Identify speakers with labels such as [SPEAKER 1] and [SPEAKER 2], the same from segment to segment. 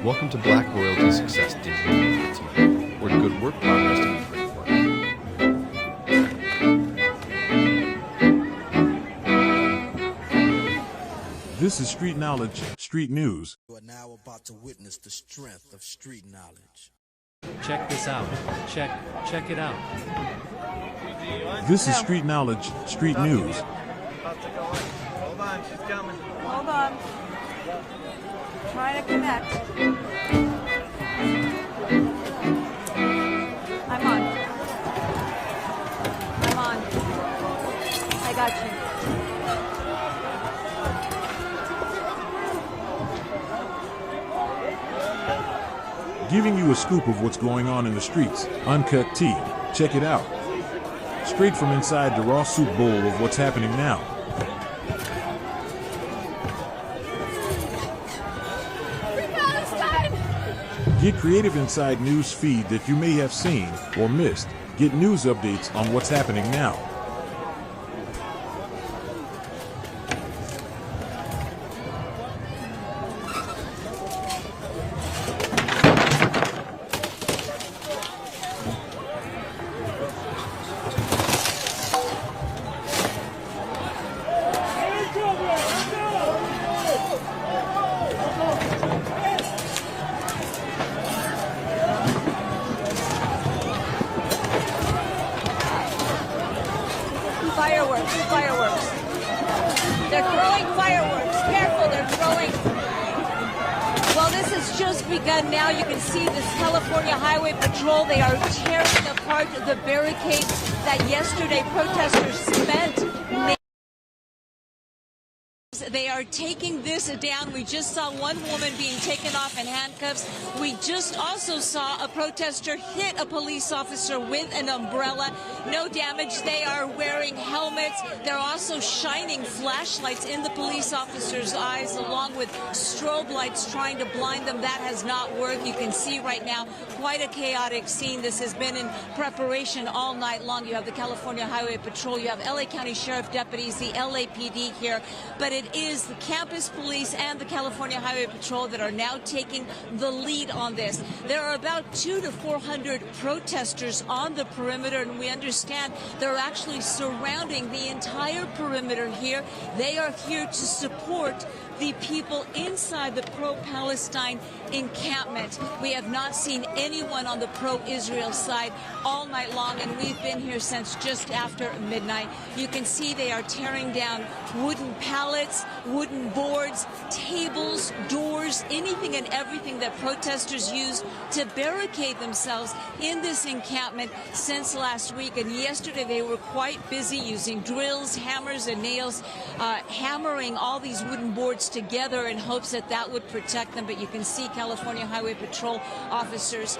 [SPEAKER 1] Welcome to Black Royalty Success Digital Movement Team, where good work progress to be great work.
[SPEAKER 2] This is Street Knowledge, Street News.
[SPEAKER 3] You are now about to witness the strength of street knowledge.
[SPEAKER 4] Check this out. Check it out.
[SPEAKER 2] This is Street Knowledge, Street News.
[SPEAKER 5] Hold on, she's coming.
[SPEAKER 6] Hold on. Trying to connect. I'm on. I got you.
[SPEAKER 2] Giving you a scoop of what's going on in the streets. Uncut tea. Check it out. Straight from inside the raw soup bowl of what's happening now.
[SPEAKER 6] Pro-Palestine!
[SPEAKER 2] Get creative inside news feed that you may have seen or missed. Get news updates on what's happening now.
[SPEAKER 6] Fireworks. They're throwing fireworks. Careful, they're throwing. Well, this has just begun now. You can see this California Highway Patrol. They are tearing apart the barricade that yesterday protesters spent. They are taking this down. We just saw one woman being taken off in handcuffs. We just also saw a protester hit a police officer with an umbrella. No damage. They are wearing helmets. They're also shining flashlights in the police officers' eyes along with strobe lights trying to blind them. That has not worked. You can see right now quite a chaotic scene. This has been in preparation all night long. You have the California Highway Patrol. You have LA County Sheriff deputies, the LAPD here. But it is the campus police and the California Highway Patrol that are now taking the lead on this. There are about 200 to 400 protesters on the perimeter, and we understand they're actually surrounding the entire perimeter here. They are here to support the people inside the pro-Palestine encampment. We have not seen anyone on the pro-Israel side all night long, and we've been here since just after midnight. You can see they are tearing down wooden pallets, wooden boards, tables, doors, anything and everything that protesters use to barricade themselves in this encampment since last week. And yesterday they were quite busy using drills, hammers, and nails, hammering all these wooden boards together in hopes that that would protect them. But you can see California Highway Patrol officers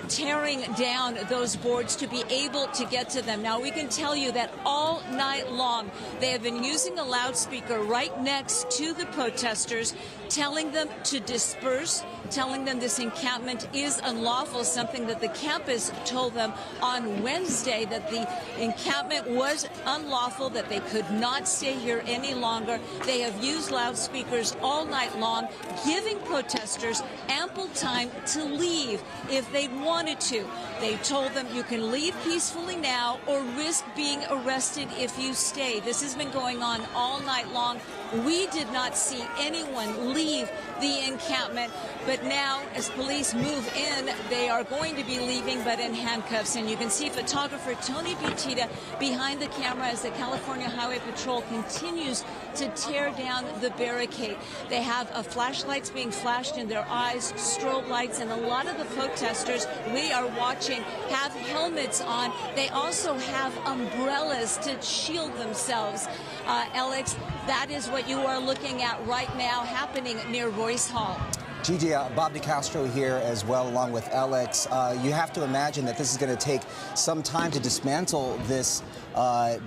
[SPEAKER 6] tearing down those boards to be able to get to them. Now, we can tell you that all night long they have been using a loudspeaker right next to the protesters, telling them to disperse, telling them this encampment is unlawful, something that the campus told them on Wednesday, that the encampment was unlawful, that they could not stay here any longer. They have used loudspeakers all night long, giving protesters ample time to leave if they wanted to. They told them you can leave peacefully now or risk being arrested if you stay. This has been going on all night long. We did not see anyone leave the encampment, but now as police move in, they are going to be leaving, but in handcuffs. And you can see photographer Tony Butita behind the camera as the California Highway Patrol continues to tear down the barricade. They have flashlights being flashed in their eyes, strobe lights, and a lot of the protesters we are watching have helmets on. They also have umbrellas to shield themselves. Alex, that is what you are looking at right now happening near Royce Hall.
[SPEAKER 7] Gigi, Bob DeCastro here as well, along with Alex. You have to imagine that this is going to take some time to dismantle this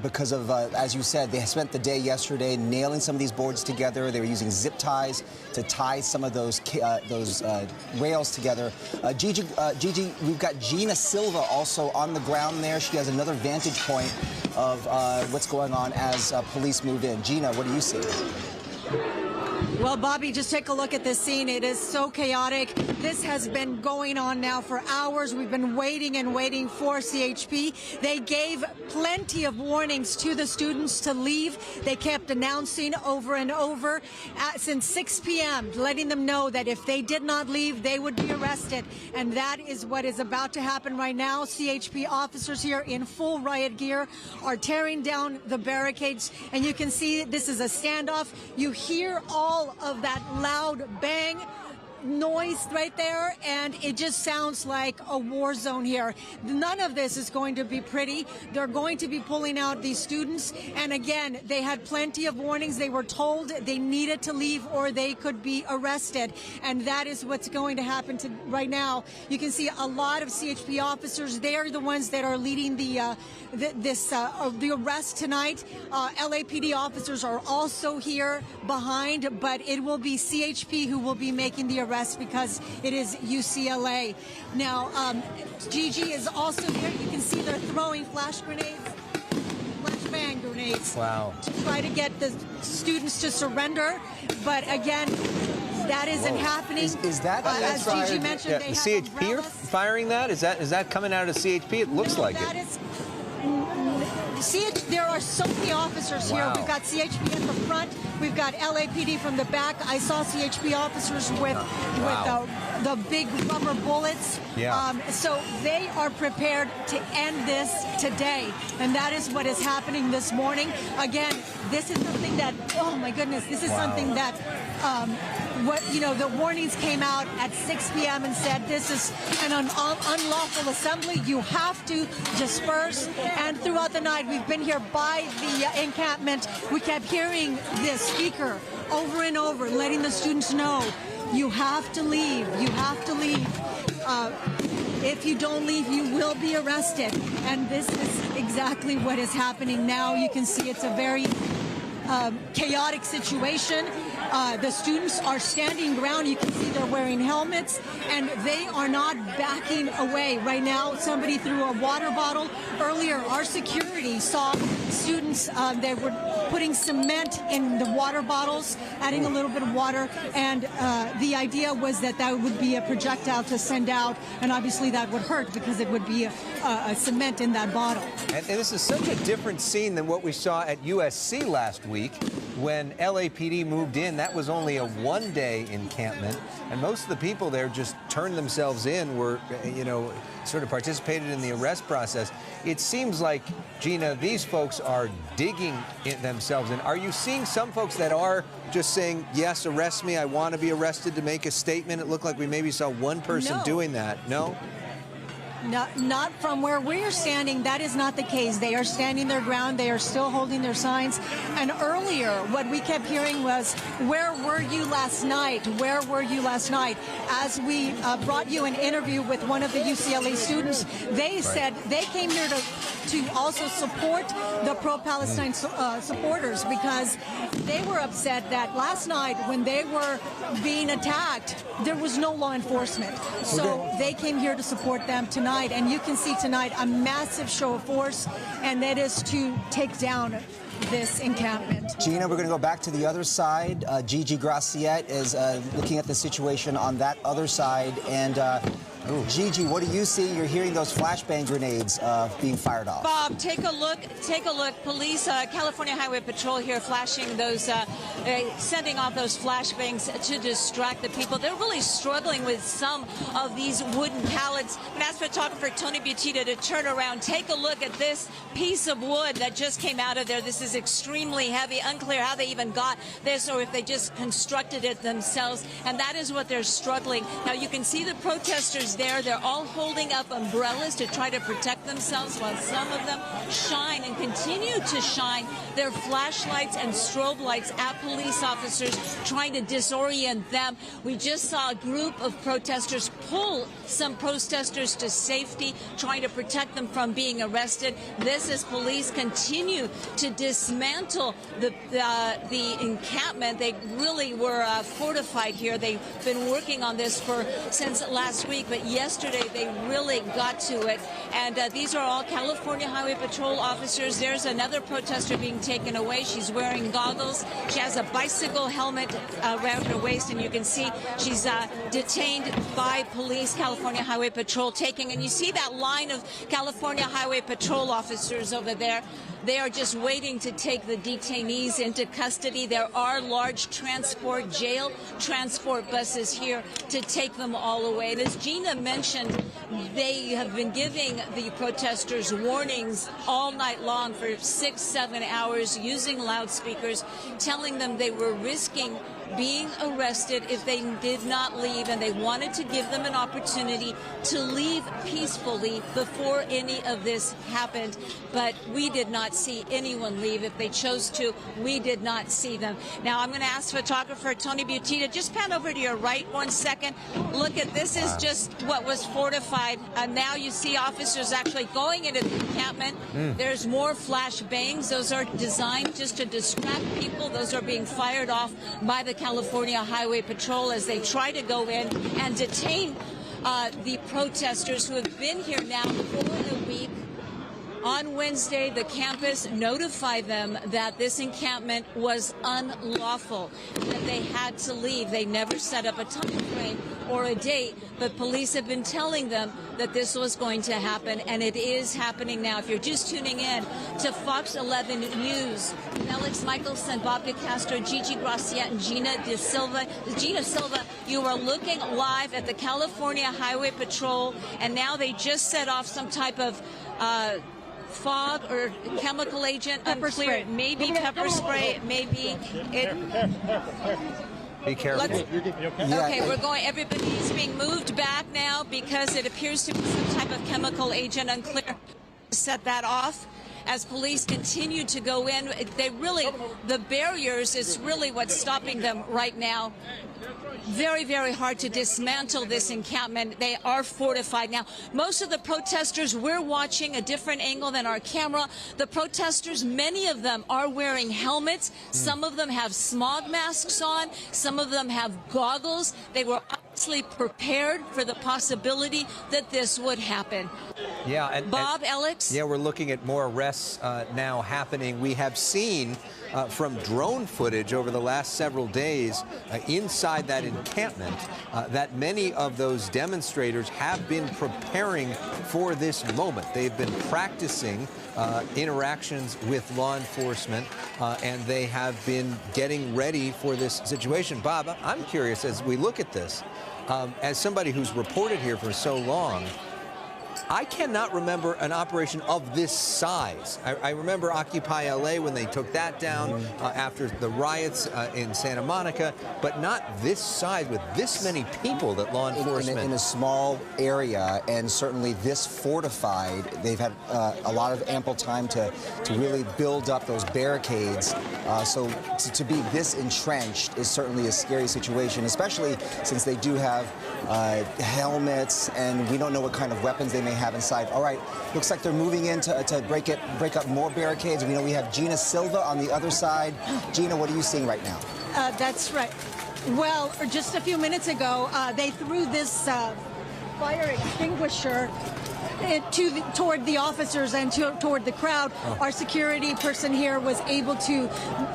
[SPEAKER 7] because of, as you said, they spent the day yesterday nailing some of these boards together. They were using zip ties to tie some of those rails together. Gigi, we've got Gina Silva also on the ground there. She has another vantage point of what's going on as police move in. Gina, what do you see?
[SPEAKER 8] Well, Bobby, just take a look at this scene. It is so chaotic. This has been going on now for hours. We've been waiting and waiting for CHP. They gave plenty of warnings to the students to leave. They kept announcing over and over since 6 p.m., letting them know that if they did not leave, they would be arrested. And that is what is about to happen right now. CHP officers here in full riot gear are tearing down the barricades. And you can see this is a standoff. You hear all of that loud bang noise right there, and it just sounds like a war zone here. None of this is going to be pretty. They're going to be pulling out these students, and again, they had plenty of warnings. They were told they needed to leave or they could be arrested, and that is what's going to happen right now. You can see a lot of CHP officers. They are the ones that are leading the arrest tonight. LAPD officers are also here behind, but it will be CHP who will be making the arrest because it is UCLA. Now, Gigi is also here. You can see they're throwing flash grenades, flashbang grenades,
[SPEAKER 9] wow,
[SPEAKER 8] to try to get the students to surrender. But again, that isn't happening.
[SPEAKER 7] Is that
[SPEAKER 8] as Gigi mentioned?
[SPEAKER 9] Yeah,
[SPEAKER 8] they have
[SPEAKER 9] CHP
[SPEAKER 8] umbrellas.
[SPEAKER 9] firing that? Is that coming out of CHP? It looks like
[SPEAKER 8] that
[SPEAKER 9] it.
[SPEAKER 8] There are so many officers here.
[SPEAKER 9] Wow.
[SPEAKER 8] We've got CHP at the front. We've got LAPD from the back. I saw CHP officers with the big rubber bullets.
[SPEAKER 9] Yeah.
[SPEAKER 8] So they are prepared to end this today, and that is what is happening this morning. Again, this is something that, oh my goodness, this is something that the warnings came out at 6 p.m. and said this is an unlawful assembly. You have to disperse. And throughout the night, we've been here by the encampment. We kept hearing this speaker over and over, letting the students know, you have to leave. You have to leave. If you don't leave, you will be arrested. And this is exactly what is happening now. You can see it's a very chaotic situation. The students are standing ground. You can see they're wearing helmets, and they are not backing away. Right now, somebody threw a water bottle. Earlier, our security saw students, they were putting cement in the water bottles, adding a little bit of water, and the idea was that would be a projectile to send out, and obviously that would hurt because it would be a cement in that bottle.
[SPEAKER 9] And this is such a different scene than what we saw at USC last week when LAPD moved in. That was only a one-day encampment, and most of the people there just turned themselves in, were, sort of participated in the arrest process. It seems like, Gina, these folks are digging themselves in. Are you seeing some folks that are just saying, yes, arrest me, I want to be arrested, to make a statement? It looked like we maybe saw one person doing that. No?
[SPEAKER 8] Not from where we're standing. That is not the case. They are standing their ground. They are still holding their signs. And earlier, what we kept hearing was, where were you last night? Where were you last night? As we brought you an interview with one of the UCLA students, they said they came here to also support the pro-Palestine supporters, because they were upset that last night when they were being attacked, there was no law enforcement. So they came here to support them tonight. And you can see tonight a massive show of force, and that is to take down this encampment.
[SPEAKER 7] Gina, we're going to go back to the other side. Gigi Graciette is looking at the situation on that other side. And Gigi, what are you seeing? You're hearing those flashbang grenades being fired off.
[SPEAKER 6] Bob, take a look. Take a look. Police, California Highway Patrol here, flashing those, sending off those flashbangs to distract the people. They're really struggling with some of these wooden pallets. Mass photographer Tony Butita to turn around. Take a look at this piece of wood that just came out of there. This is extremely heavy. Unclear how they even got this, or if they just constructed it themselves. And that is what they're struggling. Now you can see the protesters there. They're all holding up umbrellas to try to protect themselves, while some of them shine and continue to shine their flashlights and strobe lights at police officers, trying to disorient them. We just saw a group of protesters pull some protesters to safety, trying to protect them from being arrested. This is police continue to dismantle the encampment. They really were fortified here. They've been working on this since last week, but yesterday they really got to it. And these are all California Highway Patrol officers. There's another protester being taken away. She's wearing goggles. She has a bicycle helmet around her waist, and you can see she's detained by police, California Highway Patrol, and you see that line of California Highway Patrol officers over there. They are just waiting to take the detainees into custody. There are large jail transport buses here to take them all away. And as Gina mentioned, they have been giving the protesters warnings all night long for 6-7 hours using loudspeakers, telling them they were risking being arrested if they did not leave, and they wanted to give them an opportunity to leave peacefully before any of this happened. But we did not see anyone leave. If they chose to, we did not see them. Now I'm going to ask photographer Tony Butita, just pan over to your right 1 second. Look at this is just what was fortified. Now you see officers actually going into the encampment. There's more flash bangs. Those are designed just to distract people. Those are being fired off by the California Highway Patrol as they try to go in and detain the protesters who have been here now for a week. On Wednesday, the campus notified them that this encampment was unlawful, that they had to leave. They never set up a time frame or a date, but police have been telling them that this was going to happen, and it is happening now. If you're just tuning in to Fox 11 News, Alex Michelson, Bob DeCastro, Gigi Graciette, and Gina Silva, you are looking live at the California Highway Patrol, and now they just set off some type of fog or chemical agent, unclear. Maybe pepper spray, maybe it.
[SPEAKER 9] Be careful.
[SPEAKER 6] Okay, we're going. Everybody's being moved back now because it appears to be some type of chemical agent, unclear. Set that off. As police continue to go in, the barriers is really what's stopping them right now. Very, very hard to dismantle this encampment. They are fortified now. Most of the protesters, we're watching a different angle than our camera. The protesters, many of them are wearing helmets. Some of them have smog masks on. Some of them have goggles. They were obviously prepared for the possibility that this would happen.
[SPEAKER 9] Yeah, and
[SPEAKER 6] Bob, Alex?
[SPEAKER 9] Yeah, we're looking at more arrests now happening. We have seen from drone footage over the last several days inside that encampment that many of those demonstrators have been preparing for this moment. They've been practicing interactions with law enforcement, and they have been getting ready for this situation. Bob, I'm curious, as we look at this, as somebody who's reported here for so long, I cannot remember an operation of this size. I remember Occupy LA when they took that down after the riots in Santa Monica, but not this size with this many people that law enforcement...
[SPEAKER 7] In a small area, and certainly this fortified. They've had a lot of ample time to really build up those barricades. So to be this entrenched is certainly a scary situation, especially since they do have helmets, and we don't know what kind of weapons they may have inside. All right, looks like they're moving in to break up more barricades. We know we have Gina Silva on the other side. Gina, what are you seeing right now?
[SPEAKER 8] That's right. Well, just a few minutes ago, they threw this fire extinguisher toward the officers and toward the crowd. Our security person here was able to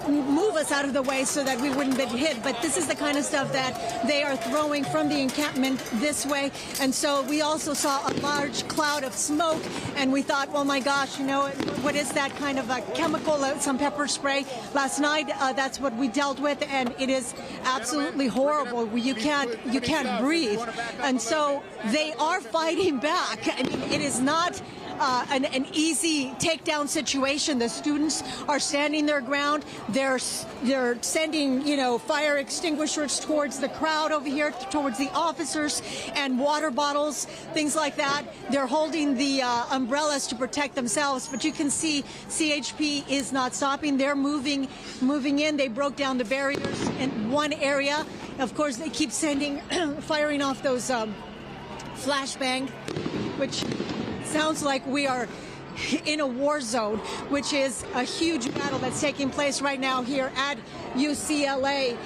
[SPEAKER 8] move us out of the way so that we wouldn't get hit. But this is the kind of stuff that they are throwing from the encampment this way. And so we also saw a large cloud of smoke, and we thought, well, my gosh, you know, what is that kind of a chemical, some pepper spray? Last night, that's what we dealt with, and it is absolutely horrible. You can't breathe. And so they are fighting back. I mean, it is not an easy takedown situation. The students are standing their ground. They're sending, you know, fire extinguishers towards the crowd over here, towards the officers, and water bottles, things like that. They're holding the umbrellas to protect themselves. But you can see CHP is not stopping. They're moving in. They broke down the barriers in one area. Of course, they keep firing off those flashbang, which sounds like we are in a war zone, which is a huge battle that's taking place right now here at UCLA.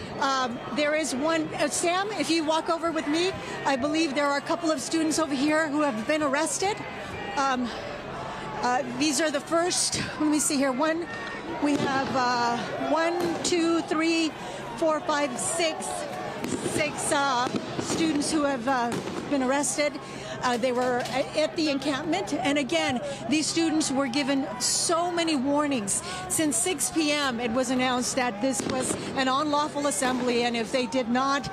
[SPEAKER 8] There is one, Sam, if you walk over with me, I believe there are a couple of students over here who have been arrested. These are the first, let me see here, we have 1, 2, 3, 4, 5, 6 students who have been arrested. They were at the encampment, and again, these students were given so many warnings. Since 6 p.m., it was announced that this was an unlawful assembly, and if they did not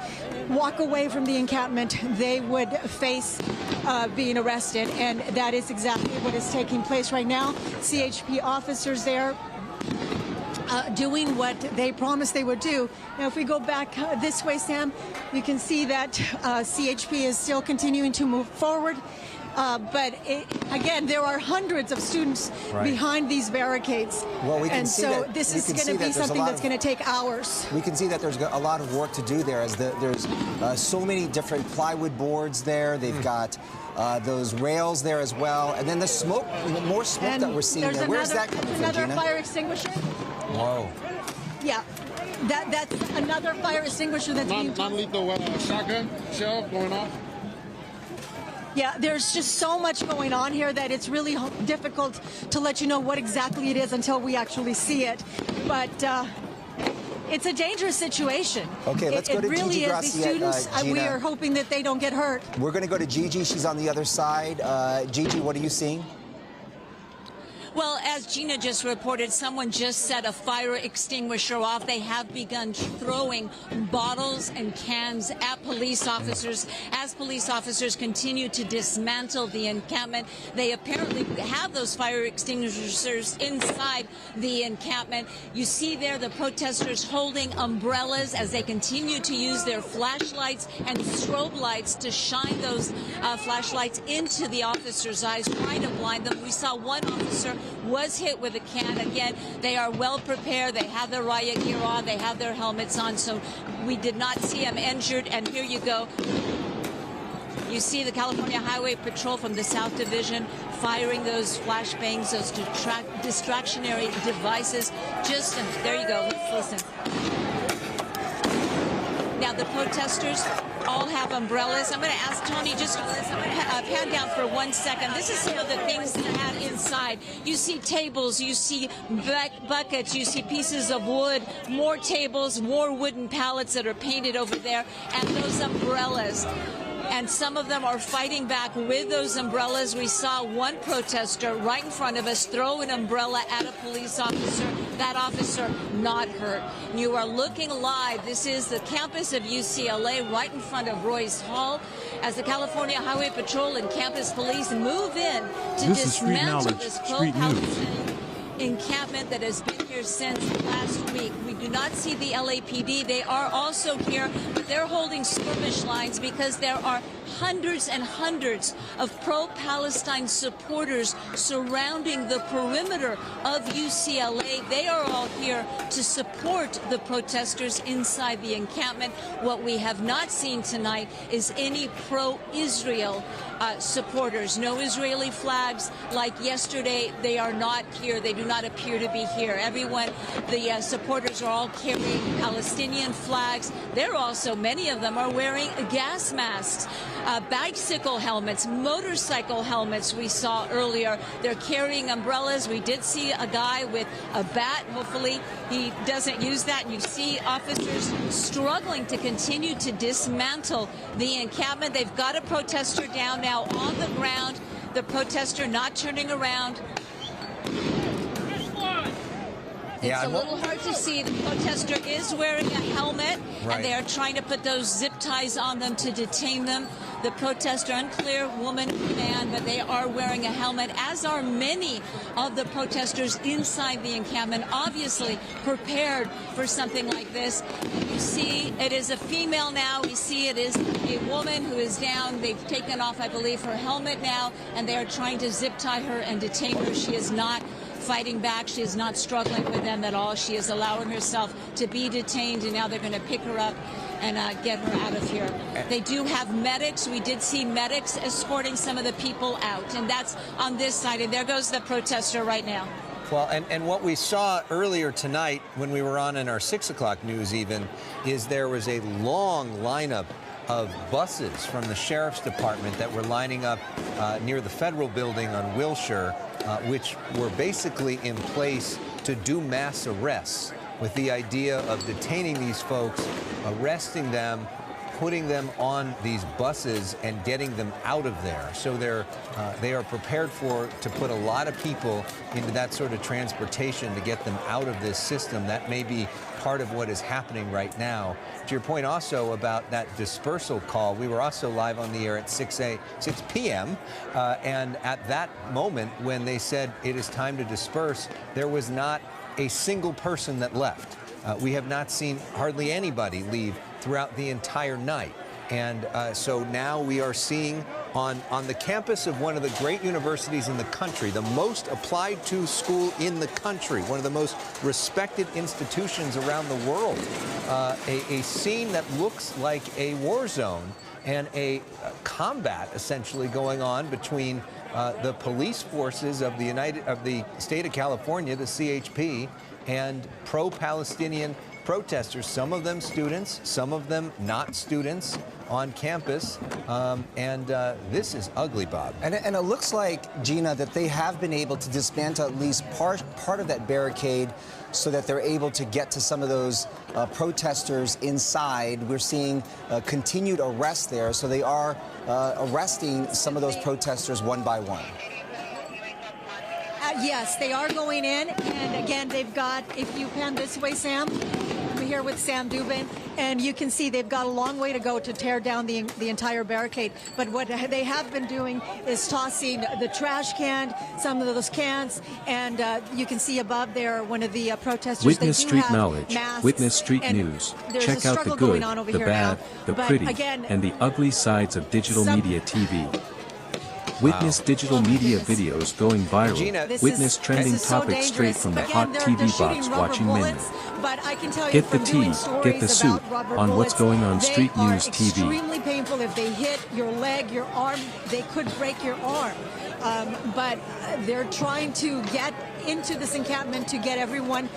[SPEAKER 8] walk away from the encampment, they would face being arrested, and that is exactly what is taking place right now. CHP officers there doing what they promised they would do. Now, if we go back this way, Sam, you can see that CHP is still continuing to move forward. But again, there are hundreds of students behind these barricades.
[SPEAKER 7] Well, we can
[SPEAKER 8] and
[SPEAKER 7] see
[SPEAKER 8] so
[SPEAKER 7] that,
[SPEAKER 8] this is going to be something that's going to take hours.
[SPEAKER 7] We can see that there's a lot of work to do there, as there's so many different plywood boards there. They've got those rails there as well. And then the smoke, more smoke
[SPEAKER 8] And
[SPEAKER 7] that we're seeing there. Where's that coming from,
[SPEAKER 8] another
[SPEAKER 7] Gina?
[SPEAKER 8] fire extinguisher.
[SPEAKER 9] Whoa.
[SPEAKER 8] Yeah, that's another fire extinguisher that's being...
[SPEAKER 10] Non-lethal shotgun shell going off.
[SPEAKER 8] Yeah, there's just so much going on here that it's really difficult to let you know what exactly it is until we actually see it. But it's a dangerous situation.
[SPEAKER 7] Okay, let's go to
[SPEAKER 8] Gigi
[SPEAKER 7] Gigi
[SPEAKER 8] It really is. These students, we
[SPEAKER 7] Gina.
[SPEAKER 8] are hoping that they don't get hurt.
[SPEAKER 7] We're going to go to Gigi. She's on the other side. Gigi, what are you seeing?
[SPEAKER 6] Well, as Gina just reported, someone just set a fire extinguisher off. They have begun throwing bottles and cans at police officers. As police officers continue to dismantle the encampment, they apparently have those fire extinguishers inside the encampment. You see there the protesters holding umbrellas as they continue to use their flashlights and strobe lights to shine those flashlights into the officers' eyes, trying to blind them. We saw one officer was hit with a can. Again, they are well prepared. They have their riot gear on. They have their helmets on. So we did not see him injured. And here you go. You see the California Highway Patrol from the South Division firing those flashbangs, those distractionary devices. Just, there you go. Let's listen. Now, the protesters all have umbrellas. I'm going to ask Tony just I'm going to pan down for 1 second. This is some of the things they had inside. You see tables, you see buckets, you see pieces of wood, more tables, more wooden pallets that are painted over there, and those umbrellas. And some of them are fighting back with those umbrellas. We saw one protester right in front of us throw an umbrella at a police officer. That officer not hurt. You are looking live. This is the campus of UCLA right in front of Royce Hall as the California Highway Patrol and campus police move in to dismantle this pro-Palestine encampment that has been here since last week. We do not see the LAPD. They are also here, but they're holding skirmish lines because there are hundreds and hundreds of pro-Palestine supporters surrounding the perimeter of UCLA. They are all here to support the protesters inside the encampment. What we have not seen tonight is any pro-Israel supporters. No Israeli flags like yesterday. They are not here. They do not appear to be here. Everyone, the supporters are all carrying Palestinian flags. They're also, many of them are wearing gas masks, bicycle helmets, motorcycle helmets we saw earlier. They're carrying umbrellas. We did see a guy with a bat. Hopefully he doesn't use that. And you see officers struggling to continue to dismantle the encampment. They've got a protester down now on the ground. The protester not turning around. It's a little hard to see. The protester is wearing a helmet, and they are trying to put those zip ties on them to detain them. The protester, unclear, woman, man, but they are wearing a helmet, as are many of the protesters inside the encampment, obviously prepared for something like this. You see, it is a female now. We see it is a woman who is down. They've taken off, I believe, her helmet now, and they are trying to zip tie her and detain her. She is not fighting back. She is not struggling with them at all. She is allowing herself to be detained, and now they're going to pick her up and get her out of here. They do have medics. We did see medics escorting some of the people out, and that's on this side. And there goes the protester right now.
[SPEAKER 9] Well, and what we saw earlier tonight when we were on in our 6 o'clock news even, is there was a long lineup of buses from the sheriff's department that were lining up near the federal building on Wilshire, which were basically in place to do mass arrests with the idea of detaining these folks, arresting them, putting them on these buses and getting them out of there. So they are prepared to put a lot of people into that sort of transportation to get them out of this system. That may be part of what is happening right now. To your point also about that dispersal call, we were also live on the air at 6 p.m. And at that moment when they said it is time to disperse, there was not a single person that left. We have not seen hardly anybody leave throughout the entire night. And so now we are seeing on the campus of one of the great universities in the country, the most applied to school in the country, one of the most respected institutions around the world, a scene that looks like a war zone and a combat essentially going on between the police forces of the state of California, the CHP, and pro-Palestinian protesters, some of them students, some of them not students on campus. This is ugly, Bob.
[SPEAKER 7] And it looks like, Gina, that they have been able to dismantle at least part of that barricade so that they're able to get to some of those protesters inside. We're seeing continued arrests there, so they are arresting some of those protesters one by one.
[SPEAKER 8] Yes, they are going in, and again, they've got, if you pan this way, Sam, we're here with Sam Dubin, and you can see they've got a long way to go to tear down the entire barricade. But what they have been doing is tossing the trash can, some of those cans, and you can see above there one of the protesters.
[SPEAKER 11] Witness street knowledge, witness street news. Check out the good, the bad, the pretty, and the ugly sides of digital media TV. Witness digital media videos going viral.
[SPEAKER 9] Gina,
[SPEAKER 11] Witness trending topics straight from the hot TV box watching men. Get the tea, get the soup on what's going on Street News TV.
[SPEAKER 8] Extremely painful. If they hit your leg, your arm, they could break your arm. But they're trying to get into this encampment to get everyone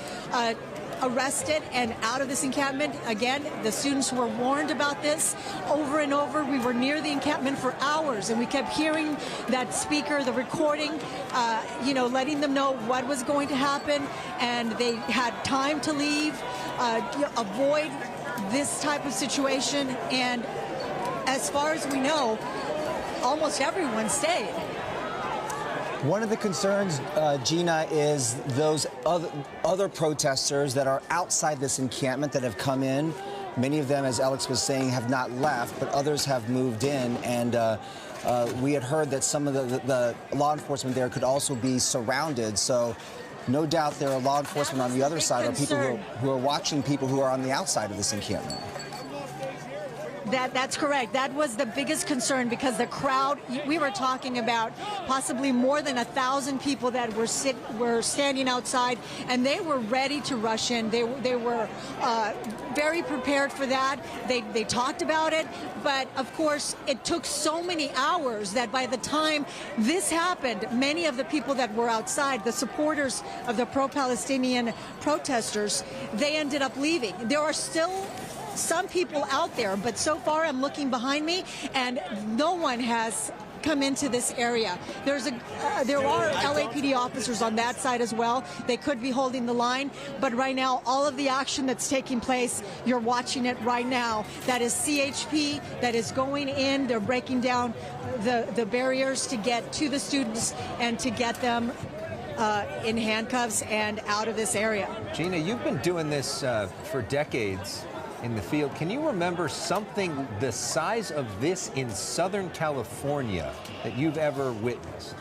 [SPEAKER 8] arrested and out of this encampment. Again, the students were warned about this over and over. We were near the encampment for hours, and we kept hearing that speaker, the recording, letting them know what was going to happen, and they had time to leave, avoid this type of situation. And as far as we know, almost everyone stayed.
[SPEAKER 7] One of the concerns, Gina, is those other protesters that are outside this encampment that have come in. Many of them, as Alex was saying, have not left, but others have moved in. And we had heard that some of the law enforcement there could also be surrounded. So no doubt there are law enforcement on the other side, or people who are watching people who are on the outside of this encampment.
[SPEAKER 8] That's correct. That was the biggest concern, because the crowd, we were talking about possibly more than 1,000 people that were standing outside, and they were ready to rush in. They were very prepared for that. They talked about it, but of course it took so many hours that by the time this happened, many of the people that were outside, the supporters of the pro-Palestinian protesters, they ended up leaving. There are still some people out there, but so far I'm looking behind me and no one has come into this area. There are LAPD officers on that side as well. They could be holding the line, but right now all of the action that's taking place, you're watching it right now. That is CHP that is going in. They're breaking down the barriers to get to the students and to get them in handcuffs and out of this area.
[SPEAKER 9] Gina, you've been doing this for decades in the field. Can you remember something the size of this in Southern California that you've ever witnessed?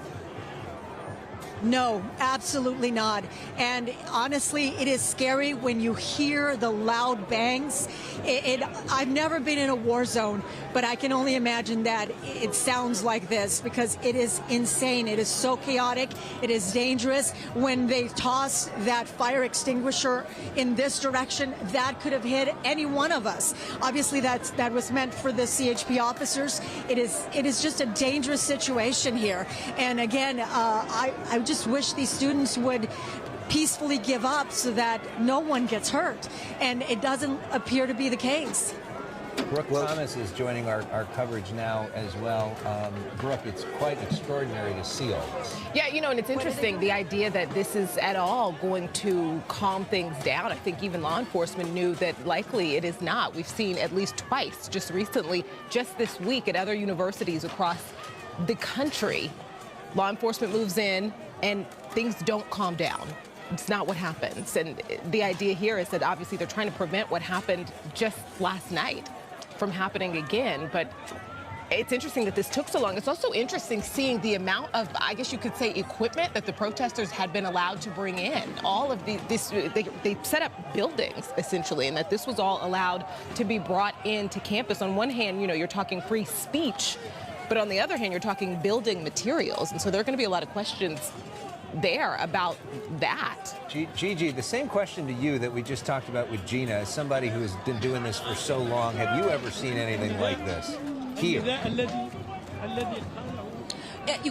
[SPEAKER 8] No, absolutely not. And honestly, it is scary when you hear the loud bangs. I've never been in a war zone, but I can only imagine that it sounds like this because it is insane. It is so chaotic. It is dangerous. When they toss that fire extinguisher in this direction, that could have hit any one of us. Obviously, that was meant for the CHP officers. It is just a dangerous situation here. And again, I just wish these students would peacefully give up so that no one gets hurt. And it doesn't appear to be the case.
[SPEAKER 9] Brooke Thomas is joining our coverage now as well. Brooke, it's quite extraordinary to see all this.
[SPEAKER 12] Yeah, you know, and it's interesting, the idea that this is at all going to calm things down. I think even law enforcement knew that likely it is not. We've seen at least twice, just recently, just this week at other universities across the country, law enforcement moves in and things don't calm down. It's not what happens. And the idea here is that obviously they're trying to prevent what happened just last night from happening again. But it's interesting that this took so long. It's also interesting seeing the amount of, I guess you could say, equipment that the protesters had been allowed to bring in. All of they set up buildings, essentially, and that this was all allowed to be brought into campus. On one hand, you know, you're talking free speech, but on the other hand, you're talking building materials. And so there are going to be a lot of questions there about that.
[SPEAKER 9] Gigi, the same question to you that we just talked about with Gina, as somebody who has been doing this for so long, have you ever seen anything like this here?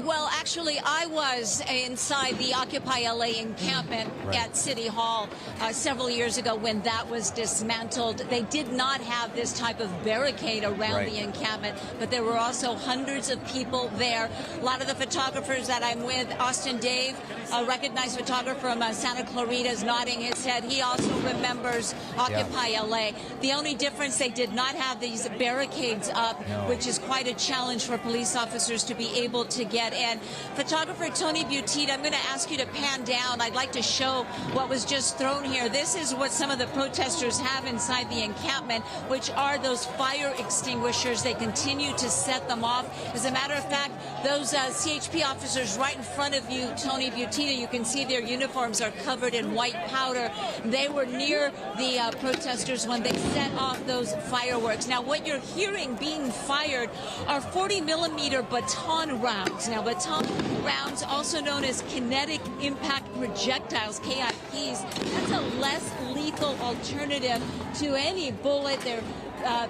[SPEAKER 6] Well, actually, I was inside the Occupy LA encampment at City Hall several years ago when that was dismantled. They did not have this type of barricade around the encampment, but there were also hundreds of people there. A lot of the photographers that I'm with, Austin Dave, a recognized photographer from Santa Clarita, is nodding his head. He also remembers Occupy LA. The only difference, they did not have these barricades up, which is quite a challenge for police officers to be able to get in. Photographer Tony Butita, I'm going to ask you to pan down. I'd like to show what was just thrown here. This is what some of the protesters have inside the encampment, which are those fire extinguishers. They continue to set them off. As a matter of fact, those CHP officers right in front of you, Tony Butita, you can see their uniforms are covered in white powder. They were near the protesters when they set off those fireworks. Now, what you're hearing being fired are 40-millimeter baton rounds. Now, baton rounds, also known as kinetic impact projectiles, KIPs, that's a less lethal alternative to any bullet. Their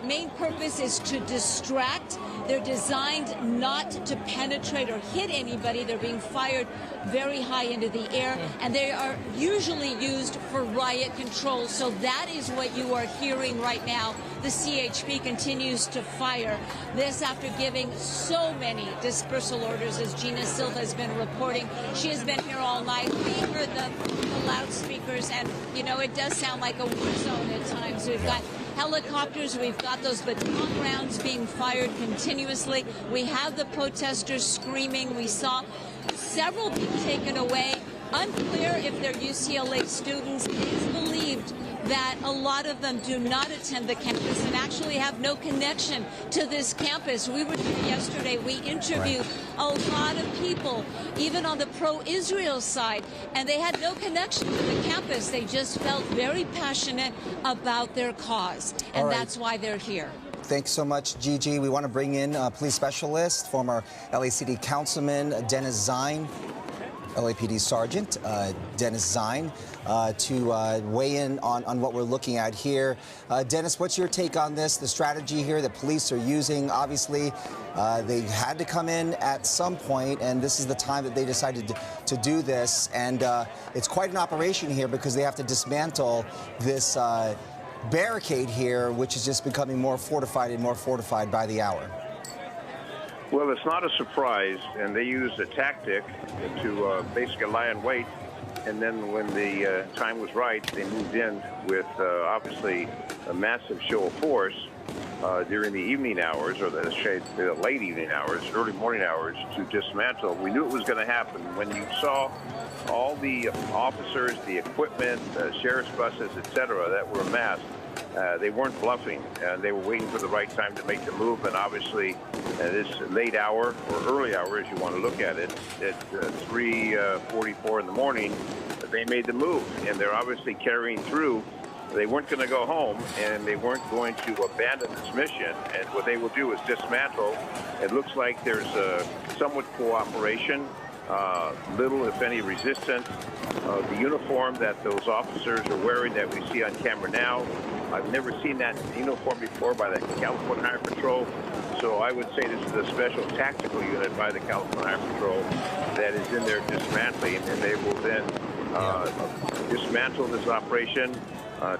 [SPEAKER 6] main purpose is to distract. They're designed not to penetrate or hit anybody. They're being fired very high into the air, and they are usually used for riot control. So that is what you are hearing right now. The CHP continues to fire. This after giving so many dispersal orders, as Gina Silva has been reporting. She has been here all night. We heard the loudspeakers, and, you know, it does sound like a war zone at times. We've got helicopters, we've got those baton rounds being fired continuously. We have the protesters screaming. We saw several being taken away. Unclear if they're UCLA students. It's believed that a lot of them do not attend the campus and actually have no connection to this campus. We were there yesterday. We interviewed a lot of people, even on the pro-Israel side, and they had no connection to the campus. They just felt very passionate about their cause, and that's why they're here.
[SPEAKER 7] Thanks so much, Gigi. We want to bring in police specialist, former LA City Councilman Dennis Zine, LAPD Sergeant Dennis Zine, to weigh in on what we're looking at here. Dennis, what's your take on this, the strategy here that police are using? Obviously, they had to come in at some point, and this is the time that they decided to do this. And it's quite an operation here because they have to dismantle this barricade here, which is just becoming more fortified and more fortified by the hour.
[SPEAKER 13] Well, it's not a surprise, and they used a tactic to basically lie in wait, and then when the time was right, they moved in with obviously a massive show of force during the evening hours, or the late evening hours, early morning hours, to dismantle. We knew it was going to happen. When you saw all the officers, the equipment, sheriff's buses, etc., that were amassed, They weren't bluffing. They were waiting for the right time to make the move, and obviously this late hour, or early hour as you want to look at it, at 3:44 in the morning, they made the move, and they're obviously carrying through. They weren't going to go home, and they weren't going to abandon this mission, and what they will do is dismantle. It looks like there's somewhat cooperation, little, if any, resistance. The uniform that those officers are wearing that we see on camera now, I've never seen that uniform before by the California Highway Patrol, so I would say this is a special tactical unit by the California Highway Patrol that is in there dismantling, and they will then dismantle this operation,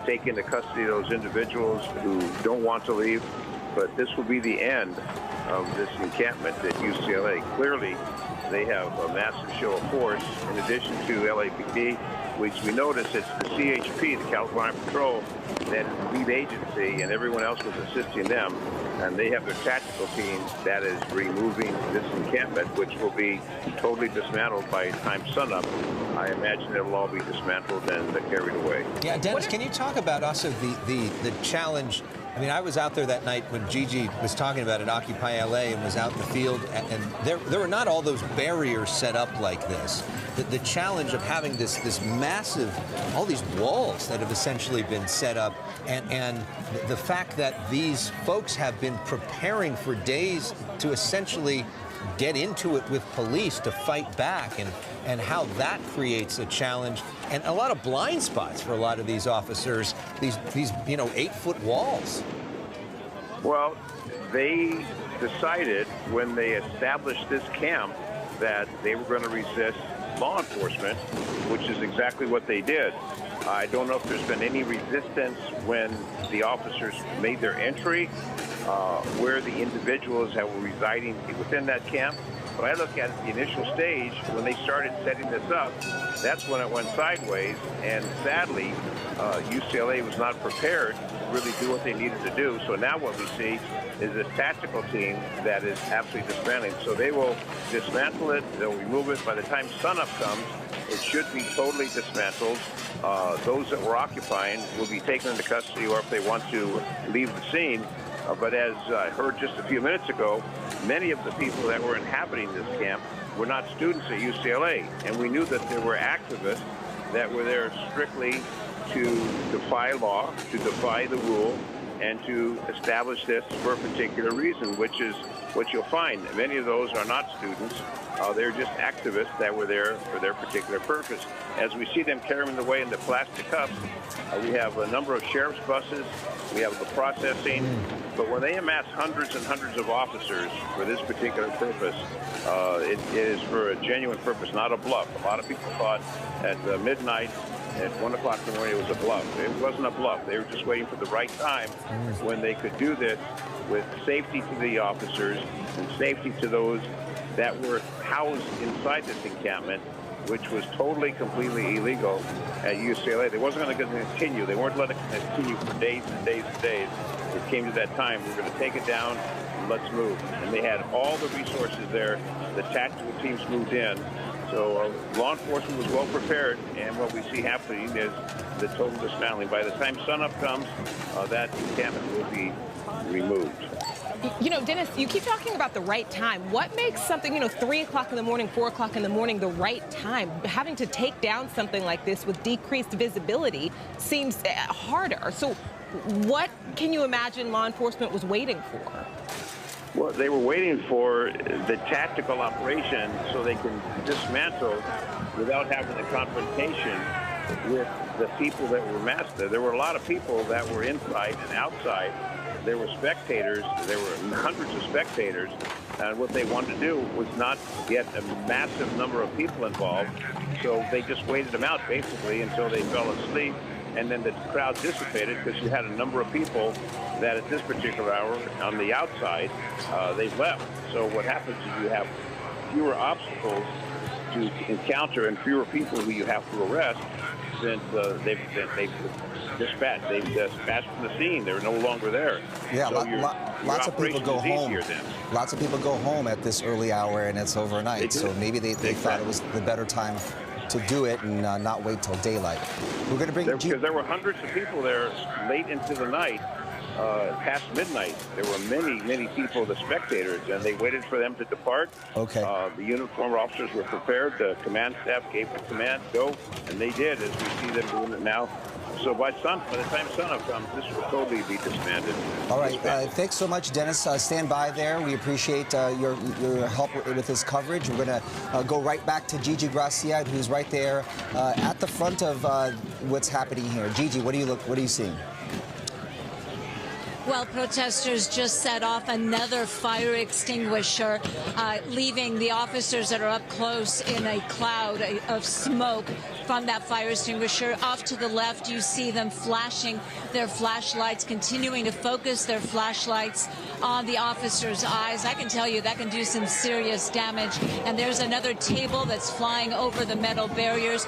[SPEAKER 13] take into custody those individuals who don't want to leave. But this will be the end of this encampment at UCLA. Clearly, they have a massive show of force in addition to LAPD, which we notice it's the CHP, the California Patrol, that is the lead agency, and everyone else was assisting them. And they have their tactical team that is removing this encampment, which will be totally dismantled by the time sunup. I imagine it will all be dismantled and carried away.
[SPEAKER 9] Yeah, Dennis, can you talk about also the challenge? I mean, I was out there that night when Gigi was talking about it, Occupy LA, and was out in the field, and there were not all those barriers set up like this. The challenge of having this massive, all these walls that have essentially been set up, and the fact that these folks have been preparing for days to essentially get into it with police to fight back, and how that creates a challenge and a lot of blind spots for a lot of these officers, these 8-foot walls.
[SPEAKER 13] Well, they decided when they established this camp that they were going to resist law enforcement, which is exactly what they did. I don't know if there's been any resistance when the officers made their entry, where the individuals that were residing within that camp. But I look at the initial stage, when they started setting this up, that's when it went sideways. And sadly, UCLA was not prepared to really do what they needed to do. So now what we see is this tactical team that is absolutely dismantling. So they will dismantle it, they'll remove it. By the time sunup comes, it should be totally dismantled. Those that were occupying will be taken into custody, or if they want to leave the scene. But as I heard just a few minutes ago, many of the people that were inhabiting this camp were not students at UCLA. And we knew that there were activists that were there strictly to defy law, to defy the rule, and to establish this for a particular reason, which is what you'll find. Many of those are not students. They're just activists that were there for their particular purpose. As we see them carrying them away in the plastic cups, we have a number of sheriff's buses, we have the processing, but when they amass hundreds and hundreds of officers for this particular purpose, it is for a genuine purpose, not a bluff. A lot of people thought at midnight, at 1 o'clock in the morning, it was a bluff. It wasn't a bluff. They were just waiting for the right time when they could do this with safety to the officers and safety to those that were housed inside this encampment, which was totally, completely illegal at UCLA. They wasn't going to continue. They weren't letting it continue for days and days and days. It came to that time. We're going to take it down and let's move. And they had all the resources there. The tactical teams moved in. So law enforcement was well prepared, and what we see happening is the total dismantling. By the time sunup comes, that encampment will be removed.
[SPEAKER 12] You know, Dennis, you keep talking about the right time. What makes something, 3 o'clock in the morning, 4 o'clock in the morning, the right time? Having to take down something like this with decreased visibility seems harder. So what can you imagine law enforcement was waiting for?
[SPEAKER 13] Well, they were waiting for the tactical operation so they can dismantle without having the confrontation with the people that were massed there. There were a lot of people that were inside and outside. There were spectators. There were hundreds of spectators. And what they wanted to do was not get a massive number of people involved. So they just waited them out, basically, until they fell asleep. And then the crowd dissipated because you had a number of people that at this particular hour on the outside, they've left. So what happens is you have fewer obstacles to encounter and fewer people who you have to arrest since they've dispatched from the scene. They're no longer there.
[SPEAKER 7] Yeah,
[SPEAKER 13] so
[SPEAKER 7] lots of people go home. Lots of people go home at this early hour, and it's overnight. So maybe they thought it was the better time to do it and not wait till daylight. We're going to bring
[SPEAKER 13] because there were hundreds of people there late into the night, past midnight. There were many people, the spectators, and they waited for them to depart.
[SPEAKER 7] Okay.
[SPEAKER 13] The uniformed officers were prepared. The command staff gave the command, go, and they did, as we see them doing it now. So by the time sunup comes, this will totally be disbanded.
[SPEAKER 7] All right. Thanks so much, Dennis. Stand by there. We appreciate your help with this coverage. We're going to go right back to Gigi Gracia, who's right there at the front of what's happening here. Gigi, what are you seeing?
[SPEAKER 6] Well, protesters just set off another fire extinguisher, leaving the officers that are up close in a cloud of smoke from that fire extinguisher. Off to the left, you see them flashing their flashlights, continuing to focus their flashlights on the officers' eyes. I can tell you that can do some serious damage. And there's another table that's flying over the metal barriers.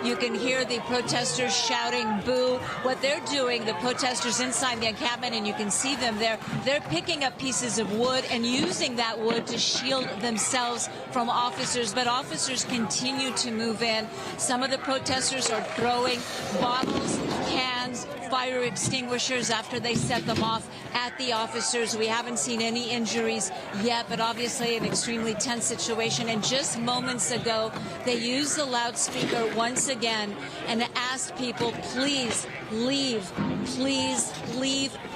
[SPEAKER 6] You can hear the protesters shouting boo. What they're doing, the protesters inside the encampment, and you can see them there, they're picking up pieces of wood and using that wood to shield themselves from officers. But officers continue to move in. Some of the protesters are throwing bottles, cans, fire extinguishers after they set them off at the officers. We haven't seen any injuries yet, but obviously an extremely tense situation. And just moments ago, they used the loudspeaker once again and asked people, please leave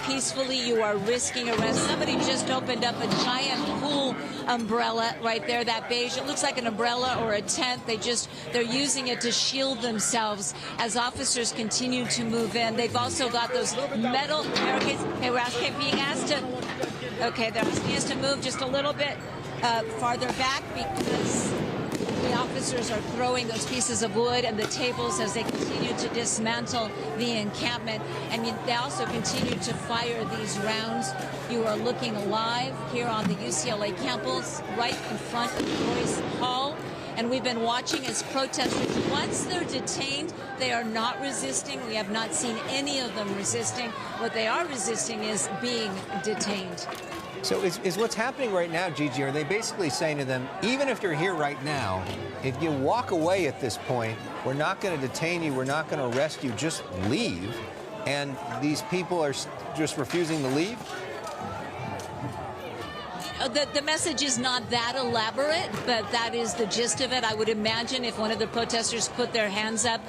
[SPEAKER 6] peacefully. You are risking arrest. Somebody just opened up a giant pool umbrella right there, that beige. It looks like an umbrella or a tent. They're using it to shield themselves as officers continue to move in. They've also got those metal barricades. Hey, we're being asked to, okay, they're asking us to move just a little bit farther back because the officers are throwing those pieces of wood and the tables as they continue to dismantle the encampment. And they also continue to fire these rounds. You are looking live here on the UCLA campus, right in front of Joyce Hall. And we've been watching as protesters, once they're detained, they are not resisting. We have not seen any of them resisting. What they are resisting is being detained.
[SPEAKER 9] So is what's happening right now, Gigi, are they basically saying to them, even if you're here right now, if you walk away at this point, we're not going to detain you, we're not going to arrest you, just leave, and these people are just refusing to leave?
[SPEAKER 6] The message is not that elaborate, but that is the gist of it. I would imagine if one of the protesters put their hands up,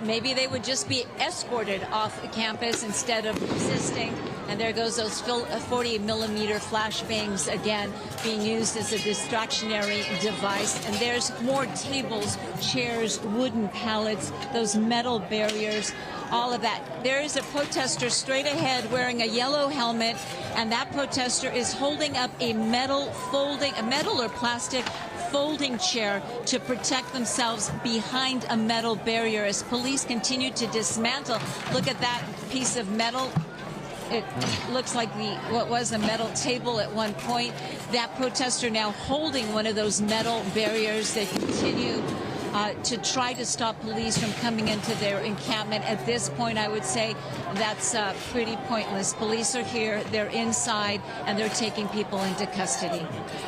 [SPEAKER 6] maybe they would just be escorted off the campus instead of resisting. And there goes those 40-millimeter flashbangs again being used as a distractionary device. And there's more tables, chairs, wooden pallets, those metal barriers, all of that. There is a protester straight ahead wearing a yellow helmet, and that protester is holding up a metal or plastic folding chair to protect themselves behind a metal barrier as police continue to dismantle. Look at that piece of metal. It looks like what was a metal table at one point. That protester now holding one of those metal barriers. They continue to try to stop police from coming into their encampment. At this point, I would say that's pretty pointless. Police are here, they're inside, and they're taking people into custody.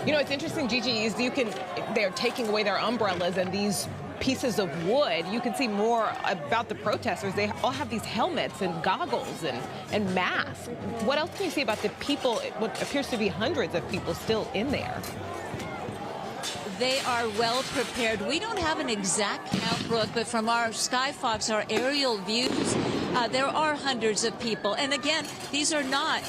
[SPEAKER 12] You know, it's interesting, Gigi, is they're taking away their umbrellas and these pieces of wood. You can see more about the protesters. They all have these helmets and goggles and masks. What else can you see about the people, what appears to be hundreds of people still in there?
[SPEAKER 6] They are well prepared. We don't have an exact count, Brooke, but from our Skyfox, our aerial views, there are hundreds of people. And again, these are not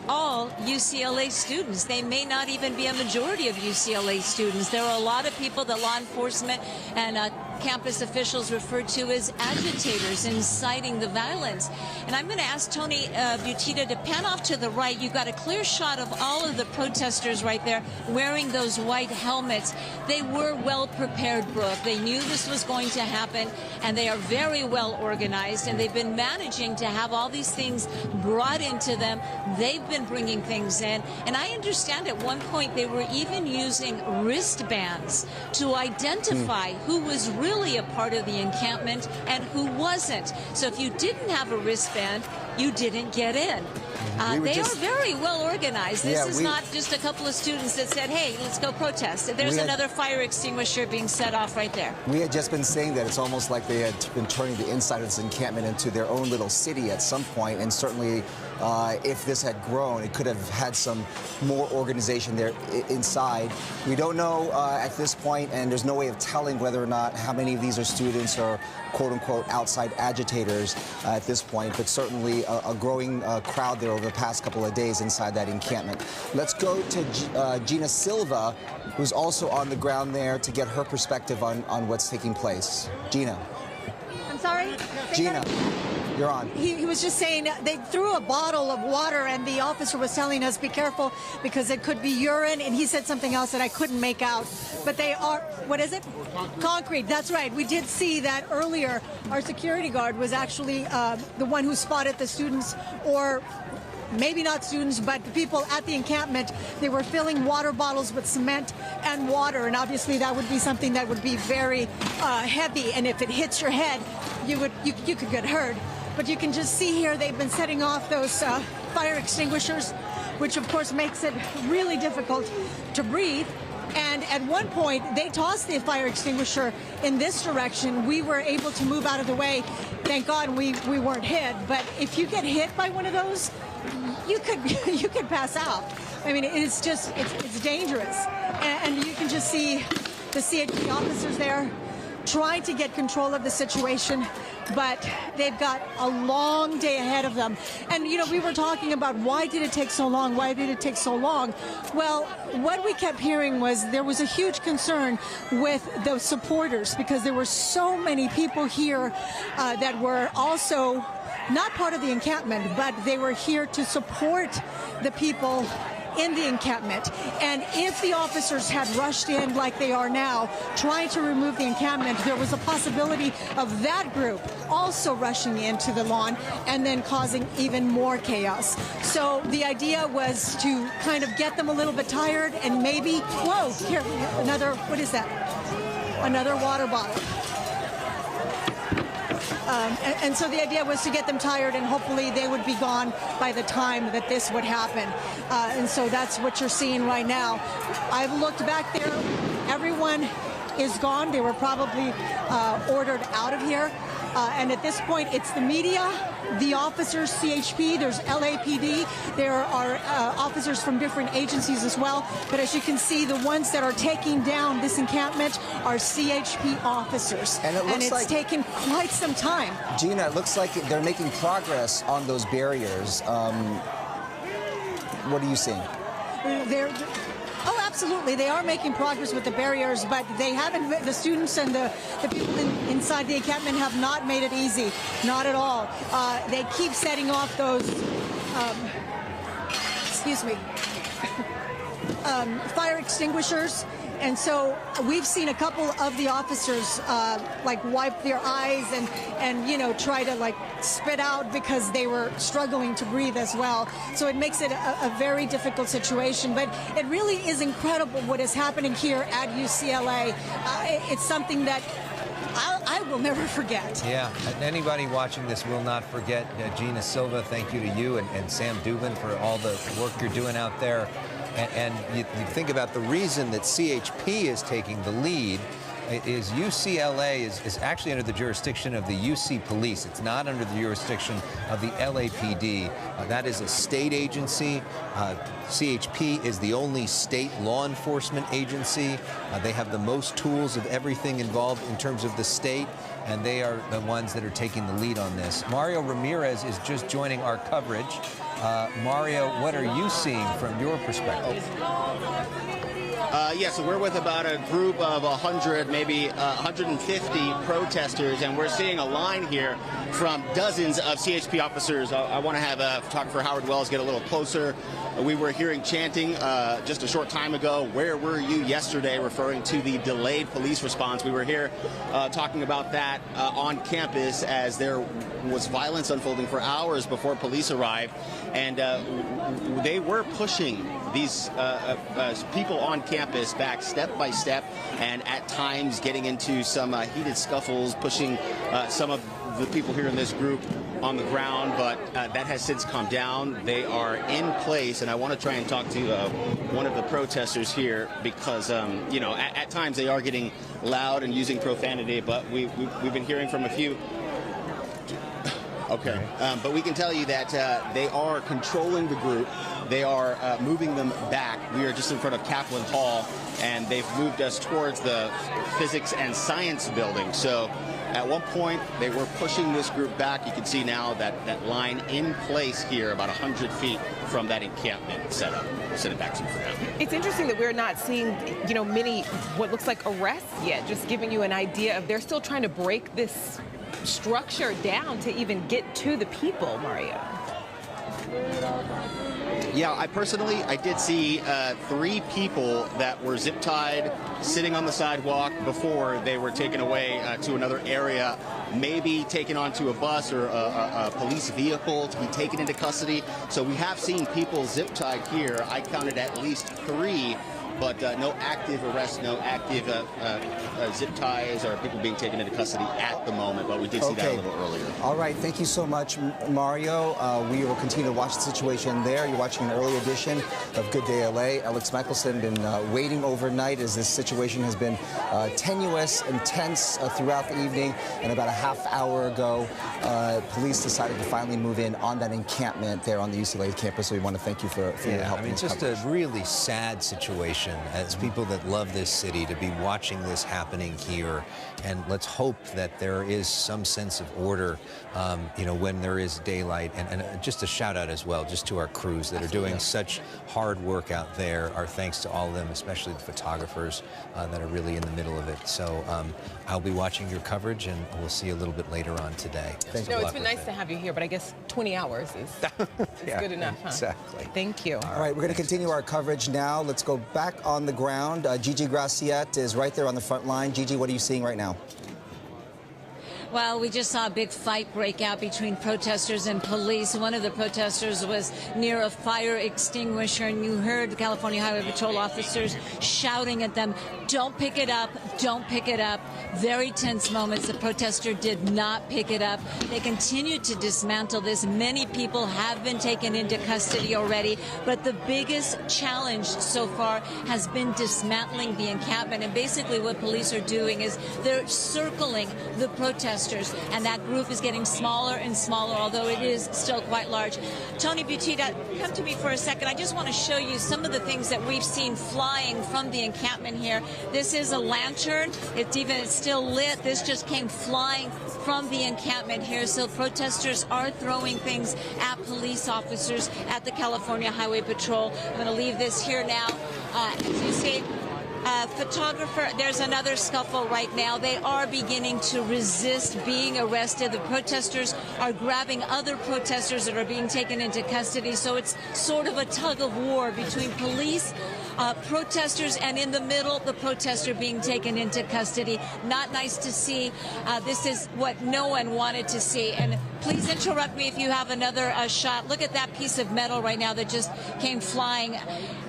[SPEAKER 6] all UCLA students. They may not even be a majority of UCLA students. There are a lot of people that law enforcement and campus officials refer to as agitators, inciting the violence. And I'm going to ask Tony Butita to pan off to the right. You've got a clear shot of all of the protesters right there wearing those white helmets. They were well prepared, Brooke. They knew this was going to happen, and they are very well organized, and they've been managing to have all these things brought into them. They've been bringing things in, and I understand at one point they were even using wristbands to identify who was really a part of the encampment and who wasn't. So if you didn't have a wristband, you didn't get in. They are very well organized. This is not just a couple of students that said, hey, let's go protest. There's another fire extinguisher being set off right there.
[SPEAKER 7] We had just been saying that it's almost like they had been turning the inside of this encampment into their own little city at some point, and certainly if this had grown, it could have had some more organization there inside. We don't know at this point, and there's no way of telling whether or not how many of these are students or quote-unquote outside agitators at this point, but certainly a growing crowd there over the past couple of days inside that encampment. Let's go to Gina Silva, who's also on the ground there, to get her perspective on what's taking place. Gina.
[SPEAKER 8] I'm sorry?
[SPEAKER 7] Gina, you're on.
[SPEAKER 8] He was just saying they threw a bottle of water, and the officer was telling us, be careful, because it could be urine, and he said something else that I couldn't make out. But they are, what is it? Concrete, that's right. We did see that earlier. Our security guard was actually the one who spotted the students, or maybe not students, but the people at the encampment. They were filling water bottles with cement and water, and obviously that would be something that would be very heavy, and if it hits your head, you could get hurt. But you can just see here they've been setting off those fire extinguishers, which of course makes it really difficult to breathe. And at one point, they tossed the fire extinguisher in this direction. We were able to move out of the way. Thank God we weren't hit. But if you get hit by one of those, you could pass out. I mean, it's dangerous. And you can just see the CHP officers there trying to get control of the situation, but they've got a long day ahead of them. And, you know, we were talking about why did it take so long? Why did it take so long? Well, what we kept hearing was there was a huge concern with the supporters, because there were so many people here that were also not part of the encampment, but they were here to support the people in the encampment. And if the officers had rushed in like they are now, trying to remove the encampment, there was a possibility of that group also rushing into the lawn and then causing even more chaos. So the idea was to kind of get them a little bit tired and maybe, whoa, here, another, what is that? Another water bottle. And so the idea was to get them tired, and hopefully they would be gone by the time that this would happen. And so that's what you're seeing right now. I've looked back there. Everyone is gone. They were probably ordered out of here. And at this point, it's the media, the officers, CHP, there's LAPD, there are officers from different agencies as well. But as you can see, the ones that are taking down this encampment are CHP officers. And it's taken quite some time.
[SPEAKER 7] Gina, it looks like they're making progress on those barriers. What are you seeing? Oh, absolutely. They are making progress with the barriers, but they haven't, the students and the people inside the encampment have not made it easy. Not at all. They keep setting off those, fire extinguishers. And so we've seen a couple of the officers like wipe their eyes and you know, try to like spit out because they were struggling to breathe as well. So it makes it a very difficult situation. But it really is incredible what is happening here at UCLA. It's something that I will never forget.
[SPEAKER 9] Yeah, anybody watching this will not forget. Gina Silva, thank you to you and Sam Dubin for all the work you're doing out there. And you think about the reason that CHP is taking the lead is UCLA is actually under the jurisdiction of the UC Police. It's not under the jurisdiction of the LAPD. That is a state agency. CHP is the only state law enforcement agency. They have the most tools of everything involved in terms of the state, and they are the ones that are taking the lead on this. Mario Ramirez is just joining our coverage. Mario, what are you seeing from your perspective?
[SPEAKER 14] Yeah, so we're with about a group of 100, maybe 150 protesters, and we're seeing a line here from dozens of CHP officers. I want to have photographer Howard Wells get a little closer. We were hearing chanting just a short time ago, "Where were you yesterday?" referring to the delayed police response. We were here talking about that on campus as there was violence unfolding for hours before police arrived, and they were pushing these people on campus back step by step, and at times getting into some heated scuffles, pushing some of the people here in this group on the ground, but that has since calmed down. They are in place, and I want to try and talk to one of the protesters here because, you know, at times they are getting loud and using profanity, but we've been hearing from a few. Okay, but we can tell you that they are controlling the group. They are moving them back. We are just in front of Kaplan Hall, and they've moved us towards the Physics and Science building. So at one point, they were pushing this group back. You can see now that line in place here, about 100 feet from that encampment setup. We'll send it back to you for now.
[SPEAKER 12] It's interesting that we're not seeing, you know, many what looks like arrests yet, just giving you an idea of they're still trying to break this structure down to even get to the people, Mario.
[SPEAKER 14] Yeah, I did see 3 people that were zip tied sitting on the sidewalk before they were taken away to another area, maybe taken onto a bus or a police vehicle to be taken into custody. So we have seen people zip tied here. I counted at least 3. But no active arrests, no active zip ties or people being taken into custody at the moment. But we did see that a little earlier.
[SPEAKER 7] All right. Thank you so much, Mario. We will continue to watch the situation there. You're watching an early edition of Good Day LA. Alex Michelson been waiting overnight as this situation has been tenuous and tense throughout the evening. And about a half hour ago, police decided to finally move in on that encampment there on the UCLA campus. So we want to thank you for your help.
[SPEAKER 9] I mean, it's just a really sad situation. As people that love this city, to be watching this happening here, and let's hope that there is some sense of order, you know, when there is daylight. And just a shout out as well, just to our crews that are doing such hard work out there. Our thanks to all of them, especially the photographers that are really in the middle of it. So I'll be watching your coverage, and we'll see you a little bit later on today.
[SPEAKER 12] No, it's been nice to have you here, but I guess 20 hours is good enough, huh?
[SPEAKER 7] Exactly.
[SPEAKER 12] Thank you.
[SPEAKER 7] All right, we're going to continue our coverage now. Let's go back on the ground. Gigi Graciette is right there on the front line. Gigi, what are you seeing right now?
[SPEAKER 6] Well, we just saw a big fight break out between protesters and police. One of the protesters was near a fire extinguisher, and you heard the California Highway Patrol officers shouting at them, "Don't pick it up, don't pick it up." Very tense moments. The protester did not pick it up. They continued to dismantle this. Many people have been taken into custody already, but the biggest challenge so far has been dismantling the encampment. And basically what police are doing is they're circling the protesters, and that group is getting smaller and smaller, although it is still quite large. Tony Butita, come to me for a second. I just want to show you some of the things that we've seen flying from the encampment here. This is a lantern. It's still lit. This just came flying from the encampment here. So protesters are throwing things at police officers at the California Highway Patrol. I'm going to leave this here now. As you see, photographer, there's another scuffle right now. They are beginning to resist being arrested. The protesters are grabbing other protesters that are being taken into custody. So it's sort of a tug of war between police, protesters, and in the middle, the protester being taken into custody. Not nice to see. This is what no one wanted to see. And please interrupt me if you have another shot. Look at that piece of metal right now that just came flying.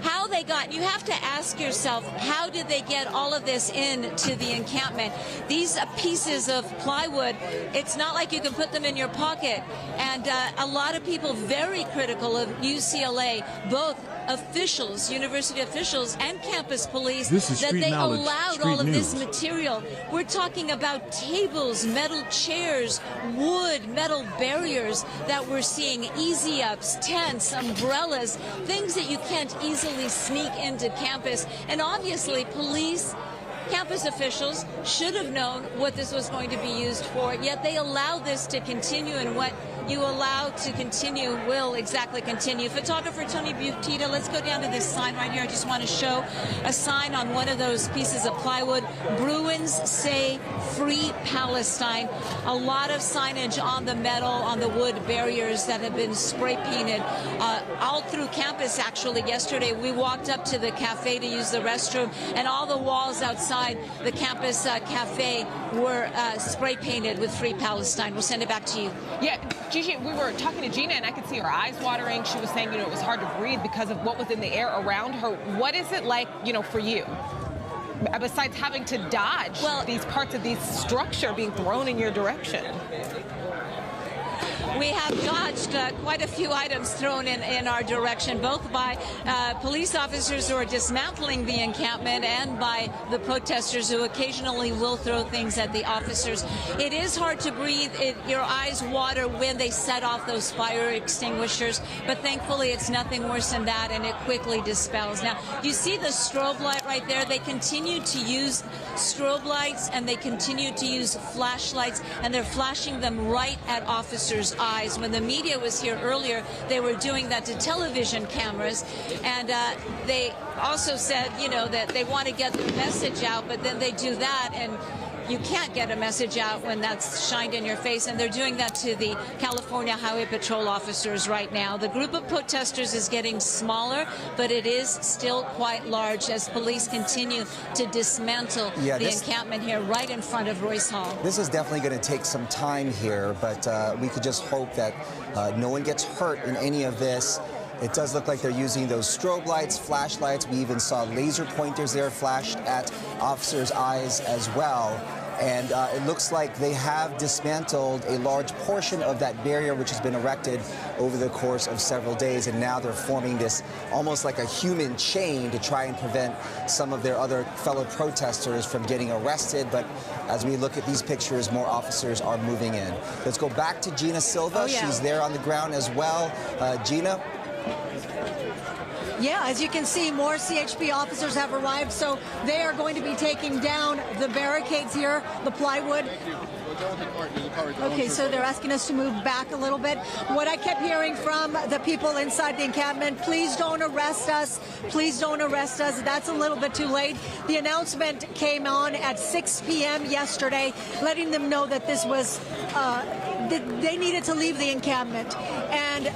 [SPEAKER 6] How they got, you have to ask yourself, how did they get all of this into the encampment? These pieces of plywood, it's not like you can put them in your pocket. And a lot of people very critical of UCLA, both officials, university officials, and campus police, that they allowed all of this material. We're talking about tables, metal chairs, wood, metal barriers that we're seeing, easy ups, tents, umbrellas, things that you can't easily sneak into campus. And obviously police, campus officials should have known what this was going to be used for, yet they allow this to continue, and what you allow to continue will exactly continue. Photographer Tony Butita, let's go down to this sign right here. I just want to show a sign on one of those pieces of plywood. Bruins say Free Palestine. A lot of signage on the metal, on the wood barriers that have been spray painted all through campus. Actually, yesterday we walked up to the cafe to use the restroom, and all the walls outside the campus cafe were spray painted with Free Palestine. We'll send it back to you.
[SPEAKER 12] Yeah, Gigi, we were talking to Gina, and I could see her eyes watering. She was saying, you know, it was hard to breathe because of what was in the air around her. What is it like, you know, for you? Besides having to dodge these parts of the structure being thrown in your direction.
[SPEAKER 6] We have dodged quite a few items thrown in our direction, both by police officers who are dismantling the encampment and by the protesters who occasionally will throw things at the officers. It is hard to breathe. Your eyes water when they set off those fire extinguishers, but thankfully it's nothing worse than that, and it quickly dispels. Now, you see the strobe light right there? They continue to use strobe lights, and they continue to use flashlights, and they're flashing them right at officers' eyes. When the media was here earlier, they were doing that to television cameras, and they also said, you know, that they want to get the message out, but then they do that, and you can't get a message out when that's shined in your face, and they're doing that to the California Highway Patrol officers right now. The group of protesters is getting smaller, but it is still quite large as police continue to dismantle the encampment here right in front of Royce Hall.
[SPEAKER 7] This is definitely going to take some time here, but we could just hope that no one gets hurt in any of this. It does look like they're using those strobe lights, flashlights. We even saw laser pointers there flashed at officers' eyes as well. And it looks like they have dismantled a large portion of that barrier which has been erected over the course of several days. And now they're forming this almost like a human chain to try and prevent some of their other fellow protesters from getting arrested. But as we look at these pictures, more officers are moving in. Let's go back to Gina Silva.
[SPEAKER 8] Oh, yeah.
[SPEAKER 7] She's there on the ground as well. Gina?
[SPEAKER 8] Yeah, as you can see, more CHP officers have arrived, so they are going to be taking down the barricades here, the plywood. Okay, so they're asking us to move back a little bit. What I kept hearing from the people inside the encampment, please don't arrest us, please don't arrest us. That's a little bit too late. The announcement came on at 6 p.m. yesterday, letting them know that this was, they needed to leave the encampment. And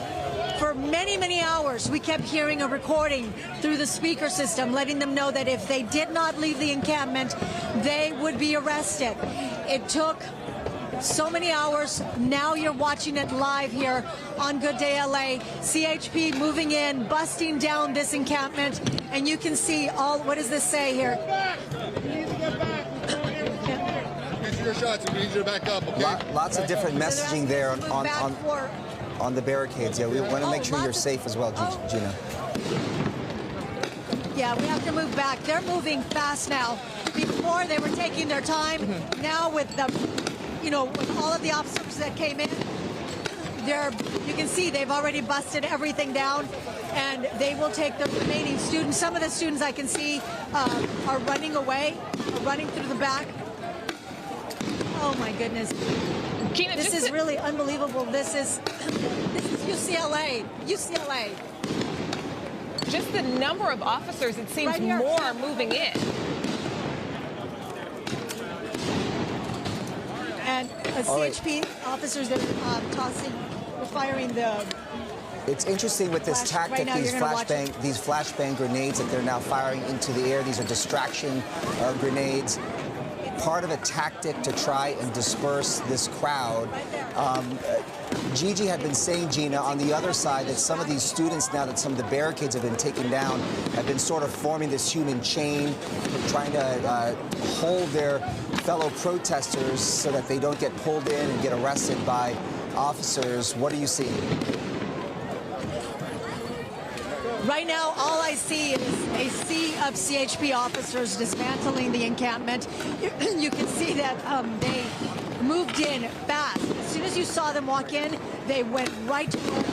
[SPEAKER 8] for many, many hours, we kept hearing a recording through the speaker system, letting them know that if they did not leave the encampment, they would be arrested. It took so many hours. Now you're watching it live here on Good Day LA. CHP moving in, busting down this encampment, and you can see all, what does this say here?
[SPEAKER 10] Your shots, we need you to back up, okay?
[SPEAKER 7] Lots of different messaging there on the barricades. Yeah, we want to make sure you're safe as well, Gina.
[SPEAKER 8] Yeah, we have to move back. They're moving fast now. Before they were taking their time. Now with the, you know, with all of the officers that came in, you can see they've already busted everything down, and they will take the remaining students. Some of the students I can see are running away, running through the back. Oh my goodness.
[SPEAKER 12] Gina,
[SPEAKER 8] this is really unbelievable. This is UCLA. UCLA.
[SPEAKER 12] Just the number of officers, it seems
[SPEAKER 8] Right here.
[SPEAKER 12] more are moving in.
[SPEAKER 8] And CHP officers that are tossing, firing the.
[SPEAKER 7] It's interesting with this tactic, these flashbang grenades that they're now firing into the air. These are distraction grenades. Part of a tactic to try and disperse this crowd. Gigi had been saying, Gina, on the other side, that some of these students, now that some of the barricades have been taken down, have been sort of forming this human chain, trying to hold their fellow protesters so that they don't get pulled in and get arrested by officers. What do you see?
[SPEAKER 8] Right now, all I see is a sea of CHP officers dismantling the encampment. You can see that they moved in fast. As soon as you saw them walk in, they went right to work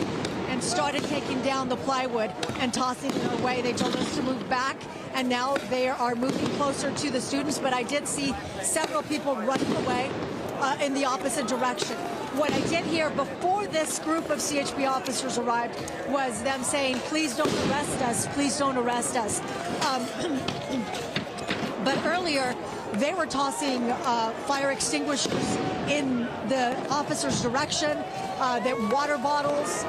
[SPEAKER 8] and started taking down the plywood and tossing it away. They told us to move back, and now they are moving closer to the students. But I did see several people running away in the opposite direction. What I did hear before this group of CHP officers arrived was them saying, please don't arrest us, please don't arrest us. But earlier, they were tossing fire extinguishers in the officers' direction, their water bottles,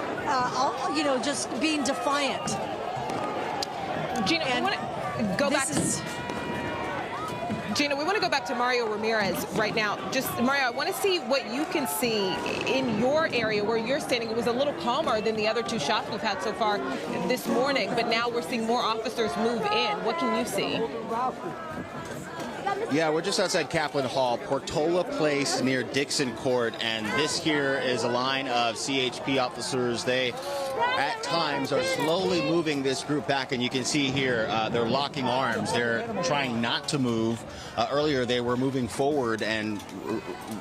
[SPEAKER 8] you know, just being defiant.
[SPEAKER 12] Gina, I want to go back to... Gina, we want to go back to Mario Ramirez right now. Just, Mario, I want to see what you can see in your area where you're standing. It was a little calmer than the other two shots we've had so far this morning, but now we're seeing more officers move in. What can you see?
[SPEAKER 14] Yeah, we're just outside Kaplan Hall, Portola Place near Dixon Court, and this here is a line of CHP officers. They, at times, are slowly moving this group back, and you can see here they're locking arms. They're trying not to move. Earlier, they were moving forward and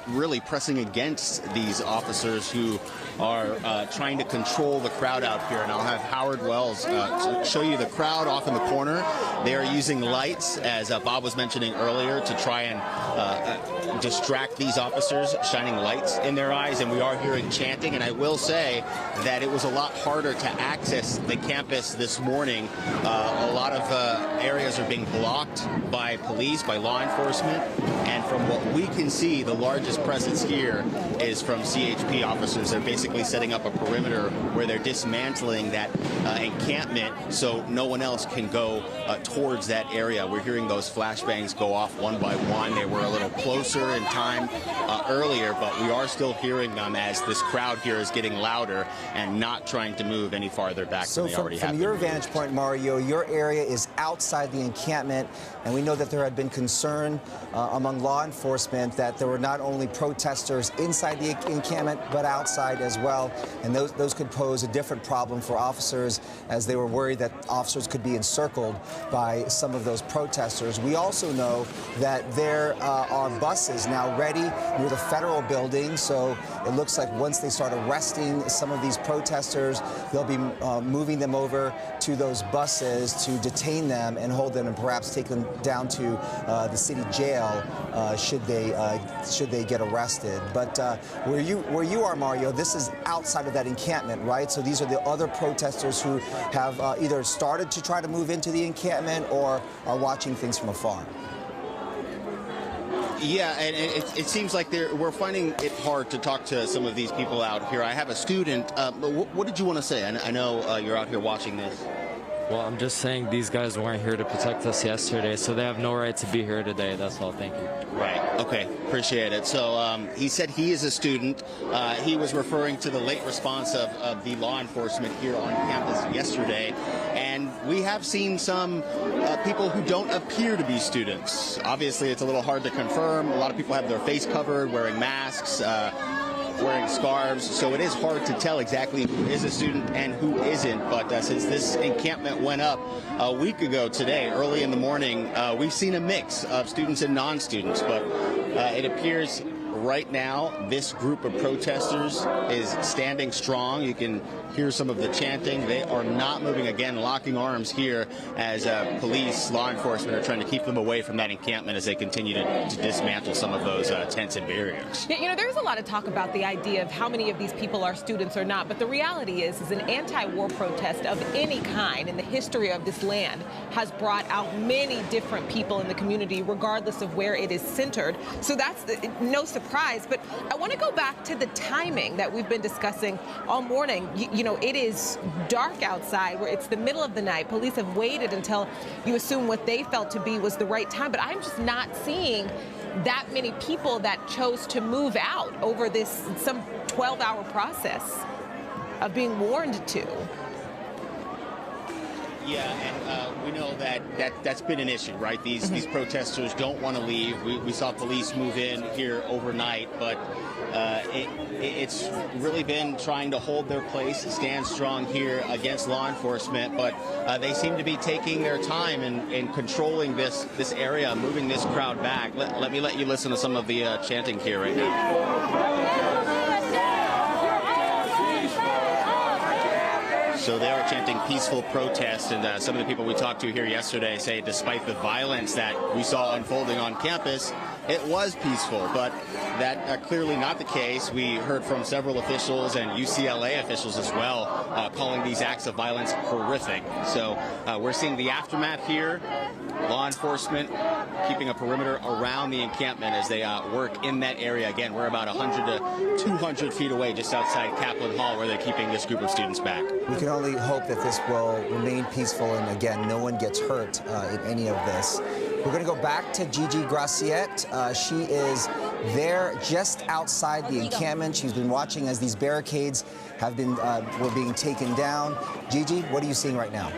[SPEAKER 14] really pressing against these officers who are trying to control the crowd out here. And I'll have Howard Wells show you the crowd off in the corner. They are using lights, as Bob was mentioning earlier, to try and distract these officers, shining lights in their eyes. And we are hearing chanting. And I will say that it was a lot harder to access the campus this morning. A lot of areas are being blocked by police, by law enforcement. And from what we can see, the largest presence here is from CHP officers. They're basically setting up a perimeter where they're dismantling that encampment so no one else can go towards that area. We're hearing those flashbangs go off one by one. They were a little closer in time earlier, but we are still hearing them as this crowd here is getting louder and not trying to move any farther back than they already have.
[SPEAKER 7] From your vantage point, Mario, your area is outside the encampment, and we know that there had been concern among law enforcement that there were not only protesters inside the encampment, but outside as well, and those could pose a different problem for officers, as they were worried that officers could be encircled by some of those protesters. We also know that there are buses now ready near the federal building, so it looks like once they start arresting some of these protesters, they'll be moving them over to those buses to detain them and hold them and perhaps take them down to the city jail should they get arrested. But where you are, Mario, this is outside of that encampment, right? So these are the other protesters who have either started to try to move into the encampment or are watching things from afar.
[SPEAKER 14] Yeah, and it seems like we're finding it hard to talk to some of these people out here. I have a student. What did you want to say? I know you're out here watching this.
[SPEAKER 15] Well, I'm just saying these guys weren't here to protect us yesterday, so they have no right to be here today. That's all. Thank you.
[SPEAKER 14] Right. Okay. Appreciate it. So he said he is a student. He was referring to the late response of the law enforcement here on campus yesterday. And we have seen some people who don't appear to be students. Obviously, it's a little hard to confirm. A lot of people have their face covered, wearing masks, wearing scarves, so it is hard to tell exactly who is a student and who isn't. But since this encampment went up a week ago today, early in the morning, we've seen a mix of students and non-students. But it appears right now this group of protesters is standing strong. You can hear some of the chanting. They are not moving, again, locking arms here as police, law enforcement are trying to keep them away from that encampment as they continue to dismantle some of those tents and barriers.
[SPEAKER 12] Yeah, you know, there's a lot of talk about the idea of how many of these people are students or not, but the reality is an anti-war protest of any kind in the history of this land has brought out many different people in the community, regardless of where it is centered. So that's no surprise. But I want to go back to the timing that we've been discussing all morning. You know, it is dark outside, where it's the middle of the night. Police have waited until you assume what they felt to be was the right time. But I'm just not seeing that many people that chose to move out over this some 12-hour process of being warned to.
[SPEAKER 14] Yeah, and we know that's been an issue, right? These protesters don't want to leave. We saw police move in here overnight, but it's really been trying to hold their place, stand strong here against law enforcement. But they seem to be taking their time in controlling this area, moving this crowd back. Let me let you listen to some of the chanting here right now. So they are chanting peaceful protest, and some of the people we talked to here yesterday say despite the violence that we saw unfolding on campus, it was peaceful, but that clearly not the case. We heard from several officials and UCLA officials as well calling these acts of violence horrific. So we're seeing the aftermath here. Law enforcement keeping a perimeter around the encampment as they work in that area. Again, we're about 100 to 200 feet away just outside Kaplan Hall where they're keeping this group of students back.
[SPEAKER 7] We can only hope that this will remain peaceful and, again, no one gets hurt in any of this. We're going to go back to Gigi Graciette. She is there just outside the encampment. She's been watching as these barricades have been were being taken down. Gigi, what are you seeing right now?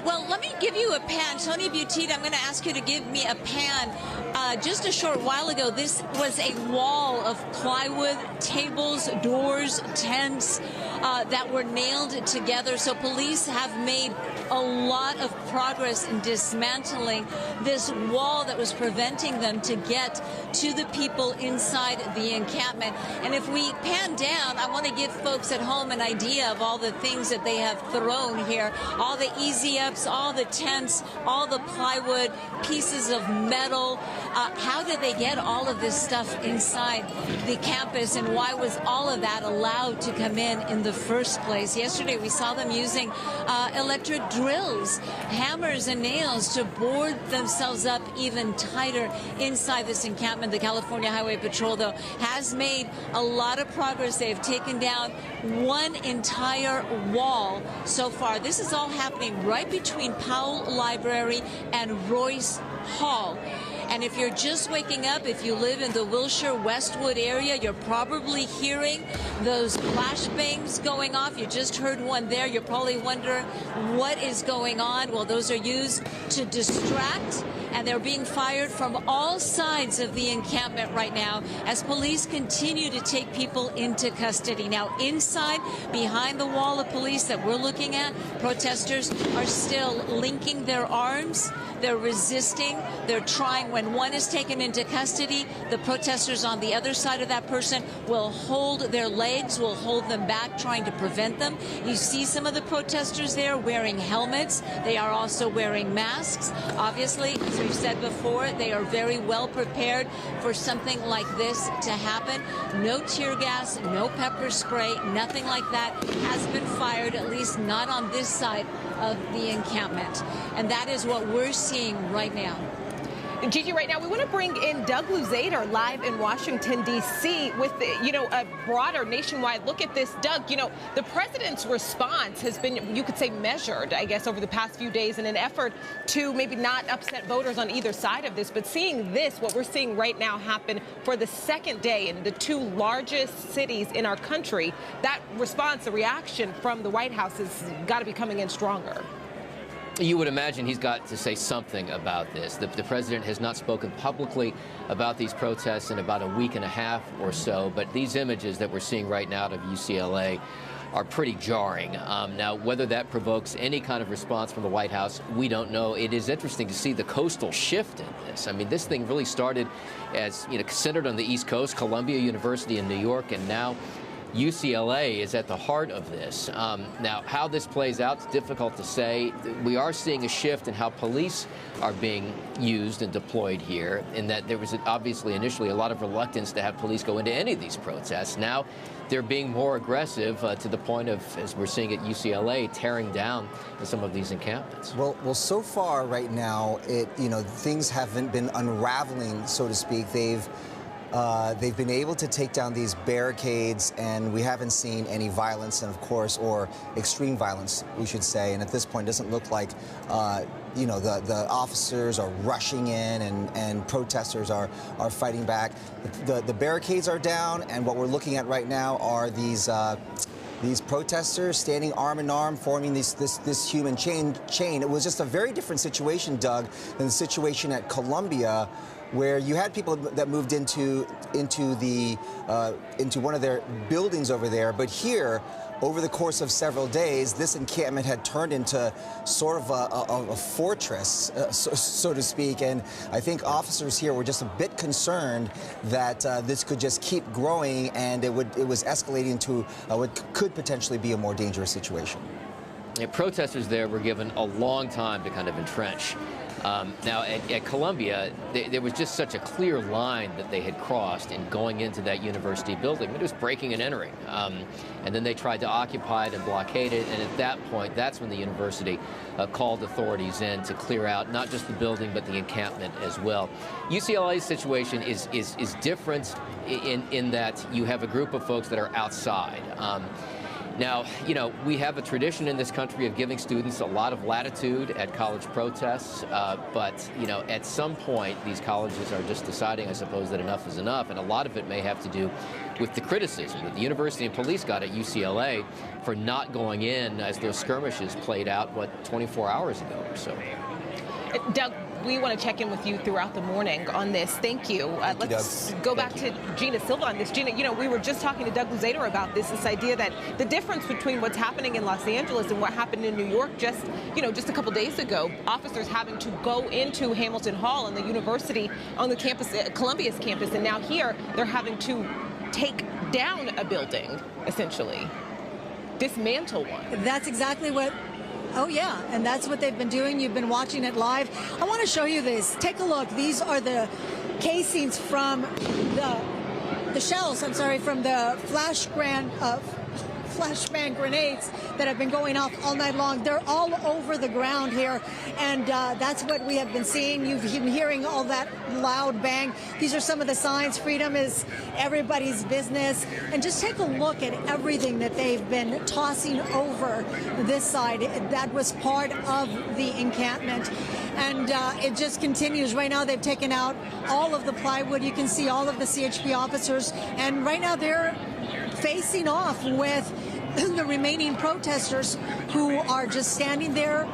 [SPEAKER 6] Well, let me give you a pan. Tony Butita, I'm going to ask you to give me a pan. Just a short while ago, this was a wall of plywood, tables, doors, tents that were nailed together. So police have made a lot of progress in dismantling this wall that was preventing them to get to the people inside the encampment. And if we pan down, I want to give folks at home an idea of all the things that they have thrown here. All the easy-ups, all the tents, all the plywood, pieces of metal. How did they get all of this stuff inside the campus, and why was all of that allowed to come in the first place? Yesterday we saw them using electric drills, hammers and nails to board themselves up even tighter inside this encampment. The California Highway Patrol, though, has made a lot of progress. They have taken down one entire wall so far. This is all happening right between Powell Library and Royce Hall. And if you're just waking up, if you live in the Wilshire Westwood area, you're probably hearing those flashbangs going off. You just heard one there. You're probably wondering what is going on. Well, those are used to distract, and they're being fired from all sides of the encampment right now as police continue to take people into custody. Now, inside, behind the wall of police that we're looking at, protesters are still linking their arms. They're resisting. They're trying. When one is taken into custody, the protesters on the other side of that person will hold their legs, will hold them back, trying to prevent them. You see some of the protesters there wearing helmets. They are also wearing masks. Obviously, as we've said before, they are very well prepared for something like this to happen. No tear gas, no pepper spray, nothing like that has been fired, at least not on this side of the encampment. And that is what we're seeing right now.
[SPEAKER 12] Gigi, right now we want to bring in Doug Luzader live in Washington, D.C. with, a broader nationwide look at this. Doug, the president's response has been, you could say, measured, I guess, over the past few days in an effort to maybe not upset voters on either side of this. But seeing this, what we're seeing right now happen for the second day in the two largest cities in our country, that response, the reaction from the White House has got to be coming in stronger.
[SPEAKER 16] You would imagine he's got to say something about this. The president has not spoken publicly about these protests in about a week and a half or so, but these images that we're seeing right now out of UCLA are pretty jarring. Now, whether that provokes any kind of response from the White House, we don't know. It is interesting to see the coastal shift in this. I mean, this thing really started as, centered on the East Coast, Columbia University in New York, and now UCLA is at the heart of this. Now, how this plays out is difficult to say. We are seeing a shift in how police are being used and deployed here, in that there was obviously initially a lot of reluctance to have police go into any of these protests. Now they're being more aggressive to the point of, as we're seeing at UCLA, tearing down some of these encampments.
[SPEAKER 7] Well, so far right now, things haven't been unraveling, so to speak. They've been able to take down these barricades, and we haven't seen any violence, and of course, or extreme violence, we should say. And at this point, it doesn't look like, the officers are rushing in and protesters are fighting back. The barricades are down, and what we're looking at right now are these protesters standing arm in arm, forming this human chain. It was just a very different situation, Doug, than the situation at Columbia, where you had people that moved into one of their buildings over there. But here, over the course of several days, this encampment had turned into sort of a fortress, so to speak. And I think officers here were just a bit concerned that this could just keep growing, and it was escalating to what could potentially be a more dangerous situation.
[SPEAKER 16] Yeah, protesters there were given a long time to kind of entrench. Now, at Columbia, there was just such a clear line that they had crossed in going into that university building. It was breaking and entering. And then they tried to occupy it and blockade it. And at that point, that's when the university called authorities in to clear out not just the building, but the encampment as well. UCLA's situation is different in that you have a group of folks that are outside. Now, you know, we have a tradition in this country of giving students a lot of latitude at college protests, but, you know, at some point, these colleges are just deciding, I suppose, that enough is enough, and a lot of it may have to do with the criticism that the university and police got at UCLA for not going in as those skirmishes played out, what, 24 hours ago or so.
[SPEAKER 12] Doug, we want to check in with you throughout the morning on this. Thank you. Let's go back to Gina Silva on this. Gina, you know, we were just talking to Doug Luzader about this idea that the difference between what's happening in Los Angeles and what happened in New York just a couple days ago, officers having to go into Hamilton Hall and the university on the campus, Columbia's campus, and now here they're having to take down a building, essentially, dismantle one.
[SPEAKER 8] That's exactly what. Oh, yeah, and that's what they've been doing. You've been watching it live. I want to show you this. Take a look. These are the casings from the shells, from the flashbang grenades that have been going off all night long. They're all over the ground here, and that's what we have been seeing. You've been hearing all that loud bang. These are some of the signs. Freedom is everybody's business. And just take a look at everything that they've been tossing over this side. That was part of the encampment. And it just continues. Right now, they've taken out all of the plywood. You can see all of the CHP officers. And right now, they're facing off with the remaining protesters who are just standing there,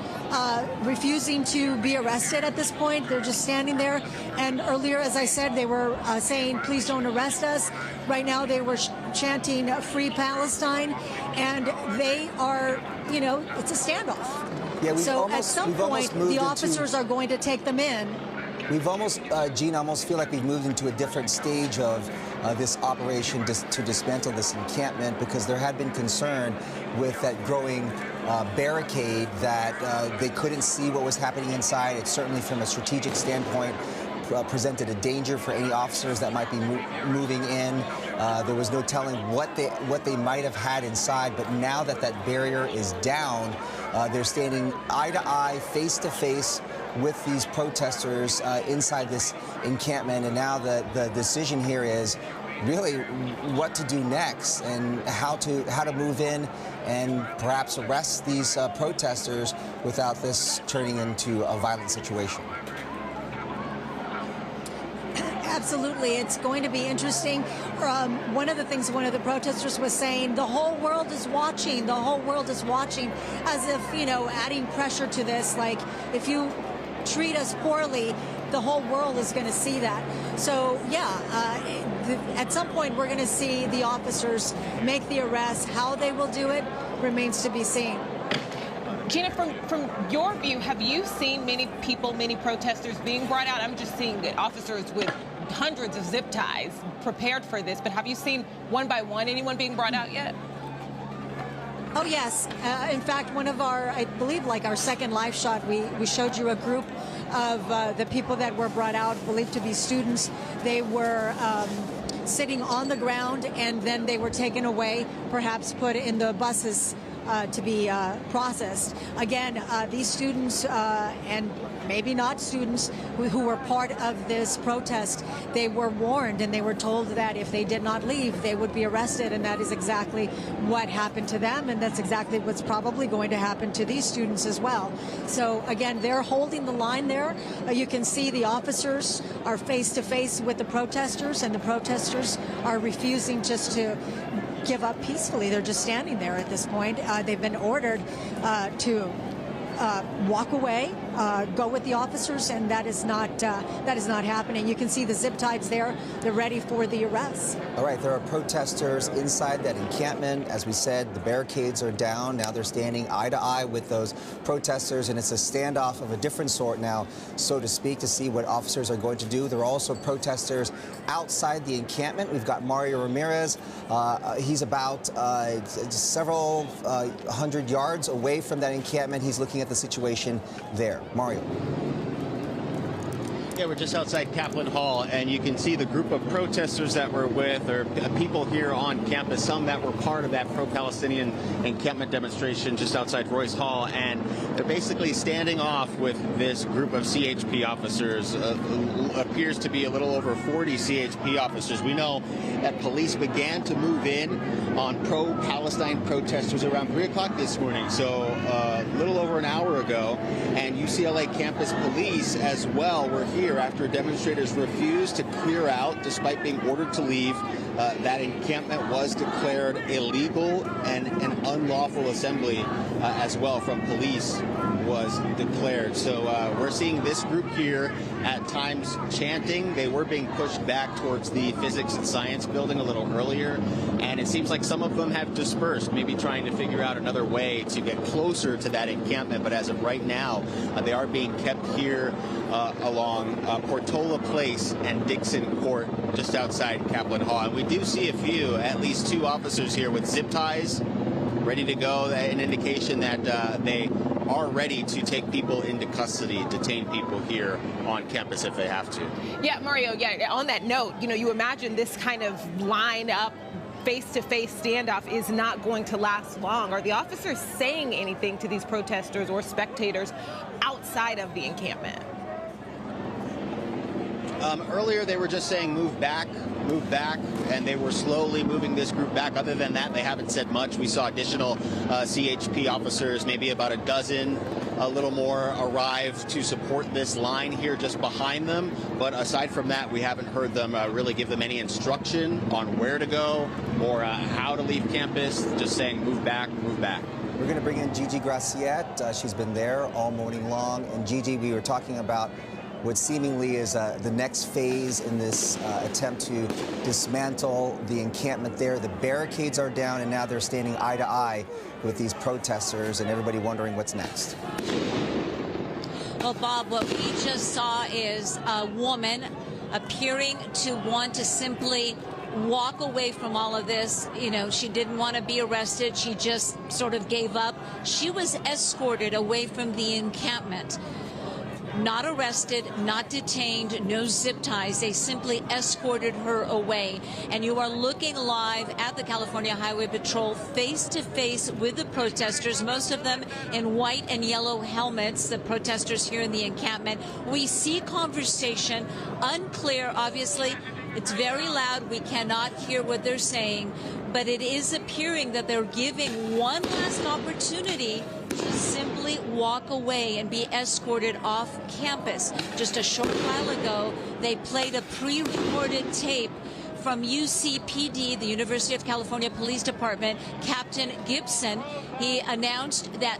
[SPEAKER 8] refusing to be arrested at this point. They're just standing there. And earlier, as I said, they were saying, please don't arrest us. Right now, they were chanting free Palestine. And they are, it's a standoff.
[SPEAKER 7] Yeah,
[SPEAKER 8] so at some point, the officers are going to take them in.
[SPEAKER 7] We've almost, Gene, almost feel like we've moved into a different stage of this operation to dismantle this encampment, because there had been concern with that growing barricade that they couldn't see what was happening inside. It certainly, from a strategic standpoint, presented a danger for any officers that might be moving in. There was no telling what they might have had inside, but now that that barrier is down, they're standing eye to eye, face to face with these protesters inside this encampment. And now the decision here is really what to do next and how to move in and perhaps arrest these protesters without this turning into a violent situation.
[SPEAKER 8] Absolutely. It's going to be interesting. One of the things one of the protesters was saying, the whole world is watching. The whole world is watching, as if, adding pressure to this. Like, if you treat us poorly, the whole world is going to see that. So, yeah, at some point we're going to see the officers make the arrest. How they will do it remains to be seen.
[SPEAKER 12] Gina, from your view, have you seen many people, many protesters being brought out? I'm just seeing officers with hundreds of zip ties prepared for this, but have you seen one by one anyone being brought out yet?
[SPEAKER 8] Oh, yes. In fact, one of our, I believe, like our second live shot, we showed you a group of the people that were brought out, believed to be students. They were sitting on the ground, and then they were taken away, perhaps put in the buses to be processed. Again, these students and maybe not students who were part of this protest, they were warned and they were told that if they did not leave, they would be arrested, and that is exactly what happened to them, and that's exactly what's probably going to happen to these students as well. So again, they're holding the line there. You can see the officers are face to face with the protesters, and the protesters are refusing just to give up peacefully. They're just standing there at this point. They've been ordered to walk away, go with the officers, and that is not happening. You can see the zip ties there. They're ready for the arrest.
[SPEAKER 7] All right, there are protesters inside that encampment. As we said, the barricades are down. Now they're standing eye to eye with those protesters, and it's a standoff of a different sort now, so to speak, to see what officers are going to do. There are also protesters outside the encampment. We've got Mario Ramirez. He's about several hundred yards away from that encampment. He's looking at the situation there. Mario.
[SPEAKER 14] Yeah, we're just outside Kaplan Hall, and you can see the group of protesters that we're with, or people here on campus, some that were part of that pro-Palestinian encampment demonstration just outside Royce Hall, and they're basically standing off with this group of CHP officers, who appears to be a little over 40 CHP officers. We know that police began to move in on pro-Palestine protesters around 3 o'clock this morning, so a little over an hour ago, and UCLA campus police as well were here after demonstrators refused to clear out despite being ordered to leave. That encampment was declared illegal, and an unlawful assembly as well from police was declared. So we're seeing this group here at times chanting. They were being pushed back towards the physics and science building a little earlier, and it seems like some of them have dispersed, maybe trying to figure out another way to get closer to that encampment. But as of right now, they are being kept here along Portola Place and Dixon Court, just outside Kaplan Hall. And we do see a few, at least 2 officers here with zip ties, ready to go, an indication that they are ready to take people into custody, detain people here on campus if they have to.
[SPEAKER 12] Yeah, Mario, on that note, you imagine this kind of line up, face-to-face standoff is not going to last long. Are the officers saying anything to these protesters or spectators outside of the encampment?
[SPEAKER 14] Earlier, they were just saying, move back, and they were slowly moving this group back. Other than that, they haven't said much. We saw additional CHP officers, maybe about a dozen, a little more, arrive to support this line here just behind them. But aside from that, we haven't heard them really give them any instruction on where to go or how to leave campus, just saying, move back, move back.
[SPEAKER 7] We're going to bring in Gigi Graciette. She's been there all morning long. And Gigi, we were talking about what seemingly is the next phase in this attempt to dismantle the encampment there. The barricades are down, and now they're standing eye to eye with these protesters, and everybody wondering what's next.
[SPEAKER 6] Well, Bob, what we just saw is a woman appearing to want to simply walk away from all of this. She didn't want to be arrested. She just sort of gave up. She was escorted away from the encampment. Not arrested, not detained, no zip ties. They simply escorted her away. And you are looking live at the California Highway Patrol face-to-face with the protesters, most of them in white and yellow helmets, the protesters here in the encampment. We see conversation, unclear, obviously. It's very loud. We cannot hear what they're saying. But it is appearing that they're giving one last opportunity to simply walk away and be escorted off campus. Just a short while ago, they played a pre-recorded tape from UCPD, the University of California Police Department. Captain Gibson, he announced that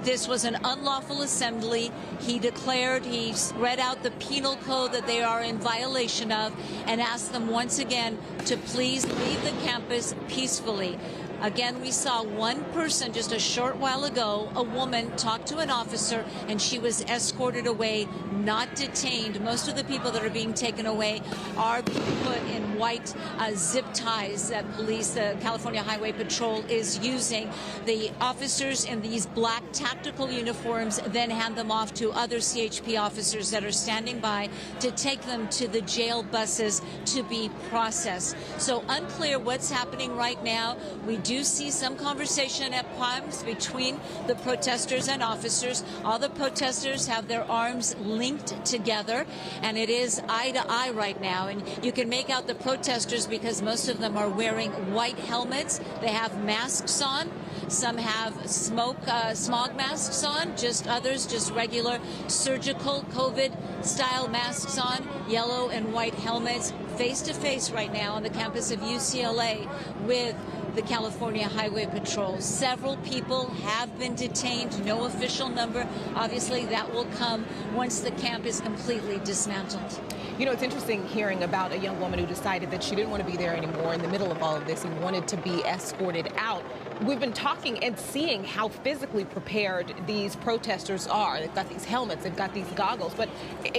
[SPEAKER 6] this was an unlawful assembly. He read out the penal code that they are in violation of, and asked them once again to please leave the campus peacefully. Again, we saw one person just a short while ago, a woman, talk to an officer, and she was escorted away, not detained. Most of the people that are being taken away are being put in white zip ties that the California Highway Patrol is using. The officers in these black tactical uniforms then hand them off to other CHP officers that are standing by to take them to the jail buses to be processed. So unclear what's happening right now. We do see some conversation at times between the protesters and officers. All the protesters have their arms linked together, and it is eye to eye right now. And you can make out the protesters because most of them are wearing white helmets. They have masks on. Some have smog masks on, others just regular surgical COVID-style masks on, yellow and white helmets, face-to-face right now on the campus of UCLA with the California Highway Patrol. Several people have been detained, no official number. Obviously, that will come once the camp is completely dismantled.
[SPEAKER 12] It's interesting hearing about a young woman who decided that she didn't want to be there anymore in the middle of all of this and wanted to be escorted out. We've been talking and seeing how physically prepared these protesters are. They've got these helmets, they've got these goggles. But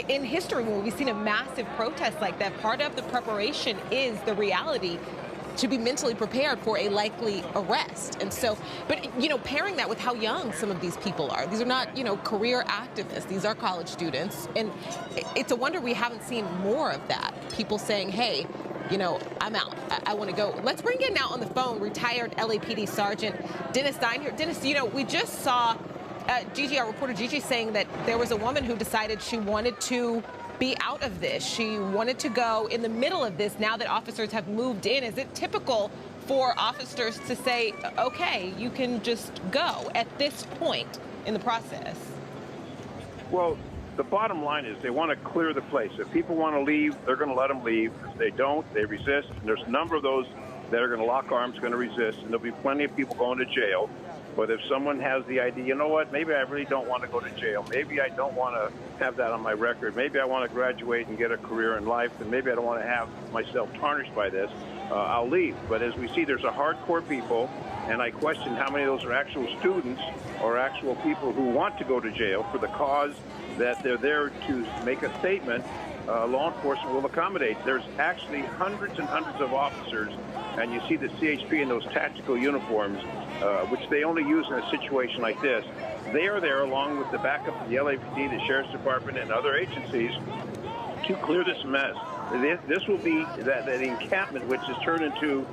[SPEAKER 12] in history, when we've seen a massive protest like that, part of the preparation is the reality to be mentally prepared for a likely arrest. And so, but, you know, pairing that with how young some of these people are. These are not, you know, career activists. These are college students. And it's a wonder we haven't seen more of that. People saying, hey, you know, I'm out. I want to go. Let's bring in now on the phone retired LAPD Sergeant Dennis Stein here. Dennis, you know, we just saw Gigi, our reporter Gigi, saying that there was a woman who decided she wanted to be out of this. She wanted to go in the middle of this now that officers have moved in. Is it typical for officers to say, okay, you can just go at this point in the process?
[SPEAKER 13] Well, the bottom line is they want to clear the place. If people want to leave, they're going to let them leave. If they don't, they resist. And there's a number of those that are going to lock arms, going to resist, and there'll be plenty of people going to jail. But if someone has the idea, you know what, maybe I really don't want to go to jail. Maybe I don't want to have that on my record. Maybe I want to graduate and get a career in life, and maybe I don't want to have myself tarnished by this. I'll leave. But as we see, there's a hardcore people, and I question how many of those are actual students or actual people who want to go to jail for the cause that they're there to make a statement. Law enforcement will accommodate. There's actually hundreds and hundreds of officers, and you see the CHP in those tactical uniforms, which they only use in a situation like this. They are there along with the backup of the LAPD, the Sheriff's Department, and other agencies to clear this mess. This will be that encampment, which is turned into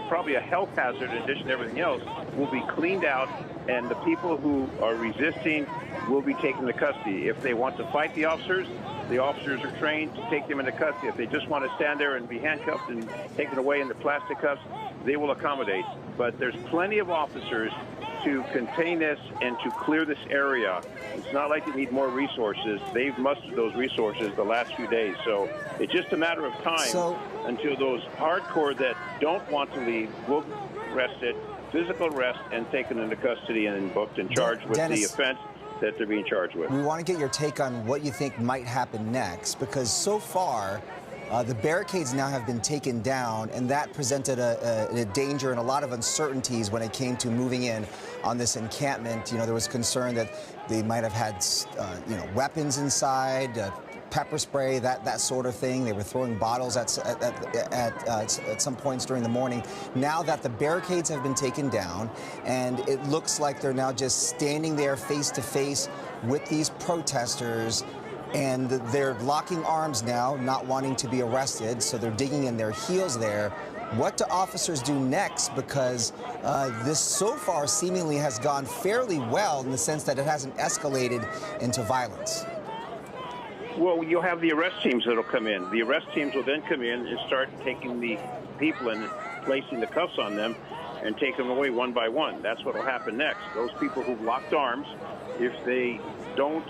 [SPEAKER 13] probably a health hazard in addition to everything else, will be cleaned out, and the people who are resisting will be taken into custody. If they want to fight the officers are trained to take them into custody. If they just want to stand there and be handcuffed and taken away in the plastic cuffs, they will accommodate. But there's plenty of officers to contain this and to clear this area. It's not like they need more resources. They've mustered those resources the last few days. So it's just a matter of time until those hardcore that don't want to leave will be arrested, physical arrest, and taken into custody and booked and charged with the offense that they're being charged with.
[SPEAKER 7] We want to get your take on what you think might happen next, because so far, the barricades now have been taken down, and that presented a danger and a lot of uncertainties when it came to moving in on this encampment. You know, there was concern that they might have had, you know, weapons inside, pepper spray, that sort of thing. They were throwing bottles at some points during the morning. Now that the barricades have been taken down, and it looks like they're now just standing there face to face with these protesters, and they're locking arms now, not wanting to be arrested, so they're digging in their heels there. What do officers do next? Because this so far seemingly has gone fairly well in the sense that it hasn't escalated into violence.
[SPEAKER 13] Well, you'll have the arrest teams that'll come in. The arrest teams will then come in and start taking the people and placing the cuffs on them and take them away one by one. That's what will happen next. Those people who've locked arms, if they don't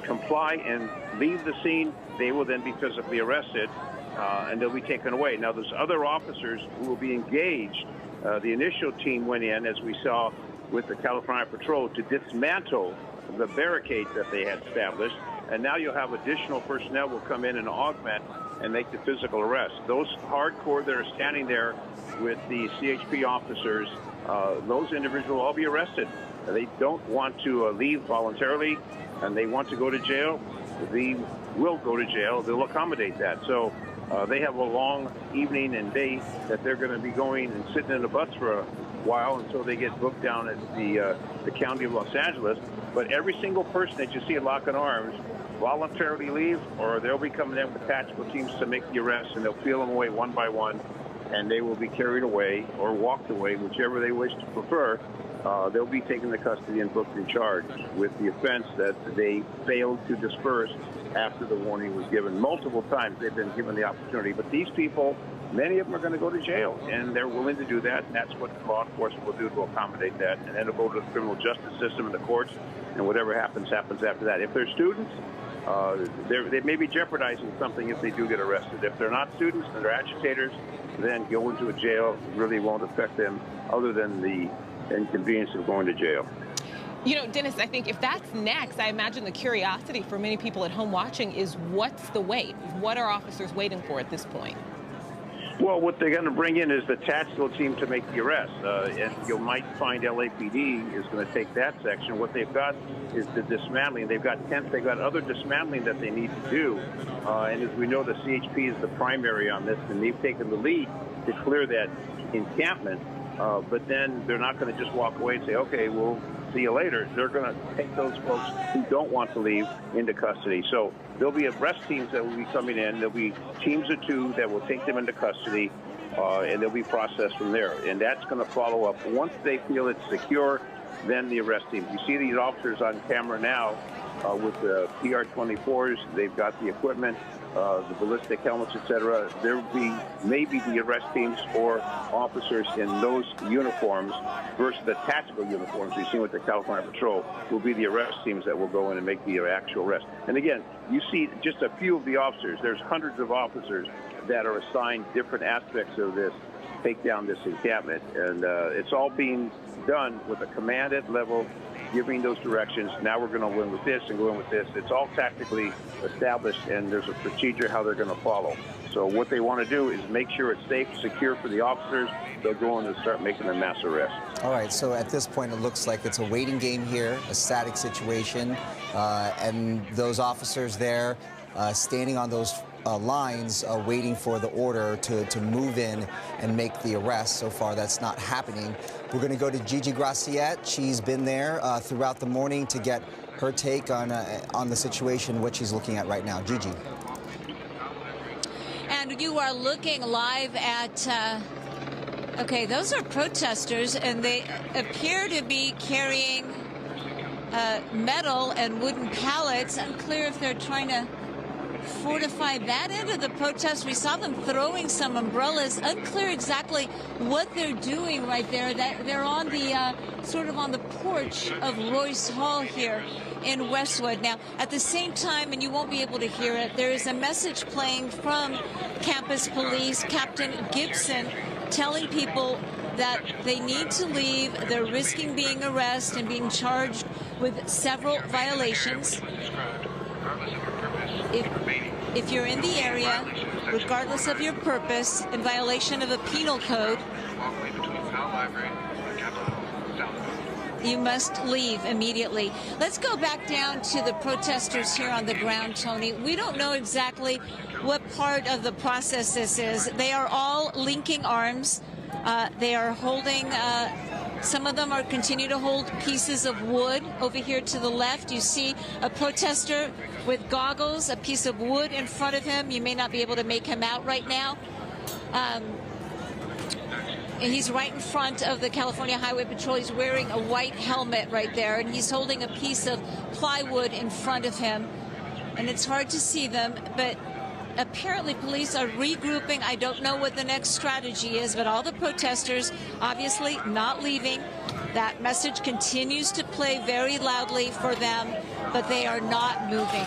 [SPEAKER 13] comply and leave the scene, they will then be physically arrested and they'll be taken away. Now, there's other officers who will be engaged. The initial team went in, as we saw with the California Patrol, to dismantle the barricades that they had established. And now you'll have additional personnel will come in and augment and make the physical arrest. Those hardcore that are standing there with the CHP officers, those individuals will all be arrested. They don't want to leave voluntarily, and they want to go to jail. They will go to jail. They'll accommodate that. So they have a long evening and day that they're going to be going and sitting in the bus for a while until they get booked down at the county of Los Angeles. But every single person that you see locking arms voluntarily leave, or they'll be coming in with tactical teams to make the arrest, and they'll peel them away one by one, and they will be carried away or walked away, whichever they wish to prefer. They'll be taken into custody and booked and charged with the offense that they failed to disperse after the warning was given. Multiple times they've been given the opportunity, but these people, many of them are going to go to jail, and they're willing to do that, and that's what law enforcement will do to accommodate that. And then it'll go to the criminal justice system and the courts, and whatever happens, happens after that. If they're students, they may be jeopardizing something if they do get arrested. If they're not students and they're agitators, then going to a jail really won't affect them other than the inconvenience of going to jail.
[SPEAKER 12] You know, Dennis, I think if that's next, I imagine the curiosity for many people at home watching is what's the wait? What are officers waiting for at this point?
[SPEAKER 13] Well, what they're going to bring in is the tactical team to make the arrest. And you might find LAPD is going to take that section. What they've got is the dismantling. They've got tents. They've got other dismantling that they need to do. And as we know, the CHP is the primary on this, and they've taken the lead to clear that encampment. But then they're not going to just walk away and say, okay, we'll see you later. They're going to take those folks who don't want to leave into custody. So there'll be arrest teams that will be coming in. There'll be teams of 2 that will take them into custody, and they'll be processed from there. And that's going to follow up. Once they feel it's secure, then the arrest teams. You see these officers on camera now with the PR-24s. They've got the equipment, the ballistic helmets, etc. There will be maybe the arrest teams or officers in those uniforms versus the tactical uniforms we've seen with the California Patrol will be the arrest teams that will go in and make the actual arrest. And again, you see just a few of the officers. There's hundreds of officers that are assigned different aspects of this, take down this encampment. And it's all being done with a commanded level, giving those directions. Now we're going to go in with this and go in with this. It's all tactically established, and there's a procedure how they're going to follow. So what they want to do is make sure it's safe, secure for the officers. They'll go in and start making a mass arrest.
[SPEAKER 7] All right, so at this point, it looks like it's a waiting game here, a static situation, and those officers there standing on those lines waiting for the order to move in and make the arrest. So far, that's not happening. We're going to go to Gigi Graciette. She's been there throughout the morning to get her take on the situation, what she's looking at right now. Gigi.
[SPEAKER 6] And you are looking live at, okay, those are protesters, and they appear to be carrying metal and wooden pallets. Unclear if they're trying to fortify that end of the protest. We saw them throwing some umbrellas. Unclear exactly what they're doing right there. That they're on the sort of on the porch of Royce Hall here in Westwood. Now, at the same time, and you won't be able to hear it, there is a message playing from campus police, Captain Gibson, telling people that they need to leave. They're risking being arrested and being charged with several violations. If you're in the area, regardless of your purpose, in violation of a penal code, you must leave immediately. Let's go back down to the protesters here on the ground, Tony. We don't know exactly what part of the process this is. They are all linking arms. They are holding, some of them are continue to hold pieces of wood. Over here to the left, you see a protester with goggles, a piece of wood in front of him. You may not be able to make him out right now. And he's right in front of the California Highway Patrol. He's wearing a white helmet right there, and he's holding a piece of plywood in front of him. And it's hard to see them, but apparently police are regrouping. I don't know what the next strategy is, but all the protesters obviously not leaving. That message continues to play very loudly for them, but they are not moving.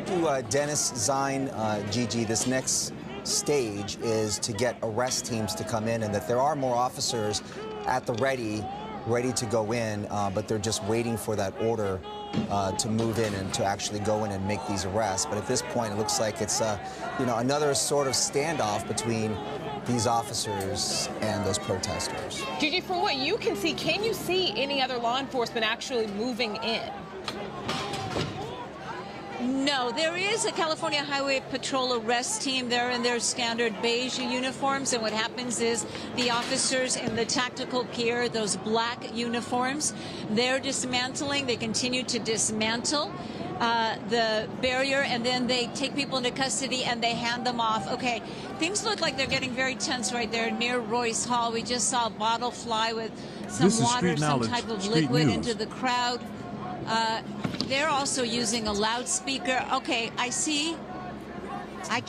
[SPEAKER 7] To Dennis Zine, Gigi, this next stage is to get arrest teams to come in, and that there are more officers at the ready to go in, but they're just waiting for that order to move in and to actually go in and make these arrests. But at this point, it looks like it's another sort of standoff between these officers and those protesters.
[SPEAKER 12] Gigi, from what you can see, can you see any other law enforcement actually moving in?
[SPEAKER 6] No, there is a California Highway Patrol arrest team there in their standard beige uniforms, and what happens is the officers in the tactical gear, those black uniforms, they're dismantling. They continue to dismantle the barrier, and then they take people into custody and they hand them off. Okay, things look like they're getting very tense right there near Royce Hall. We just saw a bottle fly with some water, some type of liquid into the crowd. They're also using a loudspeaker. Okay, I see.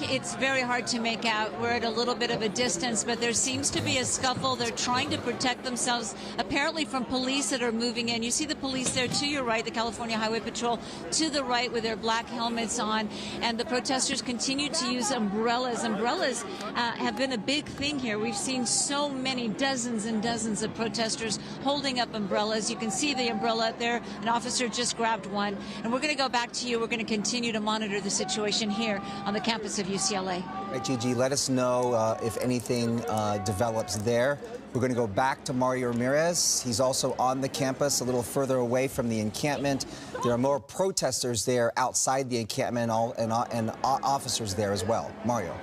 [SPEAKER 6] It's very hard to make out. We're at a little bit of a distance, but there seems to be a scuffle. They're trying to protect themselves, apparently from police that are moving in. You see the police there to your right, the California Highway Patrol to the right with their black helmets on, and the protesters continue to use umbrellas. Umbrellas have been a big thing here. We've seen so many, dozens and dozens of protesters holding up umbrellas. You can see the umbrella there. An officer just grabbed one. And we're going to go back to you. We're going to continue to monitor the situation here on the campus of UCLA.
[SPEAKER 7] Right, Gigi, let us know if anything develops there. We're going to go back to Mario Ramirez. He's also on the campus, a little further away from the encampment. There are more protesters there outside the encampment and officers there as well. Mario.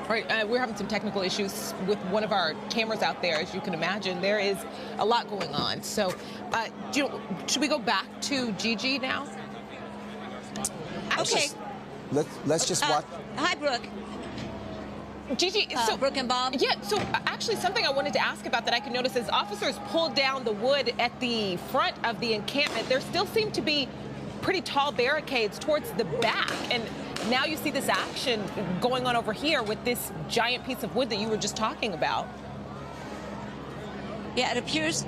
[SPEAKER 12] Right, we're having some technical issues with one of our cameras out there, as you can imagine. There is a lot going on. So, should we go back to Gigi now?
[SPEAKER 6] Okay.
[SPEAKER 7] Let's just watch.
[SPEAKER 6] Hi, Brooke.
[SPEAKER 12] Gigi, so
[SPEAKER 6] Brooke and Bob.
[SPEAKER 12] Yeah, so actually something I wanted to ask about that I could notice is officers pulled down the wood at the front of the encampment. There still seem to be pretty tall barricades towards the back, and now you see this action going on over here with this giant piece of wood that you were just talking about.
[SPEAKER 6] Yeah, it appears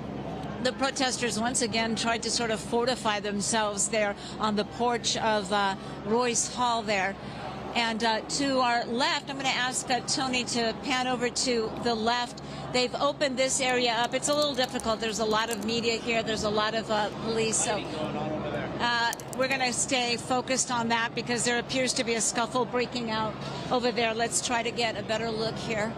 [SPEAKER 6] the protesters once again tried to sort of fortify themselves there on the porch of Royce Hall there. And to our left, I'm going to ask Tony to pan over to the left. They've opened this area up. It's a little difficult. There's a lot of media here. There's a lot of police. So we're going to stay focused on that because there appears to be a scuffle breaking out over there. Let's try to get a better look here.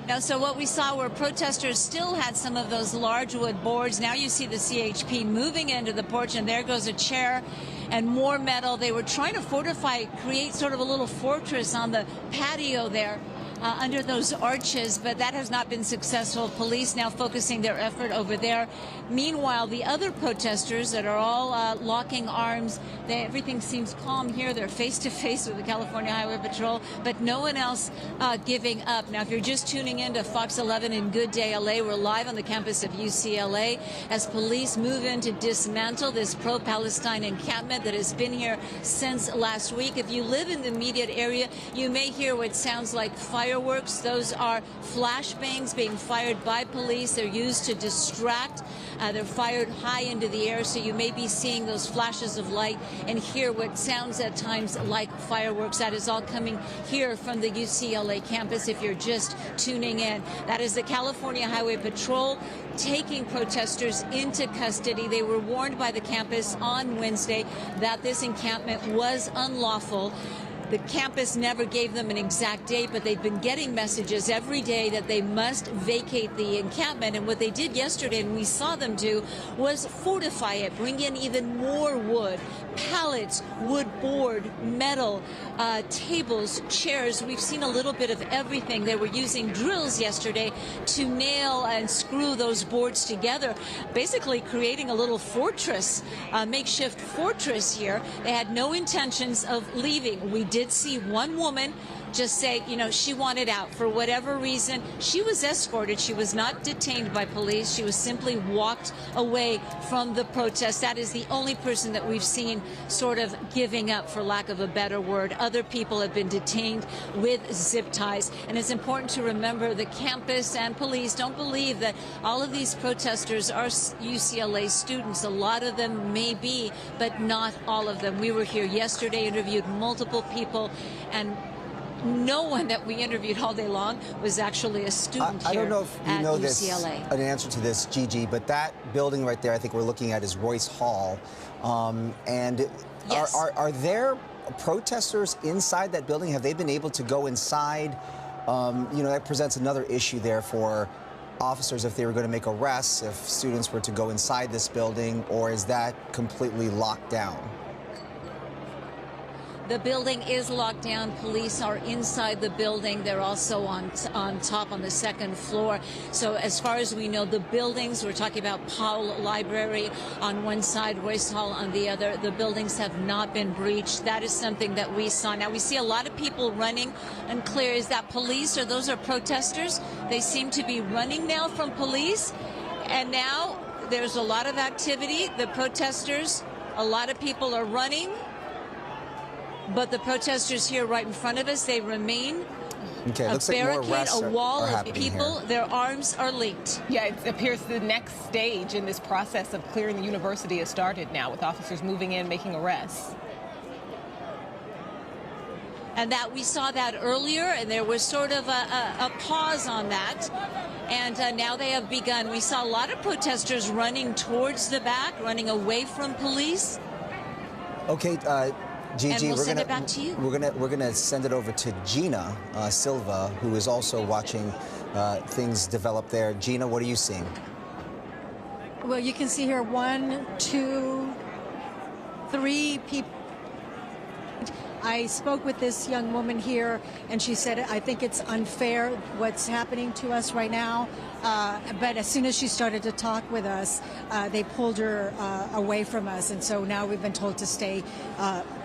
[SPEAKER 6] Now, so what we saw were protesters still had some of those large wood boards. Now you see the CHP moving into the porch, and there goes a chair and more metal. They were trying to fortify, create sort of a little fortress on the patio there under those arches, but that has not been successful. Police now focusing their effort over there. Meanwhile, the other protesters that are all locking arms, everything seems calm here. They're face to face with the California Highway Patrol, but no one else giving up. Now, if you're just tuning in to Fox 11 in Good Day LA, we're live on the campus of UCLA as police move in to dismantle this pro-Palestine encampment that has been here since last week. If you live in the immediate area, you may hear what sounds like fireworks. Those are flashbangs being fired by police. They're used to distract. They're fired high into the air, so you may be seeing those flashes of light and hear what sounds at times like fireworks. That is all coming here from the UCLA campus if you're just tuning in. That is the California Highway Patrol taking protesters into custody. They were warned by the campus on Wednesday that this encampment was unlawful. The campus never gave them an exact date, but they've been getting messages every day that they must vacate the encampment. And what they did yesterday, and we saw them do, was fortify it, bring in even more wood, pallets, wood board, metal, tables, chairs. We've seen a little bit of everything. They were using drills yesterday to nail and screw those boards together, basically creating a little fortress, makeshift fortress here. They had no intentions of leaving. We did see one woman just say, you know, she wanted out for whatever reason. She was escorted. She was not detained by police. She was simply walked away from the protest. That is the only person that we've seen sort of giving up, for lack of a better word. Other people have been detained with zip ties. And it's important to remember the campus and police don't believe that all of these protesters are UCLA students. A lot of them may be, but not all of them. We were here yesterday, interviewed multiple people, and no one that we interviewed all day long was actually a student here.
[SPEAKER 7] I don't know if you know
[SPEAKER 6] UCLA.
[SPEAKER 7] an answer to this, Gigi, but that building right there, I think we're looking at, is Royce Hall. And
[SPEAKER 6] yes.
[SPEAKER 7] Are there protesters inside that building? Have they been able to go inside? You know, that presents another issue there for officers if they were going to make arrests, if students were to go inside this building, or is that completely locked down?
[SPEAKER 6] The building is locked down. Police are inside the building. They're also on top on the second floor. So as far as we know, the buildings, we're talking about Powell Library on one side, Royce Hall on the other, the buildings have not been breached. That is something that we saw. Now, we see a lot of people running. Unclear, is that police or those are protesters? They seem to be running now from police. And now there's a lot of activity. The protesters, a lot of people are running. But the protesters here right in front of us, they remain.
[SPEAKER 7] Okay,
[SPEAKER 6] a
[SPEAKER 7] looks like
[SPEAKER 6] barricade,
[SPEAKER 7] more arrests
[SPEAKER 6] a wall
[SPEAKER 7] are
[SPEAKER 6] of people,
[SPEAKER 7] here.
[SPEAKER 6] Their arms are linked.
[SPEAKER 12] Yeah, it appears the next stage in this process of clearing the university has started now, with officers moving in, making arrests.
[SPEAKER 6] And that we saw that earlier, and there was sort of a pause on that. And now they have begun. We saw a lot of protesters running towards the back, running away from police.
[SPEAKER 7] Okay, Gigi,
[SPEAKER 6] and we'll
[SPEAKER 7] we're
[SPEAKER 6] send
[SPEAKER 7] gonna,
[SPEAKER 6] it back to you.
[SPEAKER 7] We're gonna send it over to Gina Silva, who is also watching things develop there. Gina, what are you seeing?
[SPEAKER 8] Well, you can see here 1, 2, 3 people. I spoke with this young woman here, and she said, I think it's unfair what's happening to us right now. But as soon as she started to talk with us, they pulled her away from us. And so now we've been told to stay,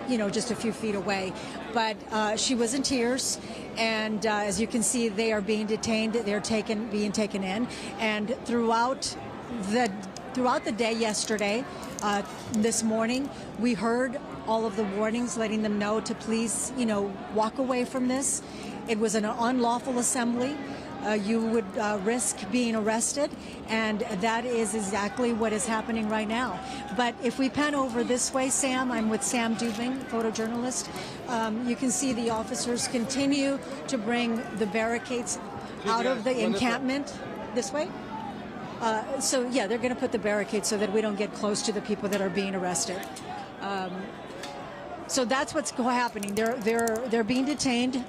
[SPEAKER 8] just a few feet away. But she was in tears. And as you can see, they are being detained. They're being taken in. And throughout the day yesterday, this morning, we heard all of the warnings letting them know to please, walk away from this. It was an unlawful assembly. You would risk being arrested, and that is exactly what is happening right now. But if we pan over this way, Sam, I'm with Sam Dubing, photojournalist. You can see the officers continue to bring the barricades out of the encampment. This way? So yeah, they're going to put the barricades so that we don't get close to the people that are being arrested. So that's what's happening. They're being detained.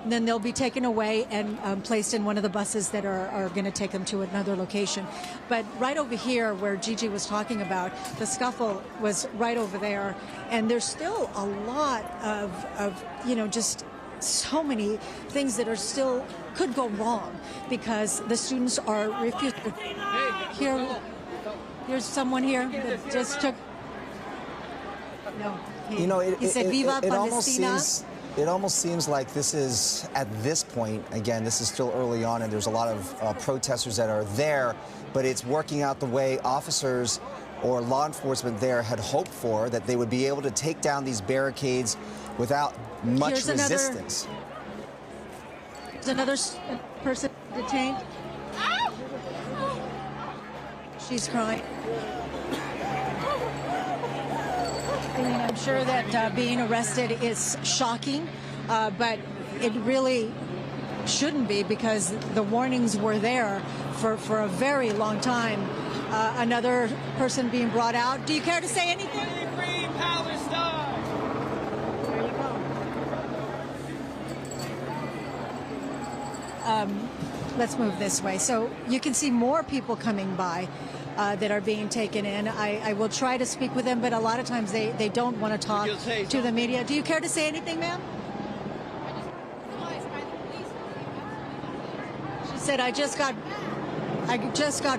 [SPEAKER 8] Then they'll be taken away and placed in one of the buses that are going to take them to another location. But right over here, where Gigi was talking about, the scuffle was right over there, and there's still a lot of just so many things that are still could go wrong because the students are refused. Here's someone here that just took. No, he said "Viva Palestina."
[SPEAKER 7] It almost seems like this is, at this point, again, this is still early on, and there's a lot of protesters that are there, but it's working out the way officers or law enforcement there had hoped for, that they would be able to take down these barricades without much resistance.
[SPEAKER 8] There's another person detained. She's crying. I mean, I'm sure that being arrested is shocking, but it really shouldn't be because the warnings were there for a very long time. Another person being brought out. Do you care to say anything?
[SPEAKER 5] Free Palestine!
[SPEAKER 8] There you go. Let's move this way. So you can see more people coming by. That are being taken in. I will try to speak with them, but a lot of times they don't want to talk to the media. Do you care to say anything, ma'am? She said, I just got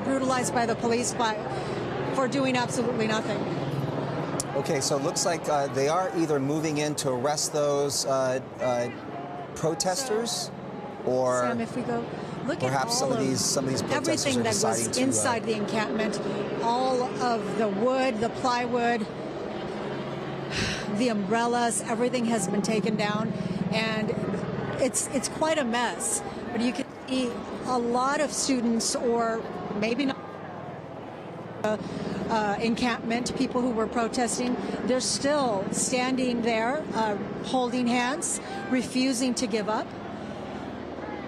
[SPEAKER 8] brutalized by the police for doing absolutely nothing.
[SPEAKER 7] Okay, so it looks like they are either moving in to arrest those protesters, or
[SPEAKER 8] Sam, if we go. Look
[SPEAKER 7] perhaps
[SPEAKER 8] at
[SPEAKER 7] some of these protesters
[SPEAKER 8] everything
[SPEAKER 7] are
[SPEAKER 8] that
[SPEAKER 7] deciding
[SPEAKER 8] was
[SPEAKER 7] to,
[SPEAKER 8] inside the encampment, all of the wood, the plywood, the umbrellas, everything has been taken down, and it's quite a mess. But you can see a lot of students, or maybe not encampment, people who were protesting, they're still standing there, holding hands, refusing to give up.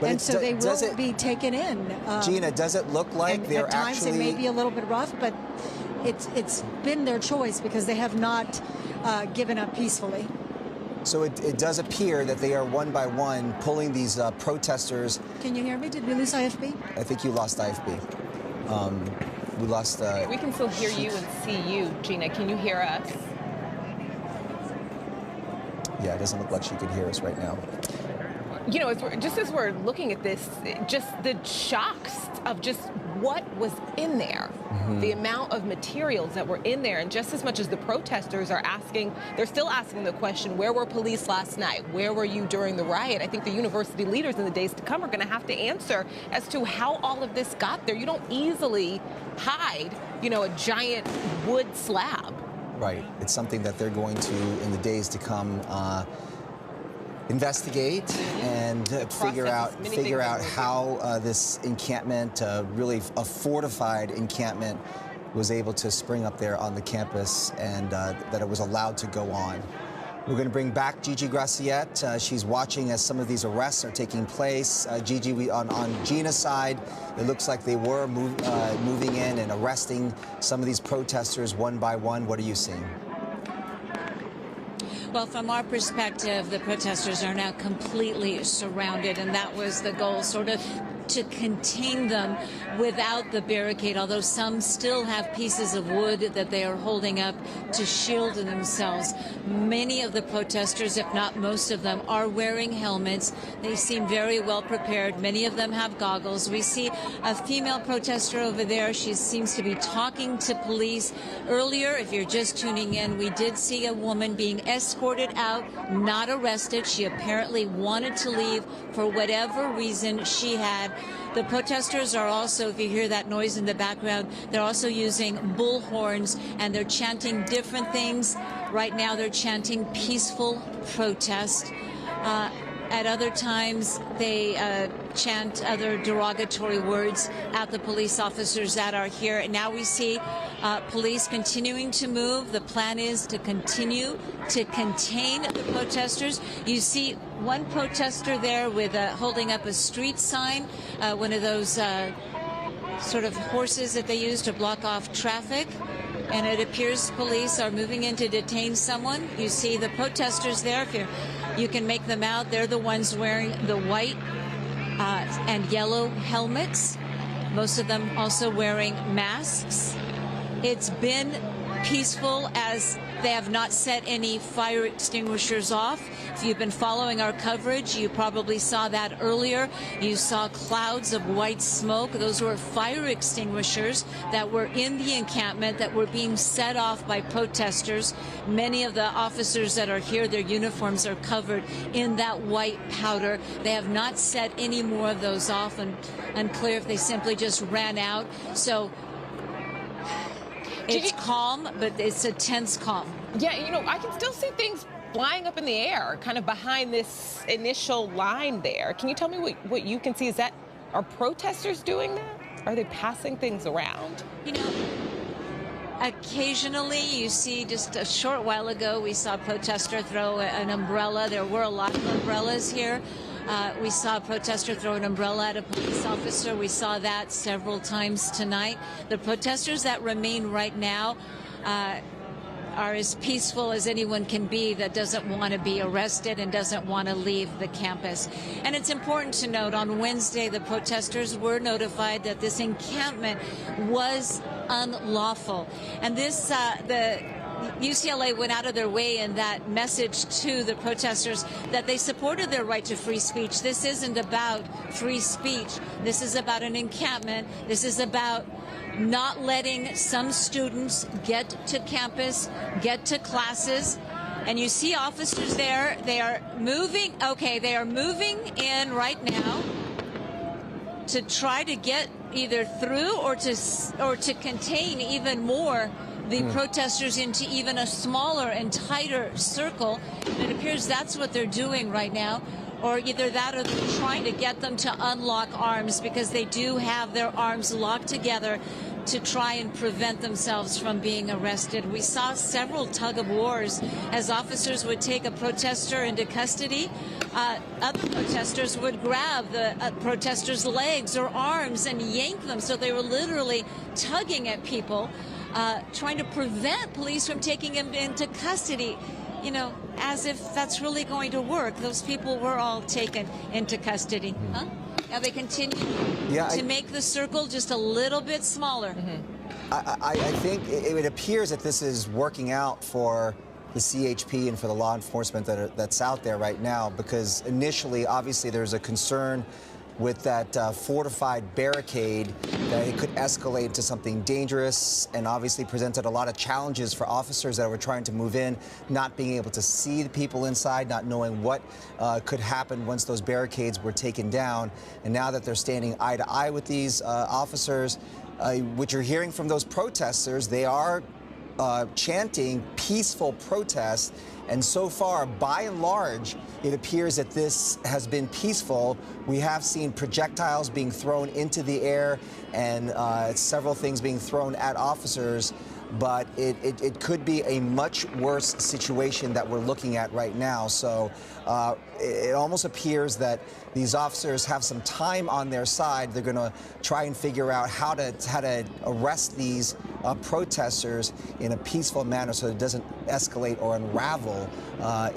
[SPEAKER 7] But
[SPEAKER 8] and so they will be taken in.
[SPEAKER 7] Gina, does it look like they're
[SPEAKER 8] at times
[SPEAKER 7] actually...
[SPEAKER 8] it may be a little bit rough, but it's been their choice because they have not given up peacefully.
[SPEAKER 7] So it does appear that they are one by one pulling these protesters.
[SPEAKER 8] Can you hear me? Did we lose IFB?
[SPEAKER 7] I think you lost IFB. We lost...
[SPEAKER 12] we can still hear you and see you, Gina. Can you hear us?
[SPEAKER 7] Yeah, it doesn't look like she could hear us right now.
[SPEAKER 12] You know, as we're looking at this, just the shocks of just what was in there, the amount of materials that were in there, and just as much as the protesters are asking, they're still asking the question, where were police last night? Where were you during the riot? I think the university leaders in the days to come are going to have to answer as to how all of this got there. You don't easily hide, a giant wood slab.
[SPEAKER 7] Right. It's something that they're going to, in the days to come, investigate and figure out how this encampment, really a fortified encampment, was able to spring up there on the campus, and that it was allowed to go on. We're going to bring back Gigi Graciette. She's watching as some of these arrests are taking place. Gigi, on Gina's side, it looks like they were moving in and arresting some of these protesters one by one. What are you seeing?
[SPEAKER 6] Well, from our perspective, the protesters are now completely surrounded, and that was the goal, sort of to contain them without the barricade, although some still have pieces of wood that they are holding up to shield themselves. Many of the protesters, if not most of them, are wearing helmets. They seem very well prepared. Many of them have goggles. We see a female protester over there. She seems to be talking to police. Earlier, if you're just tuning in, we did see a woman being escorted out, not arrested. She apparently wanted to leave for whatever reason she had. The protesters are also, if you hear that noise in the background, they're also using bullhorns and they're chanting different things. Right now they're chanting peaceful protest. At other times, they chant other derogatory words at the police officers that are here. And now we see police continuing to move. The plan is to continue to contain the protesters. You see one protester there with holding up a street sign, one of those sort of horses that they use to block off traffic. And it appears police are moving in to detain someone. You see the protesters there. If you can make them out, they're the ones wearing the white and yellow helmets. Most of them also wearing masks. It's been peaceful, as they have not set any fire extinguishers off. If you've been following our coverage, you probably saw that earlier. You saw clouds of white smoke. Those were fire extinguishers that were in the encampment that were being set off by protesters. Many of the officers that are here, their uniforms are covered in that white powder. They have not set any more of those off, and unclear if they simply just ran out. So it's calm, but it's a tense calm.
[SPEAKER 12] Yeah, you know, I can still see things flying up in the air, kind of behind this initial line there. Can you tell me what you can see? Are protesters doing that? Are they passing things around?
[SPEAKER 6] You know, occasionally you see, just a short while ago, we saw a protester throw an umbrella. There were a lot of umbrellas here. We saw a protester throw an umbrella at a police officer. We saw that several times tonight. The protesters that remain right now are as peaceful as anyone can be that doesn't want to be arrested and doesn't want to leave the campus. And it's important to note, on Wednesday, the protesters were notified that this encampment was unlawful. And this, the UCLA went out of their way in that message to the protesters that they supported their right to free speech. This isn't about free speech. This is about an encampment. This is about not letting some students get to campus, get to classes. And you see officers there. They are moving. Okay, they are moving in right now to try to get either through or to contain even more the protesters into even a smaller and tighter circle. And it appears that's what they're doing right now. Or either that, or they're trying to get them to unlock arms, because they do have their arms locked together to try and prevent themselves from being arrested. We saw several tug-of-wars as officers would take a protester into custody. Other protesters would grab the protesters' legs or arms and yank them. So they were literally tugging at people, trying to prevent police from taking them into custody. You know, as if that's really going to work. Those people were all taken into custody. Huh? Now they continue to make the circle just a little bit smaller.
[SPEAKER 7] I think it appears that this is working out for the CHP and for the law enforcement that's out there right now, because initially, obviously, there's a concern with that fortified barricade that it could escalate to something dangerous, and obviously presented a lot of challenges for officers that were trying to move in, not being able to see the people inside, not knowing what could happen once those barricades were taken down. And now that they're standing eye to eye with these officers, what you're hearing from those protesters, they are chanting peaceful protest. And so far, by and large, it appears that this has been peaceful. We have seen projectiles being thrown into the air and several things being thrown at officers. But it could be a much worse situation that we're looking at right now. So it almost appears that these officers have some time on their side. They're going to try and figure out how to arrest these protesters in a peaceful manner so that it doesn't escalate or unravel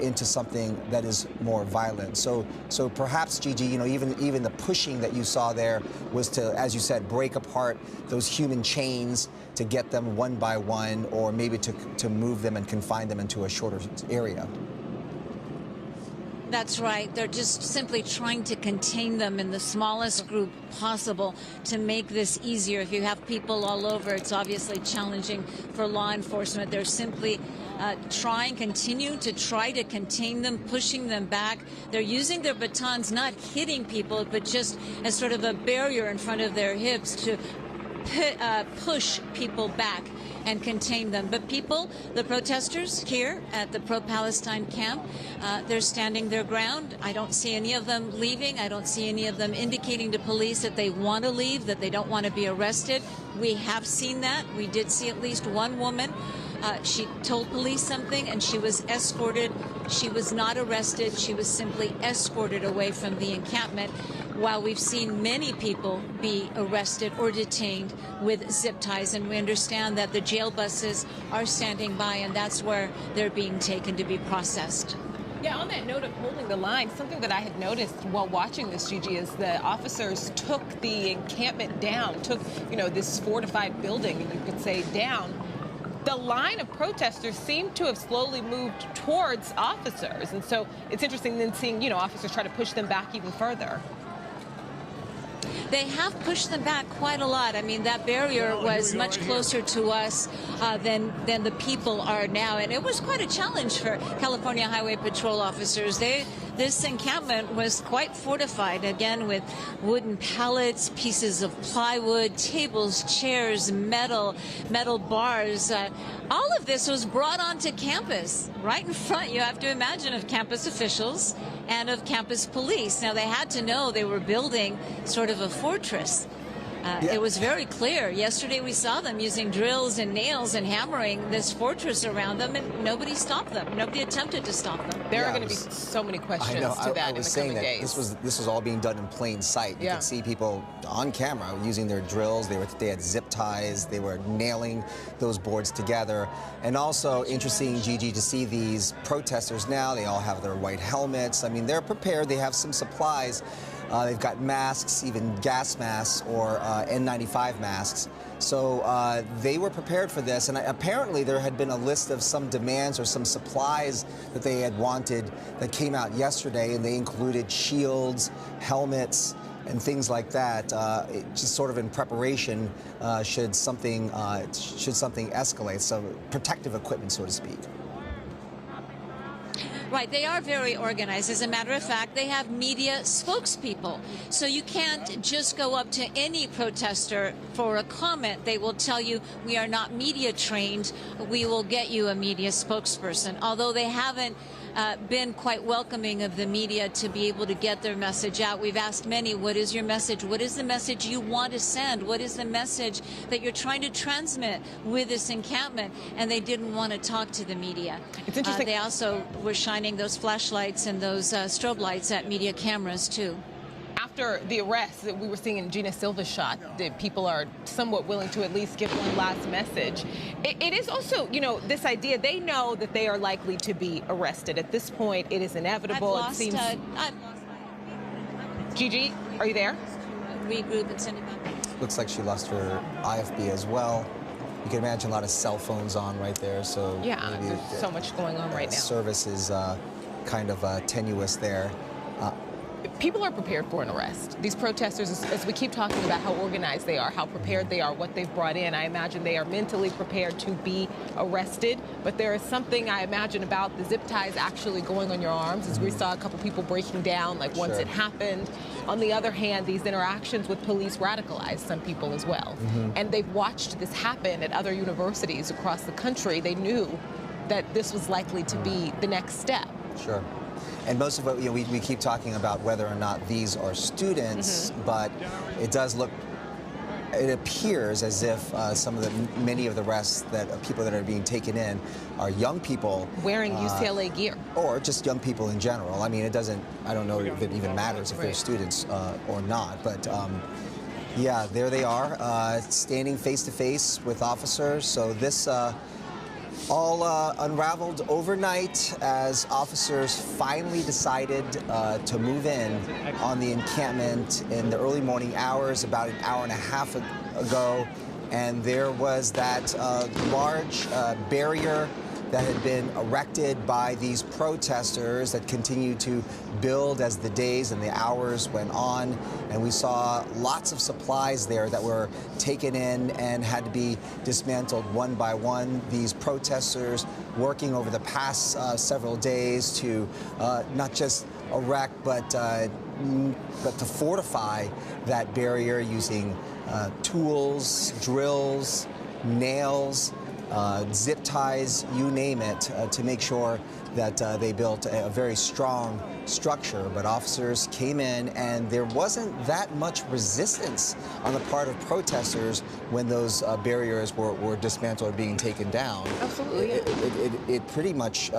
[SPEAKER 7] into something that is more violent. So perhaps, Gigi, you know, even the pushing that you saw there was to, as you said, break apart those human chains to get them one by one, or maybe to move them and confine them into a shorter area.
[SPEAKER 6] That's right. They're just simply trying to contain them in the smallest group possible to make this easier. If you have people all over, it's obviously challenging for law enforcement. They're simply continue to try to contain them, pushing them back. They're using their batons, not hitting people, but just as sort of a barrier in front of their hips to push people back and contain them. But people, the protesters here at the pro-Palestine camp, they're standing their ground. I don't see any of them leaving. I don't see any of them indicating to police that they want to leave, that they don't want to be arrested. We have seen that. We did see at least one woman. She told police something and she was escorted. She was not arrested. She was simply escorted away from the encampment, while we've seen many people be arrested or detained with zip ties. And we understand that the jail buses are standing by, and that's where they're being taken to be processed.
[SPEAKER 12] Yeah, on that note of holding the line, something that I had noticed while watching this, Gigi, is the officers took the encampment down, took, you know, this fortified building, and you could say down. The line of protesters seemed to have slowly moved towards officers. And so it's interesting then seeing, you know, officers try to push them back even further.
[SPEAKER 6] They have pushed them back quite a lot. I mean, that barrier was much closer to us than the people are now. And it was quite a challenge for California Highway Patrol officers. This encampment was quite fortified, again, with wooden pallets, pieces of plywood, tables, chairs, metal bars. All of this was brought onto campus, right in front, you have to imagine, of campus officials and of campus police. Now, they had to know they were building sort of a fortress. It was very clear. Yesterday we saw them using drills and nails and hammering this fortress around them, and nobody stopped them. Nobody attempted to stop them.
[SPEAKER 12] There are going to be so many questions to that in the coming days.
[SPEAKER 7] This was all being done in plain sight. You could see people on camera using their drills. They had zip ties. They were nailing those boards together. And also interesting, Gigi, to see these protesters now. They all have their white helmets. I mean, they're prepared. They have some supplies. They've got masks, even gas masks or N95 masks. So they were prepared for this. And apparently there had been a list of some demands or some supplies that they had wanted that came out yesterday, and they included shields, helmets, and things like that, just sort of in preparation should something escalate. So protective equipment, so to speak.
[SPEAKER 6] Right, they are very organized. As a matter of fact, they have media spokespeople. So you can't just go up to any protester for a comment. They will tell you, we are not media trained. We will get you a media spokesperson. Although they haven't been quite welcoming of the media to be able to get their message out. We've asked many, what is your message? What is the message you want to send? What is the message that you're trying to transmit with this encampment? And they didn't want to talk to the media.
[SPEAKER 12] It's interesting.
[SPEAKER 6] They also were shining those flashlights and those strobe lights at media cameras, too.
[SPEAKER 12] After the arrest that we were seeing in Gina Silva's shot, that people are somewhat willing to at least give one last message. It is also, you know, this idea, they know that they are likely to be arrested. At this point, it is inevitable.
[SPEAKER 6] I've lost,
[SPEAKER 12] Gigi, are you there?
[SPEAKER 6] Regroup and send it back.
[SPEAKER 7] Looks like she lost her IFB as well. You can imagine a lot of cell phones on right there. So
[SPEAKER 12] yeah, there's so much going on right now.
[SPEAKER 7] Service is kind of tenuous there.
[SPEAKER 12] People are prepared for an arrest. These protesters, as we keep talking about how organized they are, how prepared they are, what they've brought in, I imagine they are mentally prepared to be arrested. But there is something, I imagine, about the zip ties actually going on your arms, as we saw a couple people breaking down, like once it happened. On the other hand, these interactions with police radicalized some people as well. And they've watched this happen at other universities across the country. They knew that this was likely to be the next step.
[SPEAKER 7] Sure. And most of what, you know, we keep talking about whether or not these are students, but it does look, it appears as if many of the rest people that are being taken in are young people
[SPEAKER 12] wearing UCLA gear,
[SPEAKER 7] or just young people in general. I mean, I don't know if it even matters if they're students or not, but Yeah, there they are, standing face to face with officers. So this all unraveled overnight as officers finally decided to move in on the encampment in the early morning hours, about an hour and a half ago. And there was that large barrier that had been erected by these protesters that continued to build as the days and the hours went on. And we saw lots of supplies there that were taken in and had to be dismantled one by one. These protesters working over the past several days to not just erect, but to fortify that barrier using tools, drills, nails, zip ties, you name it, to make sure that they built a very strong structure. But officers came in, and there wasn't that much resistance on the part of protesters when those barriers were dismantled or being taken down.
[SPEAKER 12] Absolutely.
[SPEAKER 7] It pretty much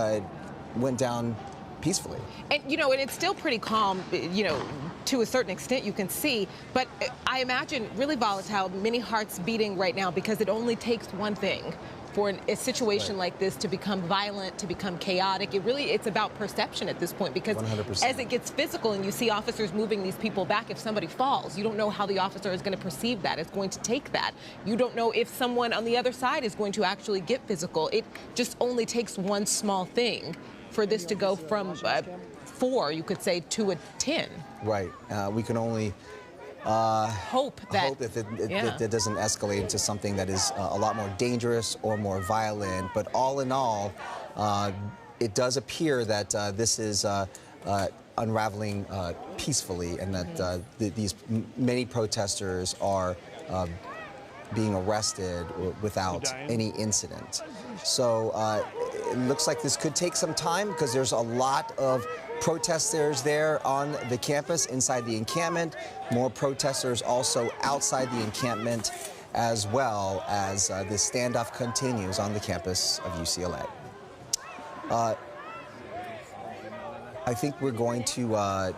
[SPEAKER 7] went down peacefully.
[SPEAKER 12] And, you know, and it's still pretty calm, you know, to a certain extent, you can see. But I imagine really volatile, many hearts beating right now, because it only takes one thing for a situation like this to become violent, to become chaotic. It's about perception at this point, because
[SPEAKER 7] 100%.
[SPEAKER 12] As it gets physical and you see officers moving these people back, if somebody falls, you don't know how the officer is going to perceive that, is going to take that. You don't know if someone on the other side is going to actually get physical. It just only takes one small thing for this to go from 4, you could say, to a 10.
[SPEAKER 7] Right. We can only
[SPEAKER 12] hope that
[SPEAKER 7] it doesn't escalate into something that is a lot more dangerous or more violent. But all in all, it does appear that this is unraveling peacefully, and that these many protesters are being arrested without any incident. So it looks like this could take some time, because there's a lot of protesters there on the campus inside the encampment, more protesters also outside the encampment, as well as this standoff continues on the campus of UCLA. I think we're going to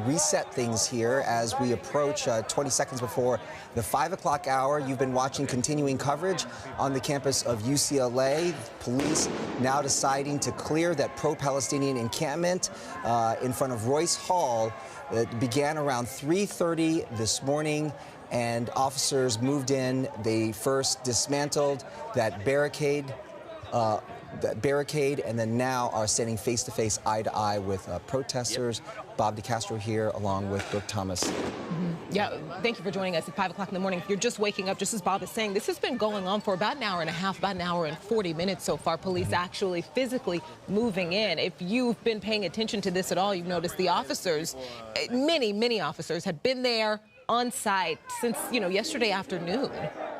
[SPEAKER 7] reset things here as we approach 20 seconds before the 5 o'clock hour. You've been watching continuing coverage on the campus of UCLA. Police now deciding to clear that pro-Palestinian encampment in front of Royce Hall. It began around 3:30 this morning, and officers moved in. They first dismantled that barricade, and then now are standing face-to-face, eye-to-eye with protesters. Bob DeCastro here, along with Brooke Thomas.
[SPEAKER 12] Yeah, thank you for joining us at 5 o'clock in the morning. If you're just waking up, just as Bob is saying, this has been going on for about an hour and a half, about an hour and 40 minutes so far. Police actually physically moving in. If you've been paying attention to this at all, you've noticed the officers, many officers had been there on site since, you know, yesterday afternoon,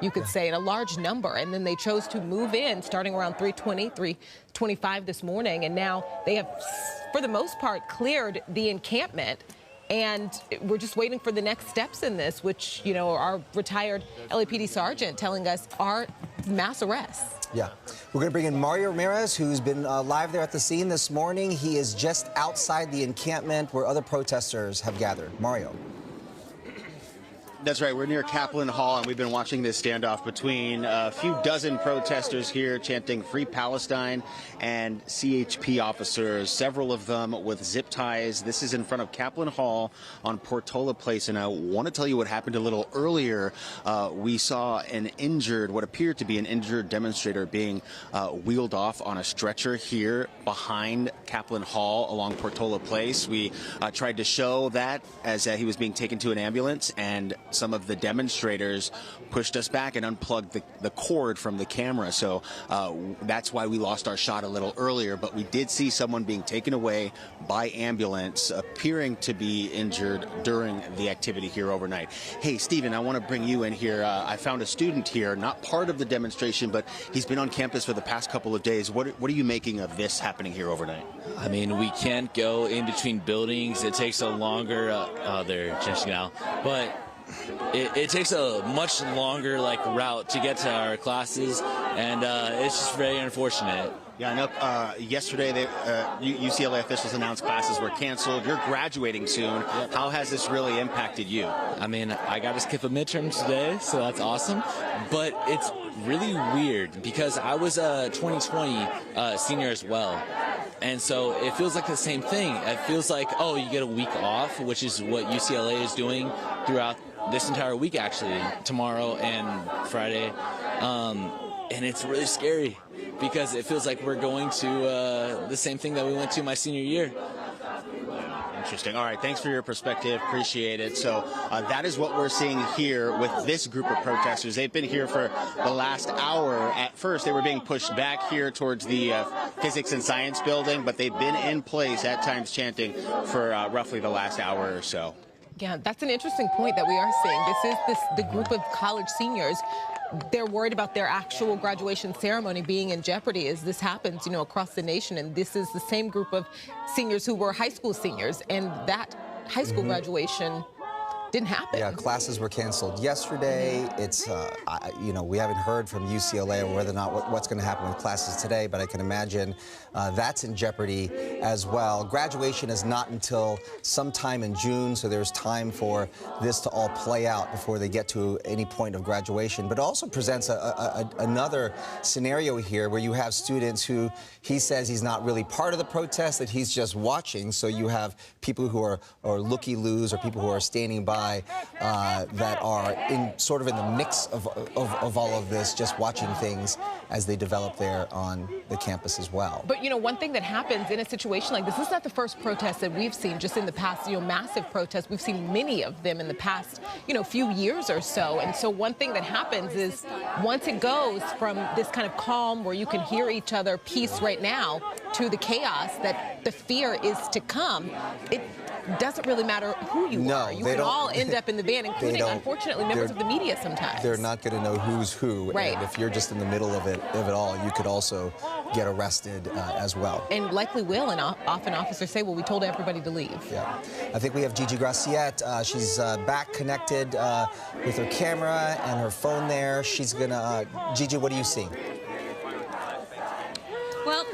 [SPEAKER 12] you could say, in a large number. And then they chose to move in starting around 3:20, 3:25 this morning. And now they have, for the most part, cleared the encampment. And we're just waiting for the next steps in this, which, you know, our retired LAPD sergeant telling us are mass arrests.
[SPEAKER 7] Yeah. We're going to bring in Mario Ramirez, who's been live there at the scene this morning. He is just outside the encampment where other protesters have gathered. Mario.
[SPEAKER 14] That's right. We're near Kaplan Hall, and we've been watching this standoff between a few dozen protesters here chanting "Free Palestine" and CHP officers, several of them with zip ties. This is in front of Kaplan Hall on Portola Place, and I want to tell you what happened a little earlier. We saw what appeared to be an injured demonstrator being wheeled off on a stretcher here behind Kaplan Hall along Portola Place. We tried to show that as he was being taken to an ambulance, and some of the demonstrators pushed us back and unplugged the cord from the camera. So that's why we lost our shot a little earlier. But we did see someone being taken away by ambulance, appearing to be injured during the activity here overnight. Hey, Stephen, I want to bring you in here. I found a student here, not part of the demonstration, but he's been on campus for the past couple of days. What are you making of this happening here overnight?
[SPEAKER 17] I mean, we can't go in between buildings. It takes a longer, they're changing now, but it takes a much longer route to get to our classes, and it's just very unfortunate.
[SPEAKER 14] Yeah, I know yesterday UCLA officials announced classes were canceled. You're graduating soon. Yep. How has this really impacted you?
[SPEAKER 17] I mean, I got to skip a midterm today, so that's awesome. But it's really weird because I was a 2020 senior as well. And so it feels like the same thing. It feels like, oh, you get a week off, which is what UCLA is doing throughout this entire week, actually, tomorrow and Friday. And it's really scary because it feels like we're going to the same thing that we went to my senior year.
[SPEAKER 14] Interesting. All right. Thanks for your perspective. Appreciate it. So that is what we're seeing here with this group of protesters. They've been here for the last hour. At first, they were being pushed back here towards the Physics and Science building, but they've been in place at times chanting for roughly the last hour or so.
[SPEAKER 12] Yeah, that's an interesting point that we are seeing. This is the group of college seniors. They're worried about their actual graduation ceremony being in jeopardy as this happens, across the nation. And this is the same group of seniors who were high school seniors, and that high school graduation didn't happen.
[SPEAKER 7] Yeah, classes were canceled yesterday. It's, we haven't heard from UCLA or whether or not what's going to happen with classes today, but I can imagine that's in jeopardy as well. Graduation is not until sometime in June, so there's time for this to all play out before they get to any point of graduation. But it also presents another scenario here where you have students who he says he's not really part of the protest, that he's just watching. So you have people who are looky-loos or people who are standing by that are sort of in the mix of all of this, just watching things as they develop there on the campus as well.
[SPEAKER 12] But, one thing that happens in a situation like this is not the first protest that we've seen just in the past, massive protests. We've seen many of them in the past, few years or so. And so one thing that happens is once it goes from this kind of calm where you can hear each other, peace right now, to the chaos that the fear is to come, it doesn't really matter who you are. You can all end up in the van, including, unfortunately, members of the media sometimes.
[SPEAKER 7] They're not going to know who's who.
[SPEAKER 12] Right.
[SPEAKER 7] And if you're just in the middle of it all, you could also get arrested as well.
[SPEAKER 12] And likely will, and often officers say, well, we told everybody to leave.
[SPEAKER 7] Yeah. I think we have Gigi Graciette. She's back connected with her camera and her phone there. She's going to... Gigi, what are you seeing?
[SPEAKER 6] Well,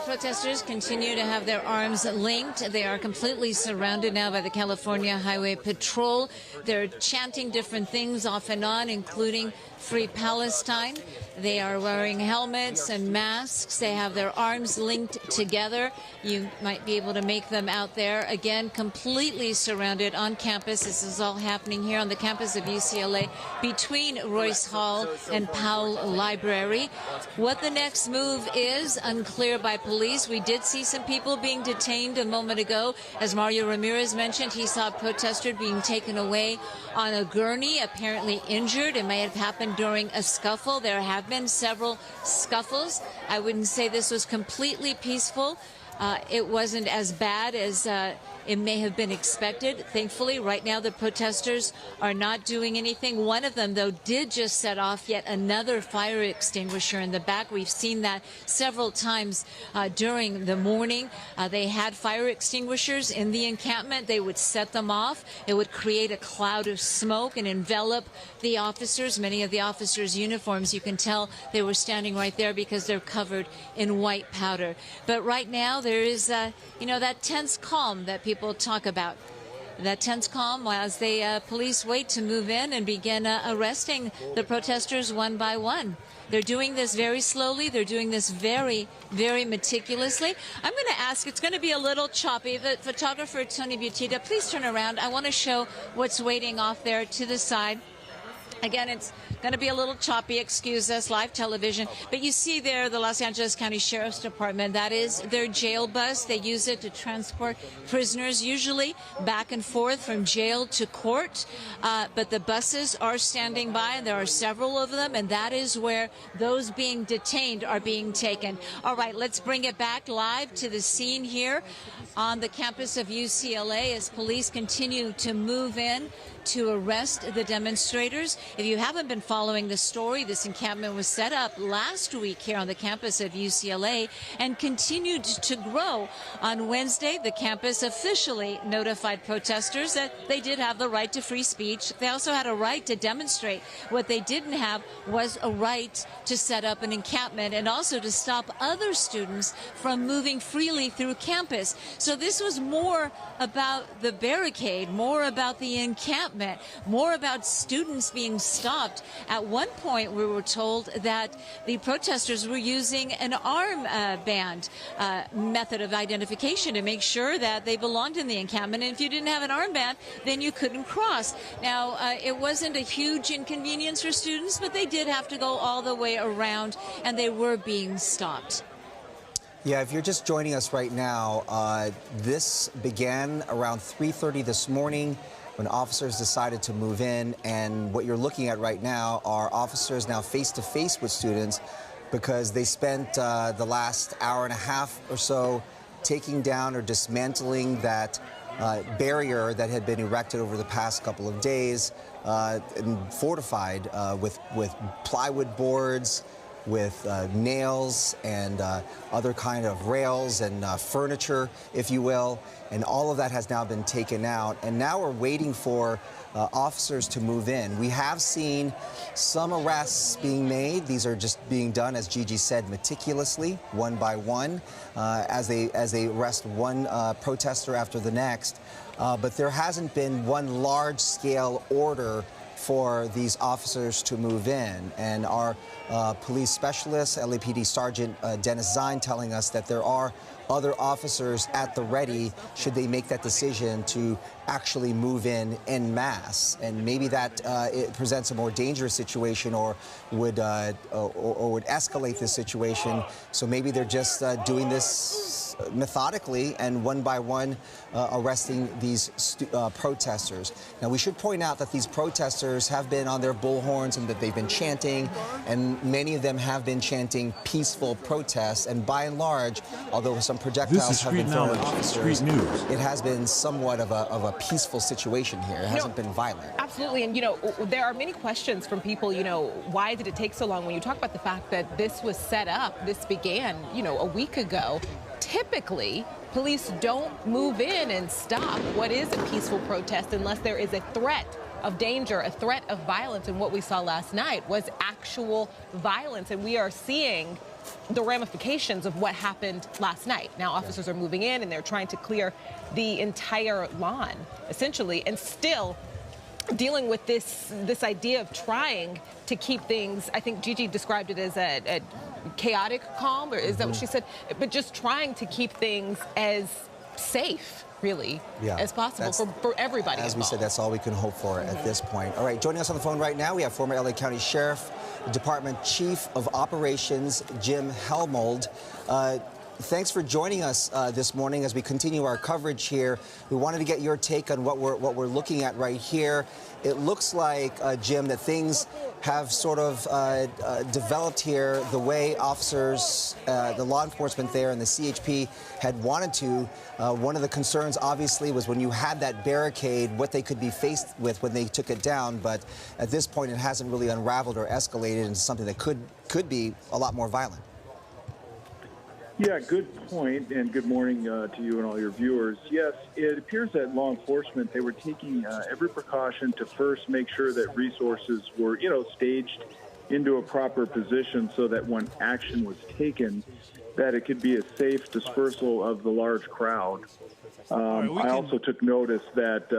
[SPEAKER 6] protesters continue to have their arms linked. They are completely surrounded now by the California Highway Patrol. They're chanting different things off and on, including Free Palestine. They are wearing helmets and masks. They have their arms linked together. You might be able to make them out there. Again, completely surrounded on campus. This is all happening here on the campus of UCLA between Royce Hall and Powell Library. What the next move is unclear by police. We did see some people being detained a moment ago. As Mario Ramirez mentioned, he saw a protester being taken away on a gurney, apparently injured. It may have happened during a scuffle. There have been several scuffles. I wouldn't say this was completely peaceful. It wasn't as bad as it may have been expected. Thankfully, right now the protesters are not doing anything. One of them, though, did just set off yet another fire extinguisher in the back. We've seen that several times during the morning. They had fire extinguishers in the encampment. They would set them off. It would create a cloud of smoke and envelop the officers. Many of the officers' uniforms, you can tell they were standing right there because they're covered in white powder. But right now there is, that tense calm that people talk about. That tense calm as the police wait to move in and begin arresting the protesters one by one. They're doing this very slowly. They're doing this very, very meticulously. I'm going to ask, it's going to be a little choppy. The photographer, Tony Butita, please turn around. I want to show what's waiting off there to the side. Again, it's going to be a little choppy, excuse us, live television. But you see there the Los Angeles County Sheriff's Department. That is their jail bus. They use it to transport prisoners, usually back and forth from jail to court. But the buses are standing by, and there are several of them, and that is where those being detained are being taken. All right, let's bring it back live to the scene here on the campus of UCLA as police continue to move in to arrest the demonstrators. If you haven't been following following the story. This encampment was set up last week here on the campus of UCLA and continued to grow. On Wednesday, the campus officially notified protesters that they did have the right to free speech. They also had a right to demonstrate. What they didn't have was a right to set up an encampment and also to stop other students from moving freely through campus. So this was more about the barricade, more about the encampment, more about students being stopped. At one point, we were told that the protesters were using an armband method of identification to make sure that they belonged in the encampment. And if you didn't have an armband, then you couldn't cross. Now, it wasn't a huge inconvenience for students, but they did have to go all the way around, and they were being stopped.
[SPEAKER 7] Yeah, if you're just joining us right now, this began around 3:30 this morning when officers decided to move in. And what you're looking at right now are officers now face-to-face with students because they spent the last hour and a half or so taking down or dismantling that barrier that had been erected over the past couple of days and fortified with plywood boards, with nails and other kind of rails and furniture, if you will. And all of that has now been taken out. And now we're waiting for officers to move in. We have seen some arrests being made. These are just being done, as Gigi said, meticulously, one by one, as they arrest one protester after the next. But there hasn't been one large-scale order for these officers to move in. And our police specialist, LAPD Sergeant Dennis Zine, telling us that there are other officers at the ready should they make that decision to actually move in masse. And maybe that it presents a more dangerous situation or would escalate this situation. So maybe they're just doing this methodically and one by one arresting these protesters. Now, we should point out that these protesters have been on their bullhorns and that they've been chanting, and many of them have been chanting peaceful protests. And by and large, although some projectiles have been thrown at officers, it has been somewhat of a peaceful situation here. It hasn't been violent.
[SPEAKER 12] Absolutely. And, there are many questions from people, why did it take so long? When you talk about the fact that this was set up, this began, a week ago, typically, police don't move in and stop what is a peaceful protest unless there is a threat of danger, a threat of violence. And what we saw last night was actual violence. And we are seeing the ramifications of what happened last night. Now officers are moving in and they're trying to clear the entire lawn, essentially, and still dealing with this idea of trying to keep things, I think Gigi described it as a chaotic calm, or is that what she said? But just trying to keep things as safe, really, as possible for everybody
[SPEAKER 7] As
[SPEAKER 12] involved.
[SPEAKER 7] we said, that's all we can hope for at this point. All right, joining us on the phone right now, we have former LA County Sheriff, Department Chief of Operations, Jim Helmold. Thanks for joining us this morning as we continue our coverage here. We wanted to get your take on what we're looking at right here. It looks like, Jim, that things have sort of developed here the way officers, the law enforcement there and the CHP had wanted to. One of the concerns, obviously, was when you had that barricade, what they could be faced with when they took it down. But at this point, it hasn't really unraveled or escalated into something that could be a lot more violent.
[SPEAKER 18] Yeah, good point, and good morning to you and all your viewers. Yes, it appears that law enforcement, they were taking every precaution to first make sure that resources were, staged into a proper position so that when action was taken, that it could be a safe dispersal of the large crowd. I also took notice that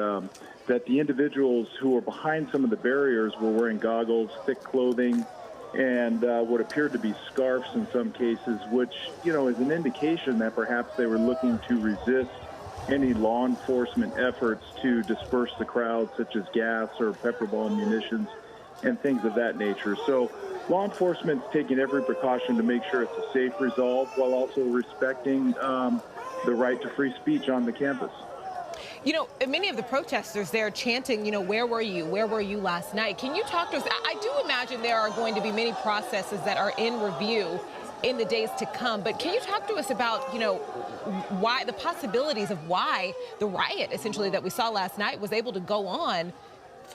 [SPEAKER 18] that the individuals who were behind some of the barriers were wearing goggles, thick clothing, and what appeared to be scarves in some cases, which, is an indication that perhaps they were looking to resist any law enforcement efforts to disperse the crowd, such as gas or pepper ball munitions and things of that nature. So law enforcement's taking every precaution to make sure it's a safe resolve while also respecting the right to free speech on the campus.
[SPEAKER 12] Many of the protesters there chanting, where were you? Where were you last night? Can you talk to us? I do imagine there are going to be many processes that are in review in the days to come. But can you talk to us about, why the possibilities of why the riot, essentially, that we saw last night was able to go on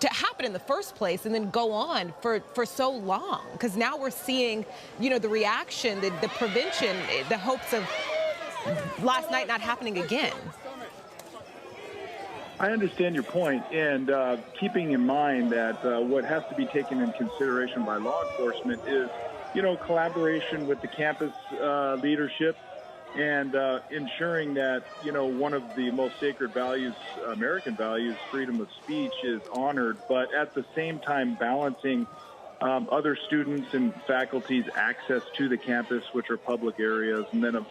[SPEAKER 12] happen in the first place and then go on for so long? Because now we're seeing, you know, the reaction, the prevention, the hopes of last night not happening again.
[SPEAKER 18] I understand your point, and keeping in mind that what has to be taken in consideration by law enforcement is, you know, collaboration with the campus leadership and ensuring that, you know, one of the most sacred values, American values, freedom of speech, is honored, but at the same time balancing other students and faculty's access to the campus, which are public areas, and then, of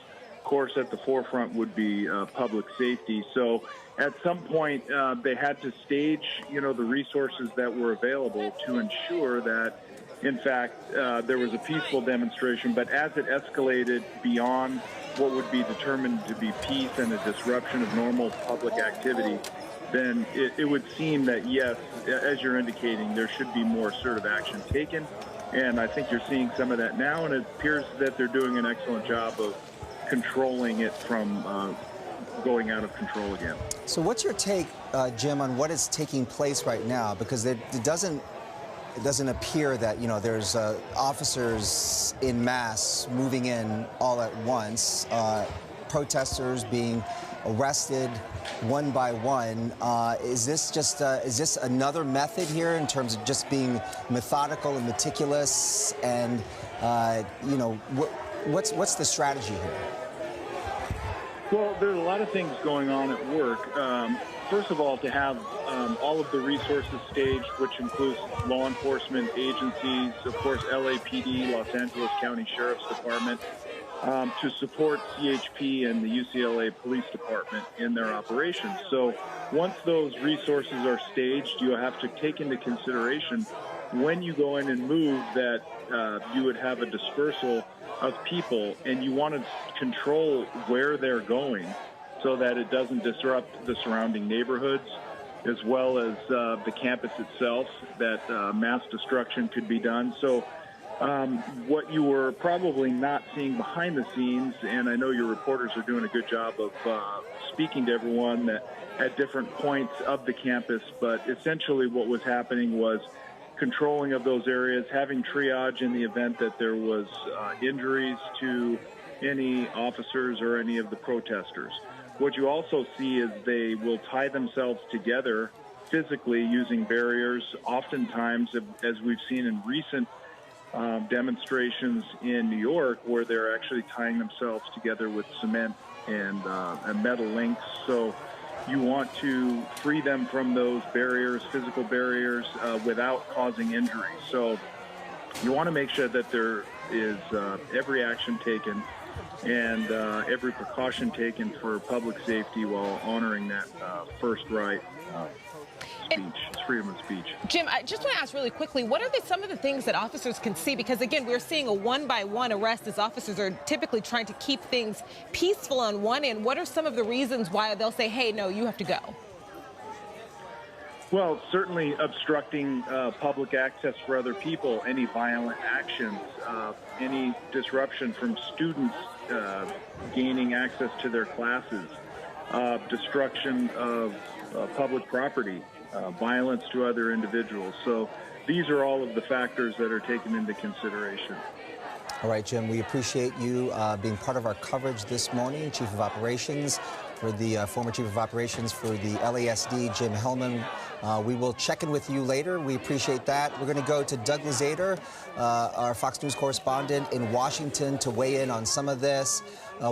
[SPEAKER 18] course, at the forefront would be public safety. So at some point, they had to stage, you know, the resources that were available to ensure that, in fact, there was a peaceful demonstration. But as it escalated beyond what would be determined to be peace and a disruption of normal public activity, then it would seem that, yes, as you're indicating, there should be more assertive action taken. And I think you're seeing some of that now, and it appears that they're doing an excellent job of controlling it from going out of control again.
[SPEAKER 7] So what's your take, Jim, on what is taking place right now? Because it doesn't appear that, you know, there's officers in mass moving in all at once, protesters being arrested one by one. Is this another method here in terms of just being methodical and meticulous? And you know, what's the strategy here?
[SPEAKER 18] Well, there's a lot of things going on at work. First of all, to have all of the resources staged, which includes law enforcement agencies, of course, LAPD, Los Angeles County Sheriff's Department, to support CHP and the UCLA Police Department in their operations. So once those resources are staged, you have to take into consideration when you go in and move that you would have a dispersal of people, and you want to control where they're going so that it doesn't disrupt the surrounding neighborhoods, as well as the campus itself, that mass destruction could be done. So what you were probably not seeing behind the scenes, and I know your reporters are doing a good job of speaking to everyone that at different points of the campus, but essentially what was happening was controlling of those areas, having triage in the event that there was injuries to any officers or any of the protesters. What you also see is they will tie themselves together physically using barriers, oftentimes, as we've seen in recent demonstrations in New York, where they're actually tying themselves together with cement and metal links. So you want to free them from those barriers, physical barriers, without causing injury. So you want to make sure that there is every action taken and every precaution taken for public safety while honoring that first right speech, freedom of speech.
[SPEAKER 12] Jim, I just want to ask really quickly, what are some of the things that officers can see? Because, again, we're seeing a one-by-one arrest as officers are typically trying to keep things peaceful on one end. What are some of the reasons why they'll say, hey, no, you have to go?
[SPEAKER 18] Well, certainly obstructing public access for other people, any violent actions, any disruption from students gaining access to their classes, destruction of public property, violence to other individuals. So these are all of the factors that are taken into consideration.
[SPEAKER 7] All right, Jim, we appreciate you being part of our coverage this morning. Chief of Operations for the former Chief of Operations for the LASD, Jim Hellman. We will check in with you later. We appreciate that. We're going to go to Doug Lazader, our Fox News correspondent in Washington, to weigh in on some of this.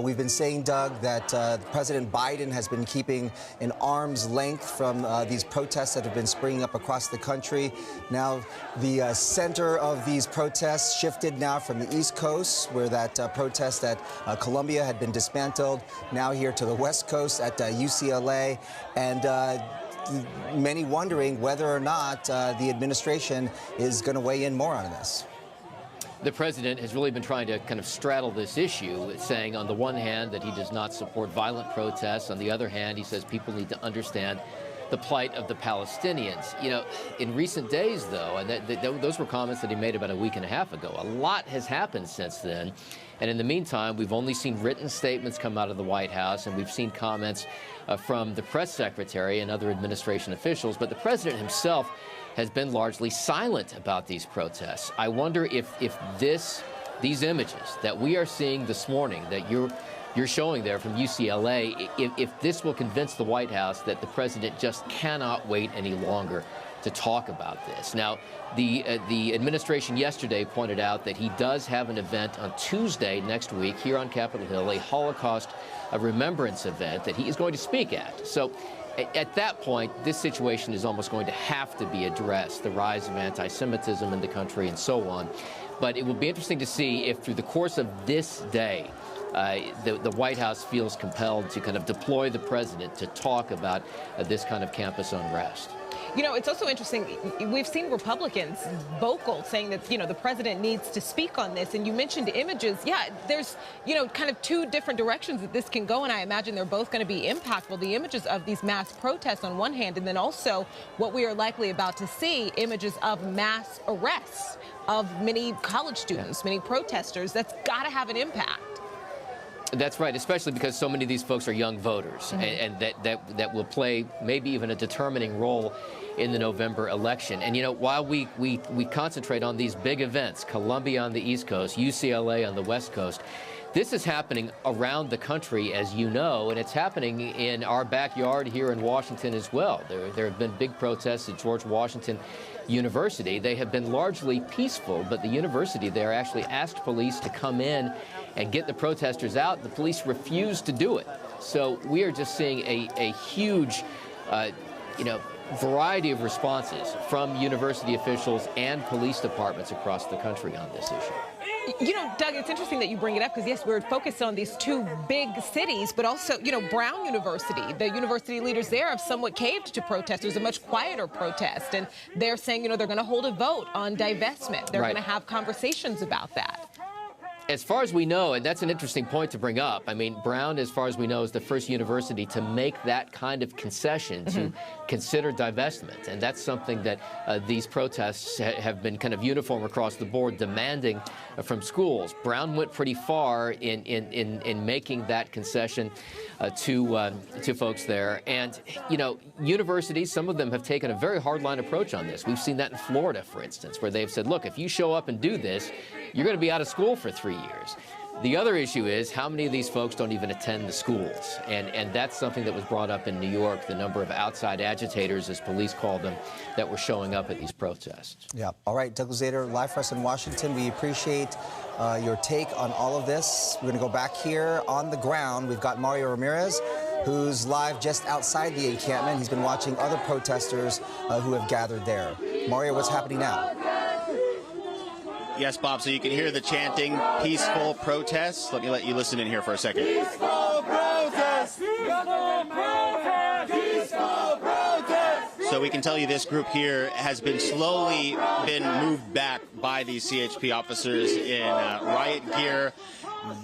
[SPEAKER 7] We've been saying, Doug, that President Biden has been keeping an arm's length from these protests that have been springing up across the country. Now, the center of these protests shifted now from the East Coast, where that protest at Columbia had been dismantled, now here to the West Coast at UCLA. And many wondering whether or not the administration is going to weigh in more on this.
[SPEAKER 16] The president has really been trying to kind of straddle this issue, saying on the one hand that he does not support violent protests. On the other hand, he says people need to understand the plight of the Palestinians. You know, in recent days, though, and those were comments that he made about a week and a half ago, a lot has happened since then. And in the meantime, we've only seen written statements come out of the White House, and we've seen comments from the press secretary and other administration officials. But the president himself has been largely silent about these protests. I wonder if these images that we are seeing this morning, that you're showing there from UCLA, if this will convince the White House that the president just cannot wait any longer to talk about this. Now, the administration yesterday pointed out that he does have an event on Tuesday next week here on Capitol Hill, a Holocaust remembrance event that he is going to speak at. So at that point, this situation is almost going to have to be addressed, the rise of anti-Semitism in the country and so on. But it will be interesting to see if through the course of this day, the White House feels compelled to kind of deploy the president to talk about this kind of campus unrest.
[SPEAKER 12] You know, it's also interesting. We've seen Republicans vocal saying that, you know, the president needs to speak on this. And you mentioned images. Yeah, there's, you know, kind of two different directions that this can go. And I imagine they're both going to be impactful. The images of these mass protests on one hand, and then also what we are likely about to see, images of mass arrests of many college students, many protesters. That's got to have an impact.
[SPEAKER 16] That's right, especially because so many of these folks are young voters, and that will play maybe even a determining role in the November election. And, you know, while we concentrate on these big events, Columbia on the East Coast, UCLA on the West Coast, this is happening around the country, as you know, and it's happening in our backyard here in Washington as well. There have been big protests at George Washington University. They have been largely peaceful, but the university there actually asked police to come in and get the protesters out. The police refused to do it. So we are just seeing a huge, you know, variety of responses from university officials and police departments across the country on this issue.
[SPEAKER 12] You know, Doug, it's interesting that you bring it up because, yes, we're focused on these two big cities, but also, you know, Brown University, the university leaders there have somewhat caved to protesters, a much quieter protest. And they're saying, you know, they're going to hold a vote on divestment. They're going to have conversations about that.
[SPEAKER 16] As far as we know, and that's an interesting point to bring up, I mean, Brown, as far as we know, is the first university to make that kind of concession to consider divestment. And that's something that these protests have been kind of uniform across the board, demanding from schools. Brown went pretty far in making that concession to folks there. And, you know, universities, some of them have taken a very hardline approach on this. We've seen that in Florida, for instance, where they've said, look, if you show up and do this, you're going to be out of school for 3 years. The other issue is how many of these folks don't even attend the schools. And that's something that was brought up in New York, the number of outside agitators, as police called them, that were showing up at these protests.
[SPEAKER 7] Yeah. All right, Douglas Zader, live for us in Washington. We appreciate your take on all of this. We're going to go back here on the ground. We've got Mario Ramirez, who's live just outside the encampment. He's been watching other protesters who have gathered there. Mario, what's happening now?
[SPEAKER 14] Yes, Bob, so you can hear the chanting, peaceful protests. Let me let you listen in here for a second.
[SPEAKER 5] Peaceful protest! Peaceful protest! Peaceful protest!
[SPEAKER 14] So we can tell you this group here has been slowly moved back by these CHP officers in riot gear.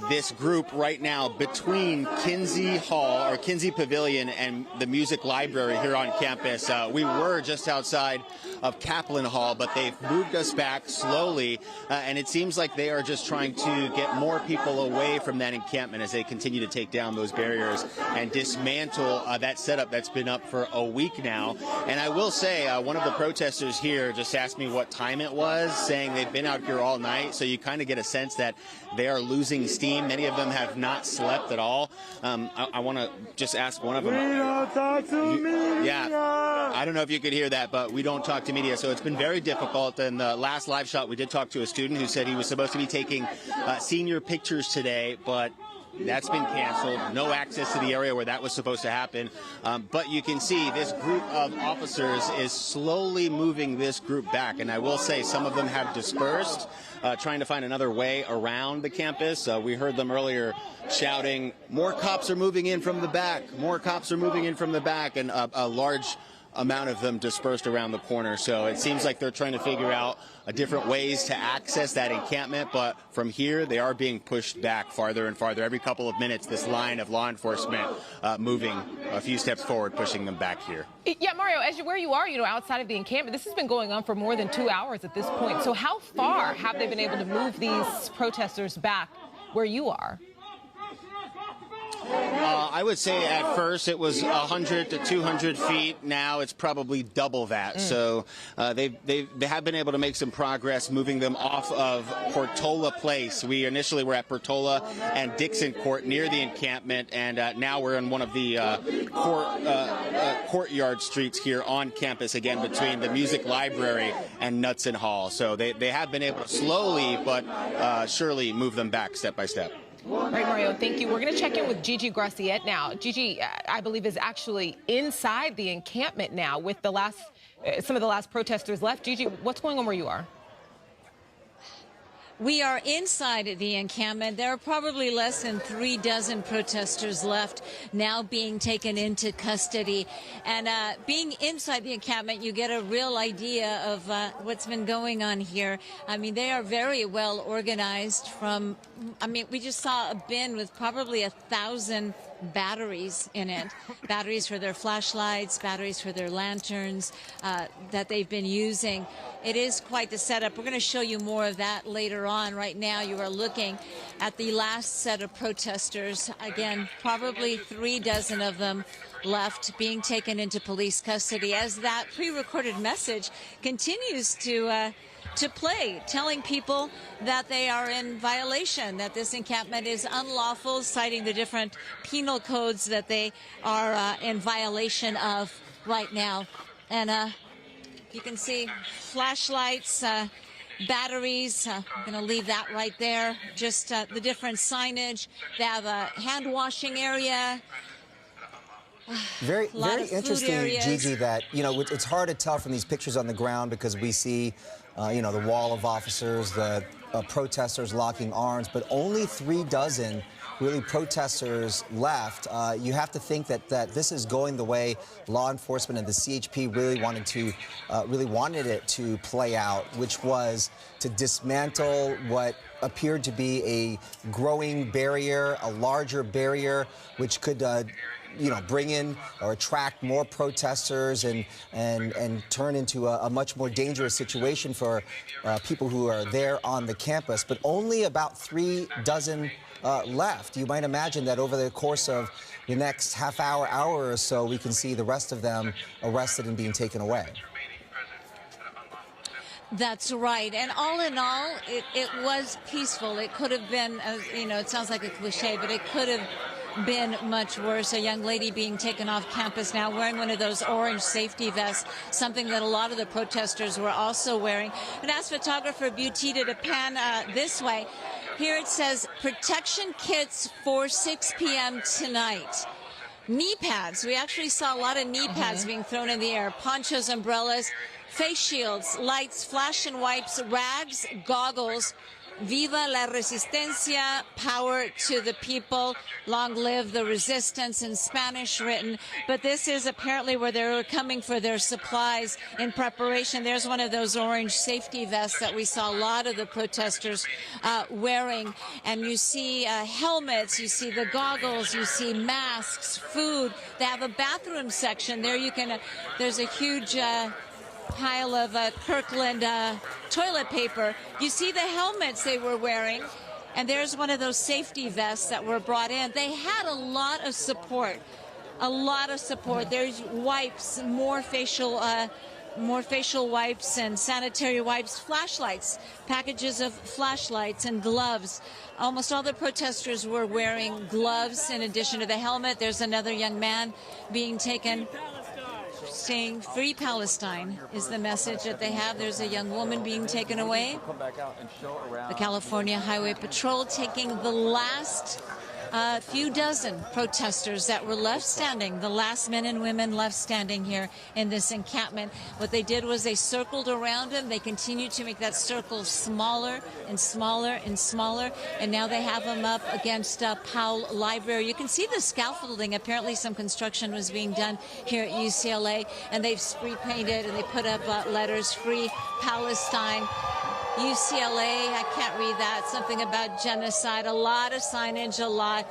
[SPEAKER 14] This group right now between Kinsey Hall or Kinsey Pavilion and the Music Library here on campus. We were just outside of Kaplan Hall, but they've moved us back slowly, and it seems like they are just trying to get more people away from that encampment as they continue to take down those barriers and dismantle that setup that's been up for a week now. And I will say, one of the protesters here just asked me what time it was, saying they've been out here all night, so you kind of get a sense that they are losing steam. Many of them have not slept at all. I want to just ask one of them.
[SPEAKER 5] We don't talk to media.
[SPEAKER 14] Yeah, I don't know if you could hear that, but we don't talk to media, so it's been very difficult. In the last live shot, we did talk to a student who said he was supposed to be taking senior pictures today, but that's been canceled. No access to the area where that was supposed to happen. But you can see this group of officers is slowly moving this group back. And I will say some of them have dispersed, trying to find another way around the campus. We heard them earlier shouting, more cops are moving in from the back. More cops are moving in from the back. And a large amount of them dispersed around the corner. So it seems like they're trying to figure out different ways to access that encampment. But from here, they are being pushed back farther and farther. Every couple of minutes, this line of law enforcement moving a few steps forward, pushing them back here.
[SPEAKER 12] Yeah, Mario, where you are, outside of the encampment, this has been going on for more than 2 hours at this point. So how far have they been able to move these protesters back where you are?
[SPEAKER 14] I would say at first it was 100 to 200 feet. Now it's probably double that. So they have been able to make some progress moving them off of Portola Place. We initially were at Portola and Dixon Court near the encampment, and now we're in one of the courtyard streets here on campus, again, between the Music Library and Knudsen Hall. So they have been able to slowly but surely move them back step by step.
[SPEAKER 12] All right, Mario, thank you. We're going to check in with Gigi Graciette now. Gigi, I believe, is actually inside the encampment now with some of the last protesters left. Gigi, what's going on where you are?
[SPEAKER 6] We are inside the encampment. There are probably less than 3 dozen protesters left now being taken into custody. And being inside the encampment, you get a real idea of what's been going on here. I mean, they are very well organized we just saw a bin with probably 1,000 batteries in it. Batteries for their flashlights, batteries for their lanterns that they've been using. It is quite the setup. We're going to show you more of that later on. Right now, you are looking at the last set of protesters. Again, probably 3 dozen of them left being taken into police custody as that pre-recorded message continues to play, telling people that they are in violation, that this encampment is unlawful, citing the different penal codes that they are in violation of right now. And you can see flashlights, batteries. I'm going to leave that right there. Just the different signage. They have a hand washing area.
[SPEAKER 7] Very interesting, Gigi, that, it's hard to tell from these pictures on the ground because we see, the wall of officers, the protesters locking arms, but only 3 dozen really protesters left. You have to think that this is going the way law enforcement and the CHP really wanted it to play out, which was to dismantle what appeared to be a growing barrier, a larger barrier, which could bring in or attract more protesters and turn into a much more dangerous situation for people who are there on the campus. But only about 3 dozen left. You might imagine that over the course of the next half hour or so, we can see the rest of them arrested and being taken away.
[SPEAKER 6] That's right. And all in all, it was peaceful. It could have been, it sounds like a cliche, but it could have been much worse. A young lady being taken off campus now wearing one of those orange safety vests, something that a lot of the protesters were also wearing. And as photographer Butita to pan this way, here it says protection kits for 6 p.m. tonight. Knee pads. We actually saw a lot of knee pads being thrown in the air. Ponchos, umbrellas, face shields, lights, flash and wipes, rags, goggles. Viva la resistencia, power to the people, long live the resistance in Spanish written. But this is apparently where they were coming for their supplies in preparation. There's one of those orange safety vests that we saw a lot of the protesters wearing. And you see helmets, you see the goggles, you see masks, food. They have a bathroom section. There you can, there's a huge pile of Kirkland toilet paper. You see the helmets they were wearing, and there's one of those safety vests that were brought in. They had a lot of support, There's wipes, more facial wipes and sanitary wipes, flashlights, packages of flashlights and gloves. Almost all the protesters were wearing gloves in addition to the helmet. There's another young man being taken, saying Free Palestine is the message that they have. There's a young woman being taken away. The California Highway Patrol taking the last a few dozen protesters that were left standing, the last men and women left standing here in this encampment. What they did was they circled around him. They continued to make that circle smaller and smaller and smaller, and now they have him up against Powell Library. You can see the scaffolding. Apparently some construction was being done here at UCLA, and they've spray painted and they put up letters, Free Palestine. UCLA, I can't read that, something about genocide, a lot of signage, a lot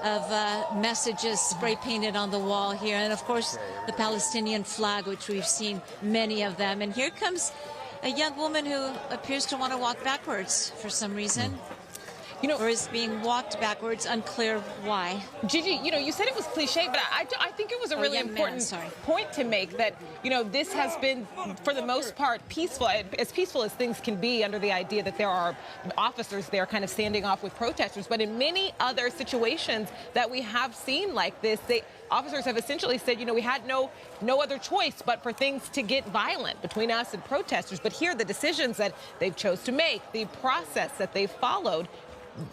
[SPEAKER 6] of messages spray painted on the wall here, and of course the Palestinian flag, which we've seen many of them. And here comes a young woman who appears to want to walk backwards for some reason. You know, or is being walked backwards, unclear why.
[SPEAKER 12] Gigi, you know, you said it was cliche, but I think it was a really important point to make that, you know, this has been, for the most part, peaceful as things can be under the idea that there are officers there kind of standing off with protesters. But in many other situations that we have seen like this, officers have essentially said, you know, we had no other choice but for things to get violent between us and protesters. But here, the decisions that they've chose to make, the process that they've followed,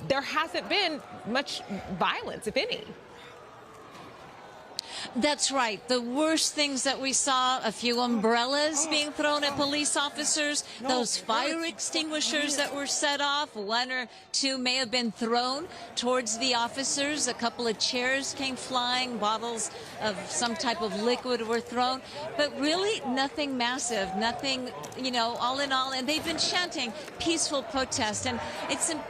[SPEAKER 12] there hasn't been much violence, if any.
[SPEAKER 6] That's right. The worst things that we saw, a few umbrellas being thrown at police officers, those fire extinguishers that were set off, one or two may have been thrown towards the officers. A couple of chairs came flying, bottles of some type of liquid were thrown, but really nothing massive, nothing, you know, all in all. And they've been chanting peaceful protest, and it's important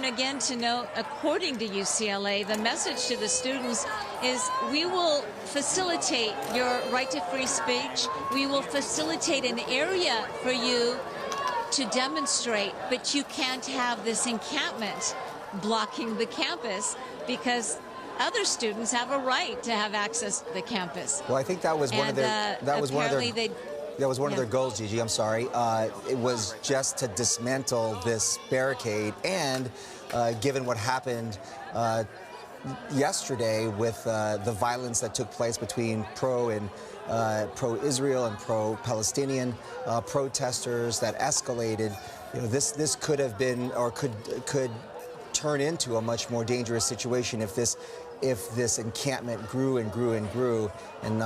[SPEAKER 6] again to note, according to UCLA, the message to the students is we will facilitate your right to free speech. We will facilitate an area for you to demonstrate, but you can't have this encampment blocking the campus because other students have a right to have access to the campus.
[SPEAKER 7] Well, I think that was one of their that was one of their goals, Gigi. I'm sorry. It was just to dismantle this barricade, and given what happened yesterday with the violence that took place between pro-Israel and pro-Palestinian protesters that escalated, you know, this could have been, or could turn into a much more dangerous situation if this encampment grew and grew and grew. And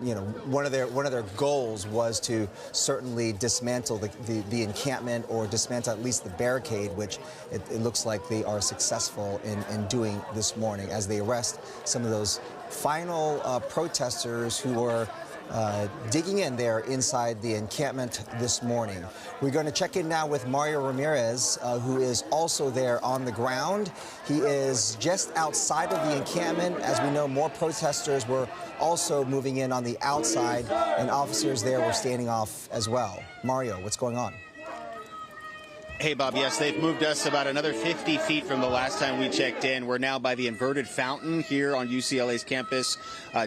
[SPEAKER 7] you know, one of their goals was to certainly dismantle the encampment, or dismantle at least the barricade, which it looks like they are successful in doing this morning, as they arrest some of those final protesters who were digging in there inside the encampment this morning. We're going to check in now with Mario Ramirez, who is also there on the ground. He is just outside of the encampment. As we know, more protesters were also moving in on the outside, and officers there were standing off as well. Mario, what's going on?
[SPEAKER 14] Hey, Bob, yes, they've moved us about another 50 feet from the last time we checked in. We're now by the inverted fountain here on UCLA's campus,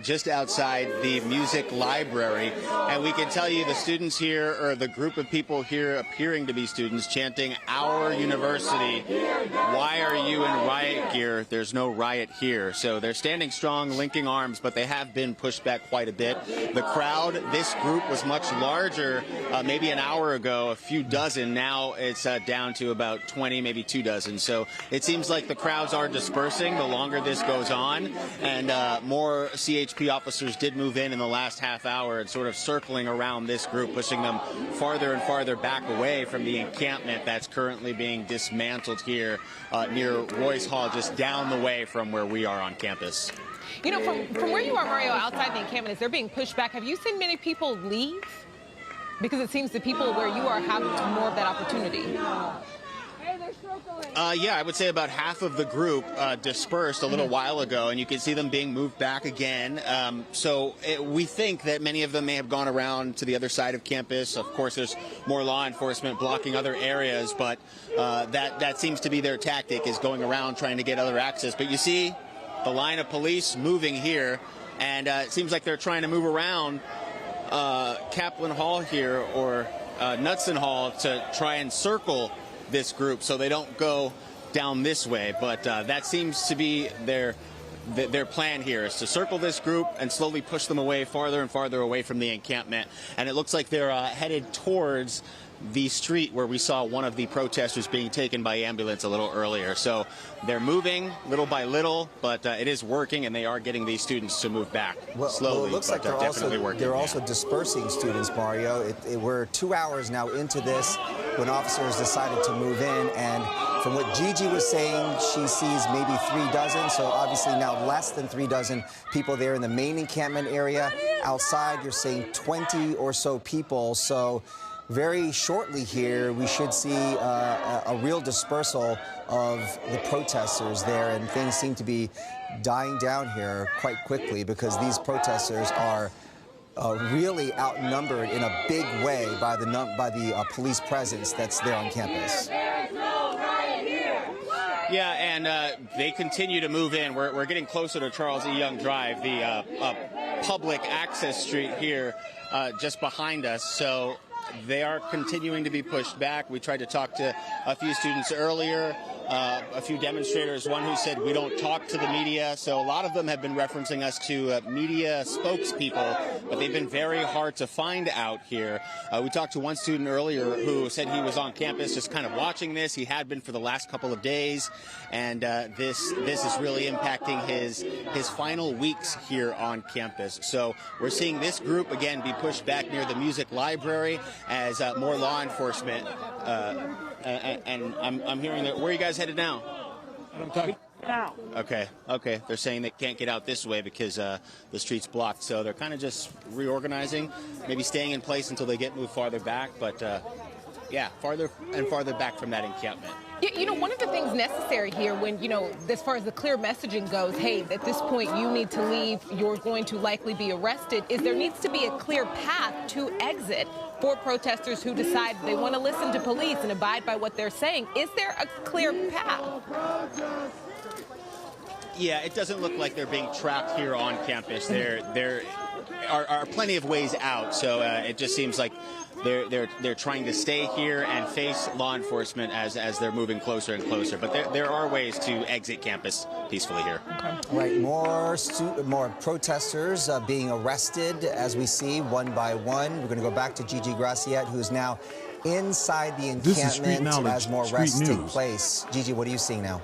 [SPEAKER 14] just outside the music library. And we can tell you the students here, or the group of people here appearing to be students, chanting, "Our university, why are you in riot gear? There's no riot here." So they're standing strong, linking arms, but they have been pushed back quite a bit. The crowd, this group was much larger maybe an hour ago, a few dozen. Now it's down to about 20, maybe 2 dozen. So it seems like the crowds are dispersing the longer this goes on, and more CHP officers did move in the last half hour and sort of circling around this group, pushing them farther and farther back away from the encampment that's currently being dismantled here near Royce Hall, just down the way from where we are on campus.
[SPEAKER 12] You know, from where you are, Mario, outside the encampment, as they're being pushed back, have you seen many people leave? Because it seems the people where you are have more of that opportunity.
[SPEAKER 14] Yeah, I would say about half of the group dispersed a little while ago, and you can see them being moved back again. We think that many of them may have gone around to the other side of campus. Of course, there's more law enforcement blocking other areas, but that seems to be their tactic, is going around trying to get other access. But you see the line of police moving here, and it seems like they're trying to move around Kaplan Hall here, or Knudsen Hall, to try and circle this group so they don't go down this way. But that seems to be their plan here, is to circle this group and slowly push them away, farther and farther away from the encampment. And it looks like they're headed towards the street where we saw one of the protesters being taken by ambulance a little earlier. So they're moving little by little, but it is working, and they are getting these students to move back slowly.
[SPEAKER 7] Well, it looks like they're also dispersing students, Mario. We're 2 hours now into this when officers decided to move in, and from what Gigi was saying, she sees maybe 3 dozen, so obviously now less than 3 dozen people there in the main encampment area. Outside, you're saying 20 or so people, so very shortly here, we should see a real dispersal of the protesters there, and things seem to be dying down here quite quickly because these protesters are really outnumbered in a big way by the police presence that's there on campus.
[SPEAKER 14] Yeah, and they continue to move in. We're getting closer to Charles E. Young Drive, the public access street here just behind us. So they are continuing to be pushed back. We tried to talk to a few students earlier, a few demonstrators, one who said we don't talk to the media. So a lot of them have been referencing us to media spokespeople, but they've been very hard to find out here. We talked to one student earlier who said he was on campus just kind of watching this. He had been for the last couple of days, and this is really impacting his final weeks here on campus. So we're seeing this group again be pushed back near the music library as more law enforcement and I'm hearing that. Where are you guys headed now? Okay. They're saying they can't get out this way because the street's blocked. So they're kind of just reorganizing, maybe staying in place until they get moved farther back. But yeah, farther and farther back from that encampment.
[SPEAKER 12] You know, one of the things necessary here when, as far as the clear messaging goes, hey, at this point you need to leave, you're going to likely be arrested, is there needs to be a clear path to exit for protesters who decide they want to listen to police and abide by what they're saying. Is there a clear path?
[SPEAKER 14] Yeah, it doesn't look like they're being trapped here on campus. There are plenty of ways out, so it just seems like they're trying to stay here and face law enforcement as they're moving closer and closer. But there are ways to exit campus peacefully here.
[SPEAKER 7] Okay. Right, more protesters being arrested as we see one by one. We're going to go back to Gigi Graciette, who's now inside the encampment as more arrests take place. Gigi, what are you seeing now?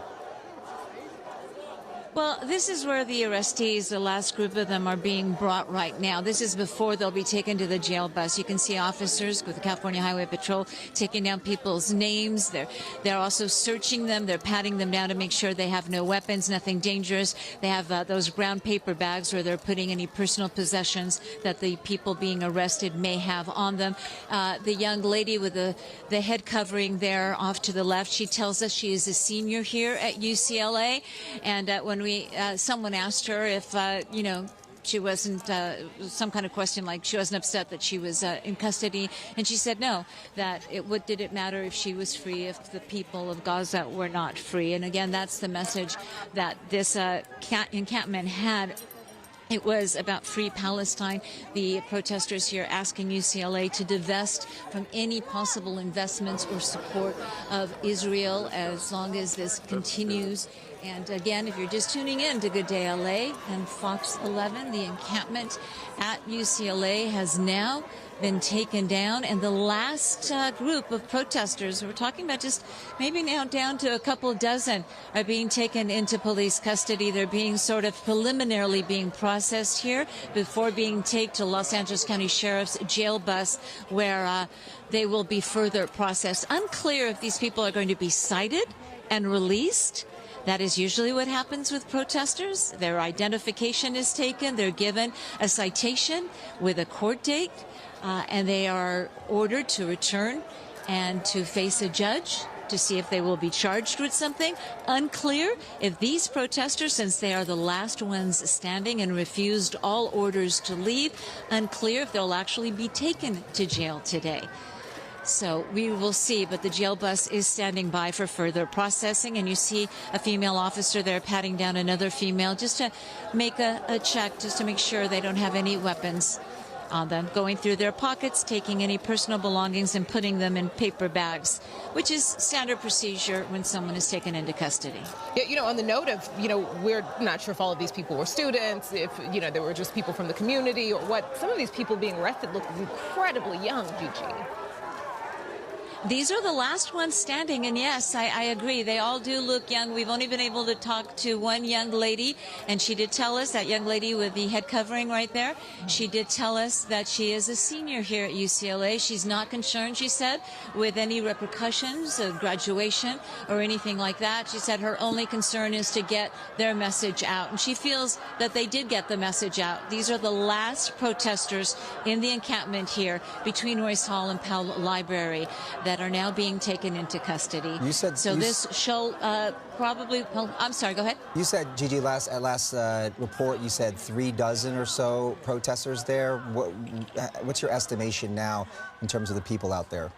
[SPEAKER 6] Well, this is where the arrestees, the last group of them, are being brought right now. This is before they'll be taken to the jail bus. You can see officers with the California Highway Patrol taking down people's names. They're also searching them. They're patting them down to make sure they have no weapons, nothing dangerous. They have those brown paper bags where they're putting any personal possessions that the people being arrested may have on them. The young lady with the head covering there off to the left, she tells us she is a senior here at UCLA. And when someone asked her if, she wasn't, some kind of question like she wasn't upset that she was in custody. And she said no, that what did it matter if she was free if the people of Gaza were not free? And again, that's the message that this encampment had. It was about free Palestine. The protesters here asking UCLA to divest from any possible investments or support of Israel as long as this continues. And again, if you're just tuning in to Good Day LA and Fox 11, the encampment at UCLA has now been taken down, and the last group of protesters, we're talking about just maybe now down to a couple dozen, are being taken into police custody. They're being sort of preliminarily being processed here before being taken to Los Angeles County Sheriff's jail bus, where they will be further processed. Unclear if these people are going to be cited and released. That is usually what happens with protesters. Their identification is taken. They're given a citation with a court date, and they are ordered to return and to face a judge to see if they will be charged with something. Unclear if these protesters, since they are the last ones standing and refused all orders to leave, unclear if they'll actually be taken to jail today. So we will see, but the jail bus is standing by for further processing, and you see a female officer there patting down another female just to make a check, just to make sure they don't have any weapons on them, going through their pockets, taking any personal belongings and putting them in paper bags, which is standard procedure when someone is taken into custody.
[SPEAKER 12] Yeah, on the note of, we're not sure if all of these people were students, if, they were just people from the community or what. Some of these people being arrested look incredibly young, Gigi.
[SPEAKER 6] These are the last ones standing, and yes, I agree. They all do look young. We've only been able to talk to one young lady, and she did tell us, that young lady with the head covering right there, she did tell us that she is a senior here at UCLA. She's not concerned, she said, with any repercussions of graduation or anything like that. She said her only concern is to get their message out, and she feels that they did get the message out. These are the last protesters in the encampment here between Royce Hall and Powell Library that are now being taken into custody.
[SPEAKER 7] You said
[SPEAKER 6] so. This shall probably. Well, I'm sorry. Go ahead.
[SPEAKER 7] You said, Gigi, last report, you said 36 or so protesters there. What's your estimation now in terms of the people out there?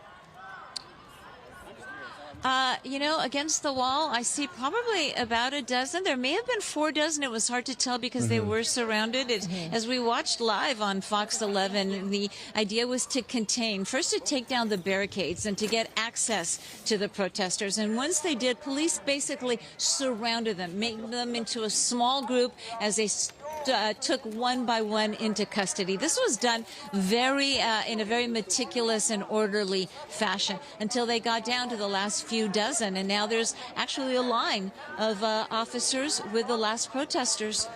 [SPEAKER 6] You know, against the wall, I see probably about a dozen. There may have been 4 dozen. It was hard to tell because they were surrounded. As we watched live on Fox 11, the idea was to contain, first to take down the barricades and to get access to the protesters. And once they did, police basically surrounded them, made them into a small group as they took one by one into custody. This was done in a very meticulous and orderly fashion until they got down to the last few dozen. And now there's actually a line of officers with the last protesters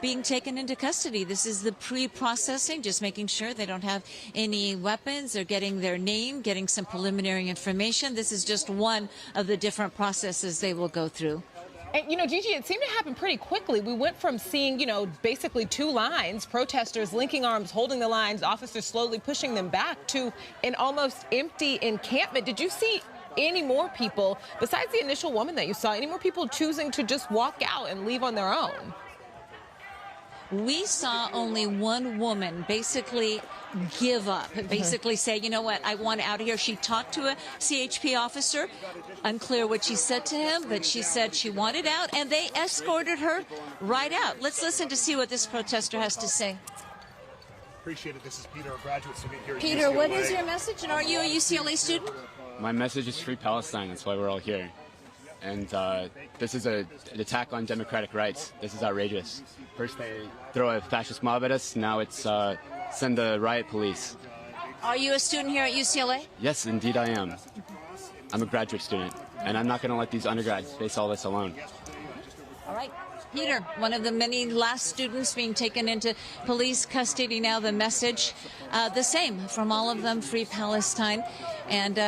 [SPEAKER 6] being taken into custody. This is the pre-processing, just making sure they don't have any weapons. They're getting their name, getting some preliminary information. This is just one of the different processes they will go through.
[SPEAKER 12] And, you know, Gigi, it seemed to happen pretty quickly. We went from seeing, you know, basically 2 lines, protesters linking arms, holding the lines, officers slowly pushing them back, to an almost empty encampment. Did you see any more people, besides the initial woman that you saw, any more people choosing to just walk out and leave on their own?
[SPEAKER 6] We saw only one woman basically give up, basically say, you know what, I want out of here. She talked to a CHP officer, unclear what she said to him, but she said she wanted out, and they escorted her right out. Let's listen to see what this protester has to say.
[SPEAKER 19] Appreciate it. This is Peter, a graduate student here at
[SPEAKER 6] Peter,
[SPEAKER 19] UCLA.
[SPEAKER 6] what is your message, and are you a UCLA student?
[SPEAKER 20] My message is free Palestine. That's why we're all here. And this is an attack on democratic rights. This is outrageous. First they throw a fascist mob at us, now it's send the riot police.
[SPEAKER 6] Are you a student here at UCLA?
[SPEAKER 20] Yes, indeed I am. I'm a graduate student, and I'm not going to let these undergrads face all this alone.
[SPEAKER 6] All right. Peter, one of the many last students being taken into police custody now. The message, the same from all of them, free Palestine, and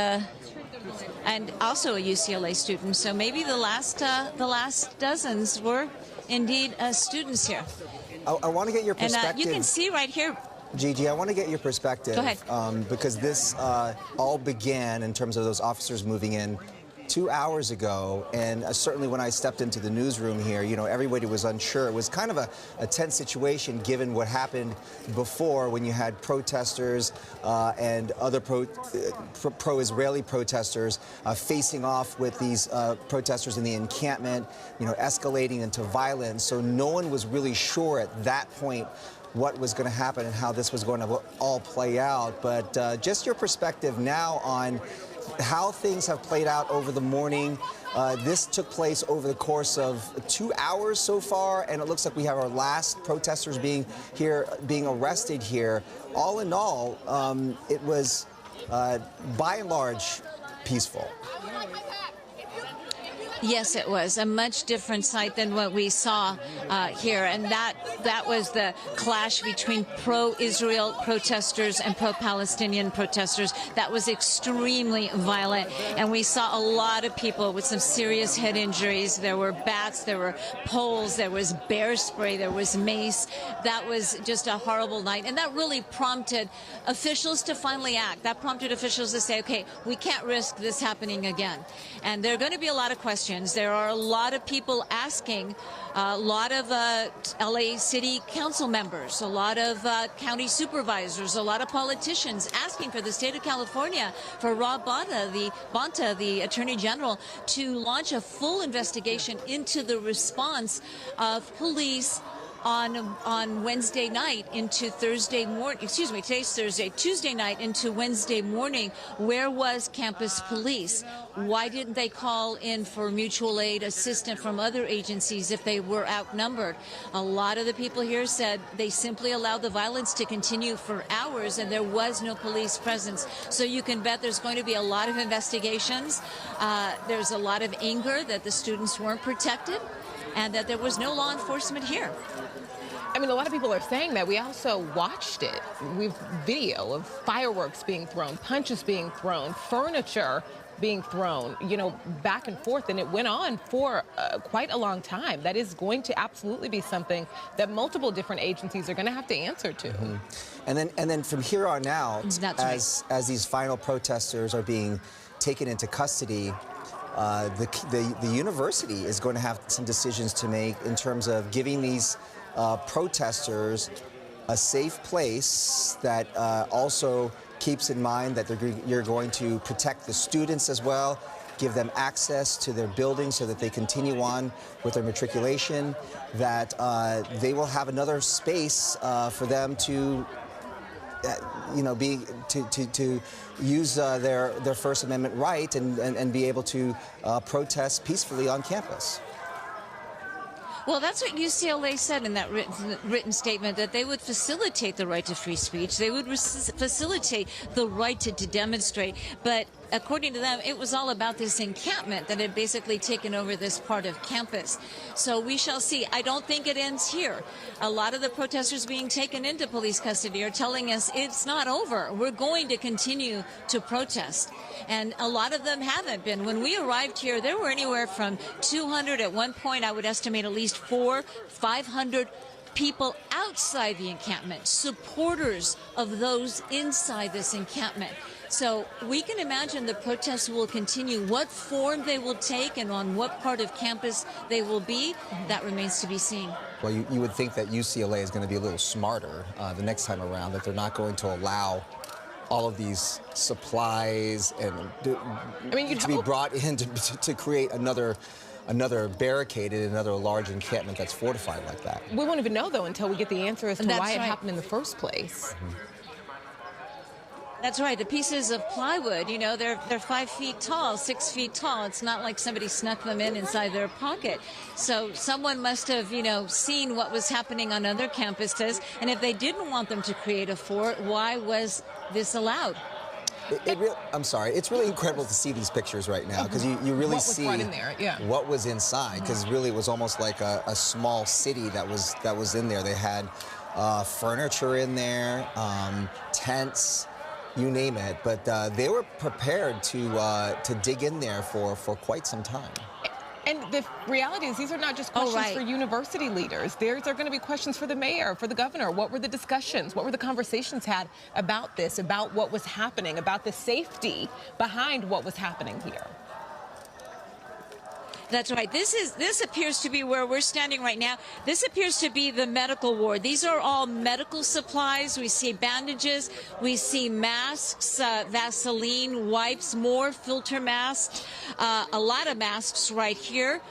[SPEAKER 6] also a UCLA student. So maybe the last dozens were indeed students here.
[SPEAKER 7] I want to get your perspective.
[SPEAKER 6] And you can see right here.
[SPEAKER 7] Gigi, I want to get your perspective.
[SPEAKER 6] Go ahead.
[SPEAKER 7] Because this all began in terms of those officers moving in 2 hours ago, and certainly when I stepped into the newsroom here, you know, everybody was unsure. It was kind of a tense situation given what happened before when you had protesters and other pro-Israeli protesters facing off with these protesters in the encampment, you know, escalating into violence. So no one was really sure at that point what was going to happen and how this was going to all play out. But just your perspective now on how things have played out over the morning. This took place over the course of 2 hours so far, and it looks like we have our last protesters being arrested here. All in all, it was by and large peaceful.
[SPEAKER 6] Yes, it was a much different sight than what we saw here, and that was the clash between pro-Israel protesters and pro-Palestinian protesters. That was extremely violent, and we saw a lot of people with some serious head injuries. There were bats, there were poles, there was bear spray, there was mace. That was just a horrible night, and that really prompted officials to finally act. That prompted officials to say, okay, we can't risk this happening again. And there are going to be a lot of questions. There are a lot of people asking, a lot of LA City Council members, a lot of county supervisors, a lot of politicians asking for the state of California, for Rob Bonta, the Attorney General, to launch a full investigation into the response of police on Wednesday night into Thursday morning. Excuse me, today's Thursday. Tuesday night into Wednesday morning. Where was campus police? Why didn't they call in for mutual aid assistance from other agencies if they were outnumbered? A lot of the people here said they simply allowed the violence to continue for hours and there was no police presence. So you can bet there's going to be a lot of investigations. There's a lot of anger that the students weren't protected and that there was no law enforcement here.
[SPEAKER 12] I mean, a lot of people are saying that. We also watched it. We've video of fireworks being thrown, punches being thrown, furniture being thrown, you know, back and forth, and it went on for quite a long time. That is going to absolutely be something that multiple different agencies are going to have to answer to.
[SPEAKER 7] Mm-hmm. And then from here on out, as these final protesters are being taken into custody, the university is going to have some decisions to make in terms of giving these protesters a safe place that also keeps in mind that you're going to protect the students as well, give them access to their buildings so that they continue on with their matriculation, that they will have another space for them to you know, to use their First Amendment right and be able to protest peacefully on campus.
[SPEAKER 6] Well, that's what UCLA said in that written statement, that they would facilitate the right to free speech. They would facilitate the right to demonstrate. But according to them, it was all about this encampment that had basically taken over this part of campus. So we shall see. I don't think it ends here. A lot of the protesters being taken into police custody are telling us it's not over. We're going to continue to protest. And a lot of them haven't been. When we arrived here, there were anywhere from 200 at one point, I would estimate at least 500 people outside the encampment, supporters of those inside this encampment. So we can imagine the protests will continue. What form they will take and on what part of campus they will be, that remains to be seen.
[SPEAKER 7] Well, you would think that UCLA is going to be a little smarter the next time around, that they're not going to allow all of these supplies and to be brought in to create another barricaded, another large encampment that's fortified like that.
[SPEAKER 12] We won't even know, though, until we get the answer as to why it happened in the first place.
[SPEAKER 6] That's right. The pieces of plywood, you know, they're 5 feet tall, 6 feet tall. It's not like somebody snuck them inside their pocket. So someone must have, you know, seen what was happening on other campuses. And if they didn't want them to create a fort, why was this allowed?
[SPEAKER 7] I'm sorry. It's really incredible to see these pictures right now because you really see what was inside. Because really, it was almost like a small city that was in there. They had furniture in there, tents, you name it. But they were prepared to dig in there for quite some time.
[SPEAKER 12] And the reality is these are not just questions for university leaders. There are going to be questions for the mayor, for the governor. What were the discussions? What were the conversations had about this, about what was happening, about the safety behind what was happening here?
[SPEAKER 6] That's right. This appears to be where we're standing right now. This appears to be the medical ward. These are all medical supplies. We see bandages. We see masks, Vaseline, wipes, more filter masks, a lot of masks right here.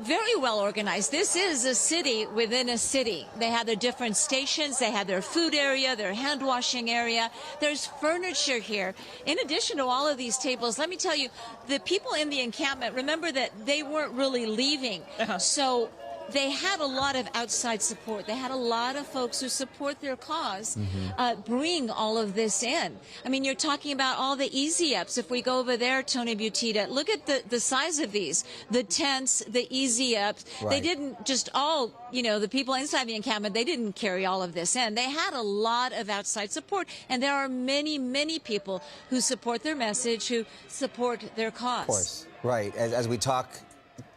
[SPEAKER 6] Very well organized. This is a city within a city. They had their different stations. They had their food area, their hand washing area. There's furniture here. In addition to all of these tables, let me tell you, the people in the encampment, remember that they weren't really leaving. So they had a lot of outside support. They had a lot of folks who support their cause bring all of this in. I mean, you're talking about all the easy-ups. If we go over there, Tony Butita, look at the size of these. The tents, the easy-ups. Right. They didn't just all, you know, the people inside the encampment, they didn't carry all of this in. They had a lot of outside support. And there are many, many people who support their message, who support their cause.
[SPEAKER 7] Of course. Right. As we talk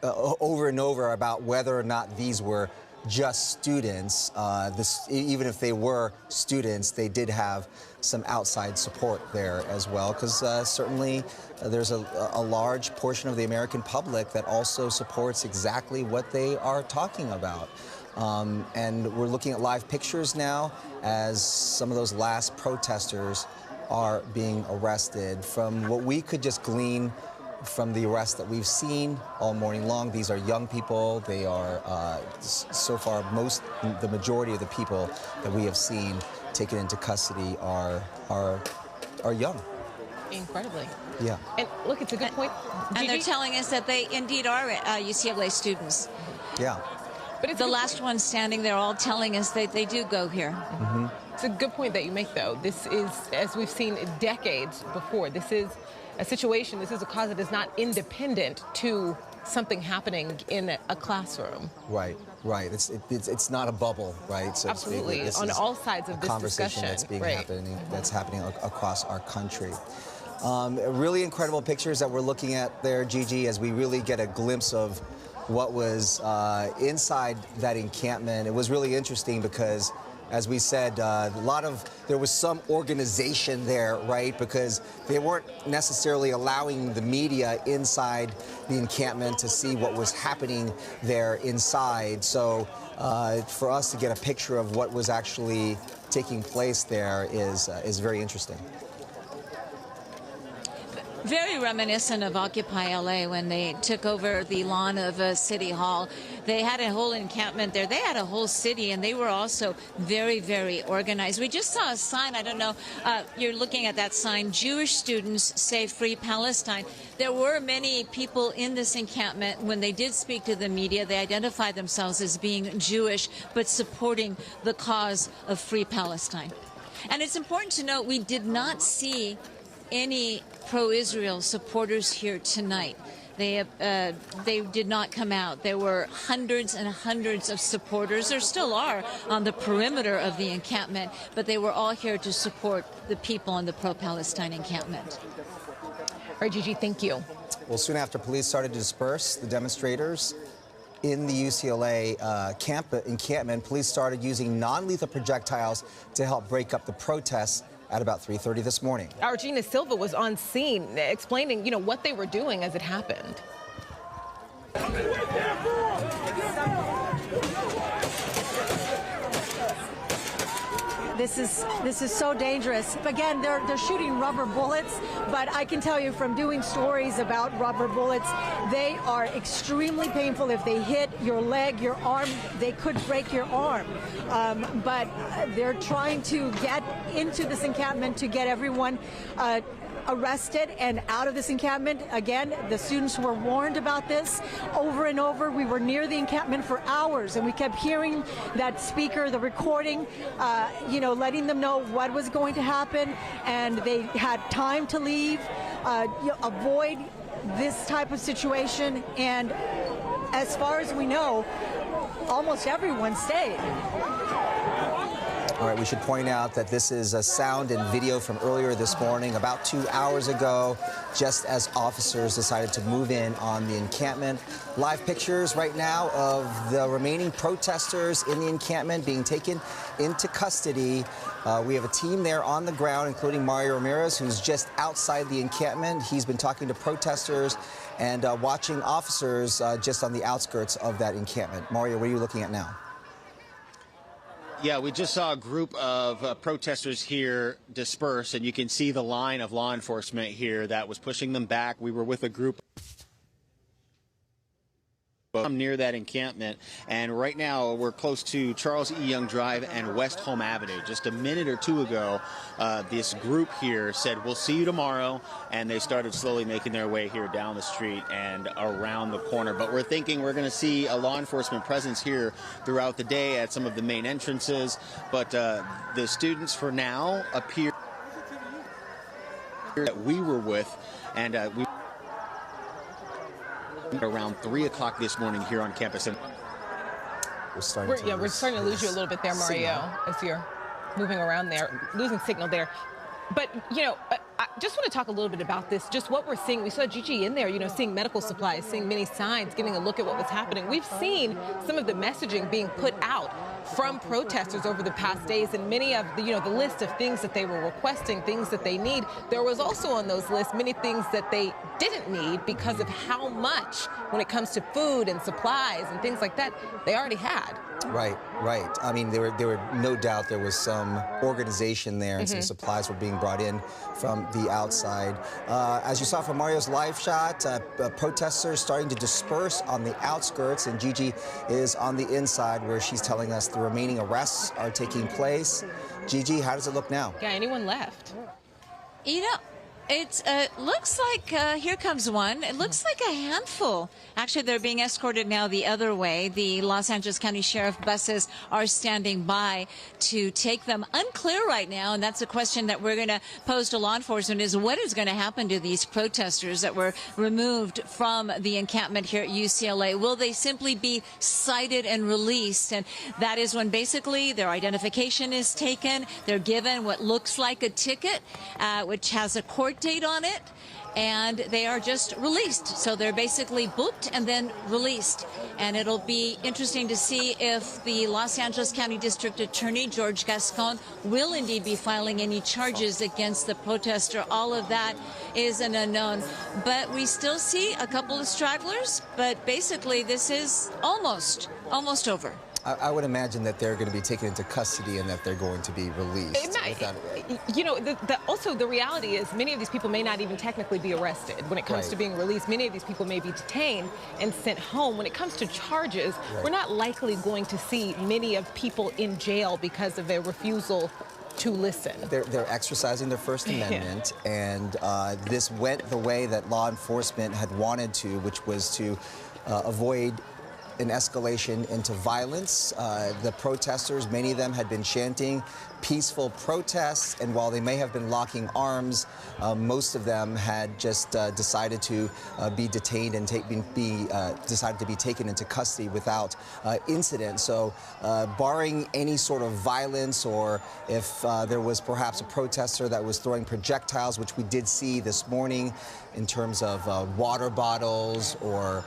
[SPEAKER 7] over and over about whether or not these were just students. Even if they were students, they did have some outside support there as well, because certainly there's a large portion of the American public that also supports exactly what they are talking about. And we're looking at live pictures now as some of those last protesters are being arrested. From what we could just glean from the arrests that we've seen all morning long, these are young people. They are, so far, the majority of the people that we have seen taken into custody are young.
[SPEAKER 12] Incredibly.
[SPEAKER 7] Yeah.
[SPEAKER 12] And look, it's a good point.
[SPEAKER 6] And they're telling us that they indeed are UCLA students.
[SPEAKER 7] Yeah.
[SPEAKER 12] But it's
[SPEAKER 6] the last one standing there all telling us that they do go here.
[SPEAKER 7] Mm-hmm.
[SPEAKER 12] It's a good point that you make, though. This is, as we've seen decades before, this is a situation, this is a cause that is not independent to something happening in a classroom.
[SPEAKER 7] Right, right. It's not a bubble, right? So
[SPEAKER 12] absolutely, on all sides of this
[SPEAKER 7] conversation
[SPEAKER 12] discussion.
[SPEAKER 7] That's happening across our country. Really incredible pictures that we're looking at there, Gigi, as we really get a glimpse of what was inside that encampment. It was really interesting because, as we said, there was some organization there, right? Because they weren't necessarily allowing the media inside the encampment to see what was happening there inside. So for us to get a picture of what was actually taking place there is very interesting.
[SPEAKER 6] Very reminiscent of Occupy LA when they took over the lawn of City Hall. They had a whole encampment there. They had a whole city, and they were also very, very organized. We just saw a sign. I don't know. You're looking at that sign. Jewish students say Free Palestine. There were many people in this encampment. When they did speak to the media, they identified themselves as being Jewish, but supporting the cause of Free Palestine. And it's important to note we did not see any pro-Israel supporters here tonight. They did not come out. There were hundreds and hundreds of supporters. There still are on the perimeter of the encampment, but they were all here to support the people in the pro-Palestine encampment.
[SPEAKER 12] All right, Gigi, thank you.
[SPEAKER 7] Well, soon after police started to disperse the demonstrators in the UCLA encampment, police started using non-lethal projectiles to help break up the protests at about 3:30 this morning.
[SPEAKER 12] Our Gina Silva was on scene explaining, what they were doing as it happened.
[SPEAKER 8] This is so dangerous. Again, they're shooting rubber bullets, but I can tell you from doing stories about rubber bullets, they are extremely painful. If they hit your leg, your arm, they could break your arm. But they're trying to get into this encampment to get everyone arrested and out of this encampment. Again, the students were warned about this over and over. We were near the encampment for hours, and we kept hearing that speaker, the recording, letting them know what was going to happen, and they had time to leave, avoid this type of situation. And as far as we know, almost everyone stayed.
[SPEAKER 7] All right, we should point out that this is a sound and video from earlier this morning, about 2 hours ago, just as officers decided to move in on the encampment. Live pictures right now of the remaining protesters in the encampment being taken into custody. We have a team there on the ground, including Mario Ramirez, who's just outside the encampment. He's been talking to protesters and watching officers just on the outskirts of that encampment. Mario, what are you looking at now?
[SPEAKER 14] Yeah, we just saw a group of protesters here disperse, and you can see the line of law enforcement here that was pushing them back. We were with a group near that encampment, and right now we're close to Charles E. Young Drive and West Home Avenue. Just a minute or two ago, this group here said, "We'll see you tomorrow," and they started slowly making their way here down the street and around the corner. But we're thinking we're going to see a law enforcement presence here throughout the day at some of the main entrances, but the students for now appear that we were with, and we around 3 o'clock this morning here on campus. And
[SPEAKER 12] we're starting to lose you a little bit there, Mario, as you're moving around there, losing signal there. But, I just want to talk a little bit about this, just what we're seeing. We saw Gigi in there, seeing medical supplies, seeing many signs, getting a look at what was happening. We've seen some of the messaging being put out from protesters over the past days, and many of the, the list of things that they were requesting, things that they need. There was also on those lists many things that they didn't need because of how much, when it comes to food and supplies and things like that, they already had.
[SPEAKER 7] Right, right. I mean, there were no doubt there was some organization there and some supplies were being brought in from the outside. As you saw from Mario's live shot, protesters starting to disperse on the outskirts, and Gigi is on the inside where she's telling us the remaining arrests are taking place. Gigi, how does it look now?
[SPEAKER 12] Yeah, anyone left?
[SPEAKER 6] You know, it looks like, here comes one. It looks like a handful. Actually, they're being escorted now the other way. The Los Angeles County Sheriff buses are standing by to take them. Unclear right now, and that's a question that we're going to pose to law enforcement, is what is going to happen to these protesters that were removed from the encampment here at UCLA? Will they simply be cited and released? And that is when basically their identification is taken. They're given what looks like a ticket, which has a court date on it, and they are just released. So they're basically booked and then released. And it'll be interesting to see if the Los Angeles County District Attorney, George Gascon, will indeed be filing any charges against the protester. All of that is an unknown. But we still see a couple of stragglers, but basically this is almost over.
[SPEAKER 7] I would imagine that they're going to be taken into custody and that they're going to be released.
[SPEAKER 12] You know, also the reality is many of these people may not even technically be arrested. When it comes to being released, many of these people may be detained and sent home. When it comes to charges, we're not likely going to see many of people in jail because of their refusal to listen.
[SPEAKER 7] They're exercising their First Amendment, and this went the way that law enforcement had wanted to, which was to avoid an escalation into violence. The protesters, many of them had been chanting peaceful protests, and while they may have been locking arms, most of them had just decided to be detained and decided to be taken into custody without incident. So barring any sort of violence, or if there was perhaps a protester that was throwing projectiles, which we did see this morning in terms of water bottles or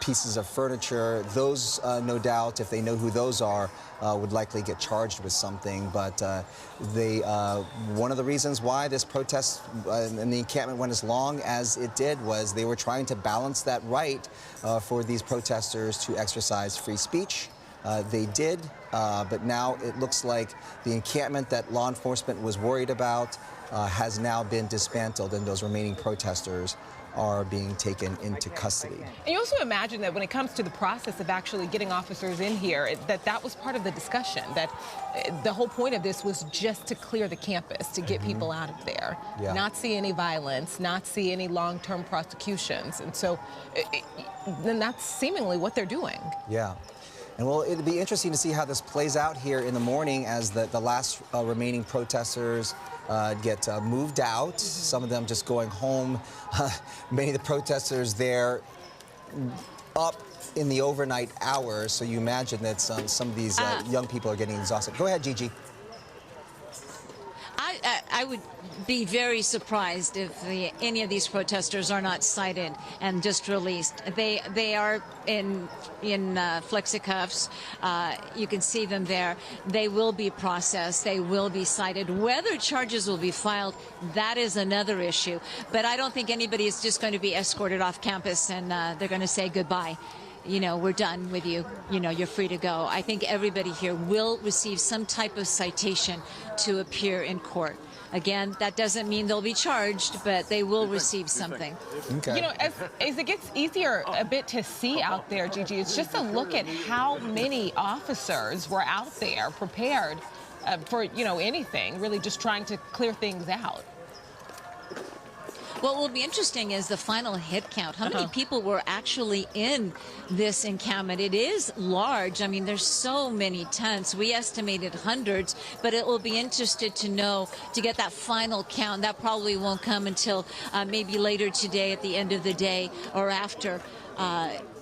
[SPEAKER 7] pieces of furniture, those no doubt, if they know who those are, would likely get charged with something. But one of the reasons why this protest and the encampment went as long as it did was they were trying to balance that right for these protesters to exercise free speech. They did, but now it looks like the encampment that law enforcement was worried about has now been dismantled, and those remaining protesters are being taken into custody.
[SPEAKER 12] And you also imagine that when it comes to the process of actually getting officers in here, that was part of the discussion, that the whole point of this was just to clear the campus, to get people out of there, not see any violence, not see any long-term prosecutions. And so then that's seemingly what they're doing.
[SPEAKER 7] Yeah. And well, it'll be interesting to see how this plays out here in the morning as the last remaining protesters get moved out, some of them just going home. Many of the protesters there up in the overnight hours, so you imagine that some of these young people are getting exhausted. Go ahead, Gigi.
[SPEAKER 6] I would be very surprised if any of these protesters are not cited and just released. They are in flexi-cuffs. You can see them there. They will be processed. They will be cited. Whether charges will be filed, that is another issue. But I don't think anybody is just going to be escorted off campus and they're going to say goodbye. You know, we're done with you. You know, you're free to go. I think everybody here will receive some type of citation to appear in court. Again, that doesn't mean they'll be charged, but they will receive something.
[SPEAKER 12] Okay. You know, as it gets easier a bit to see out there, Gigi, it's just a look at how many officers were out there prepared for, you know, anything, really just trying to clear things out.
[SPEAKER 6] What will be interesting is the final hit count. How many people were actually in this encampment? It is large. I mean, there's so many tents. We estimated hundreds, but it will be interesting to know, to get that final count. That probably won't come until maybe later today at the end of the day or after.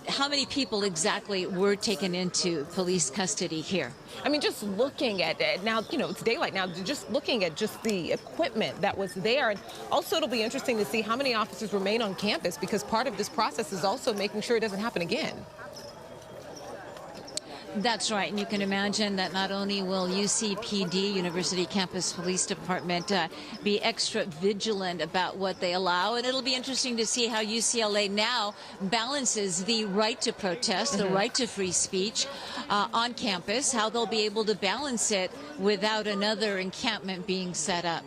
[SPEAKER 6] How many people exactly were taken into police custody here?
[SPEAKER 12] I mean, just looking at it now, you know, it's daylight now, just looking at just the equipment that was there. And also it'll be interesting to see how many officers remain on campus, because part of this process is also making sure it doesn't happen again.
[SPEAKER 6] That's right, and you can imagine that not only will UCPD, University Campus Police Department, be extra vigilant about what they allow, and it'll be interesting to see how UCLA now balances the right to protest, the right to free speech on campus, how they'll be able to balance it without another encampment being set up.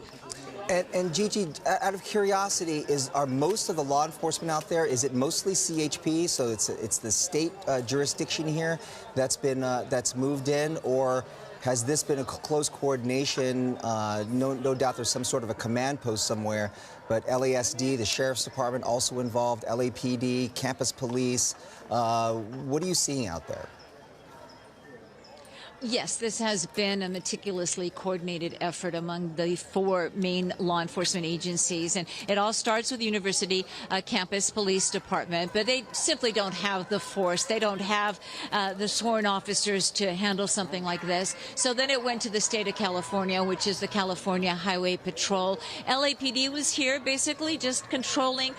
[SPEAKER 7] And Gigi, out of curiosity, are most of the law enforcement out there, is it mostly CHP, so it's the state jurisdiction here that's moved in, or has this been a close coordination? No doubt there's some sort of a command post somewhere, but LASD, the Sheriff's Department also involved, LAPD, campus police. What are you seeing out there?
[SPEAKER 6] Yes, this has been a meticulously coordinated effort among the 4 main law enforcement agencies. And it all starts with the University Campus Police Department, but they simply don't have the force. They don't have the sworn officers to handle something like this. So then it went to the state of California, which is the California Highway Patrol. LAPD was here basically just controlling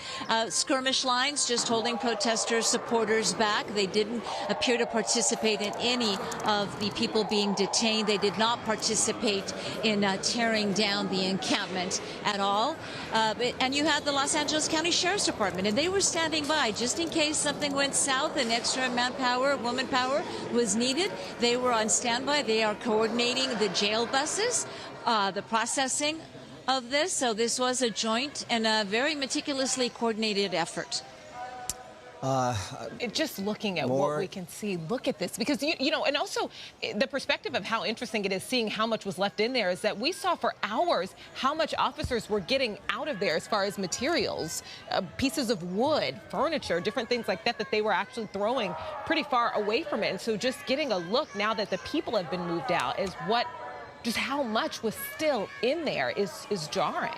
[SPEAKER 6] skirmish lines, just holding protesters, supporters back. They didn't appear to participate in any of the people being detained. They did not participate in tearing down the encampment at all. And you had the Los Angeles County Sheriff's Department, and they were standing by just in case something went south and extra manpower, womanpower was needed. They were on standby. They are coordinating the jail buses, the processing of this. So this was a joint and a very meticulously coordinated effort.
[SPEAKER 12] Just looking at what we can see, look at this, because you know, and also the perspective of how interesting it is seeing how much was left in there is that we saw for hours how much officers were getting out of there as far as materials, pieces of wood, furniture, different things like that that they were actually throwing pretty far away from it. And so just getting a look now that the people have been moved out is just how much was still in there is jarring.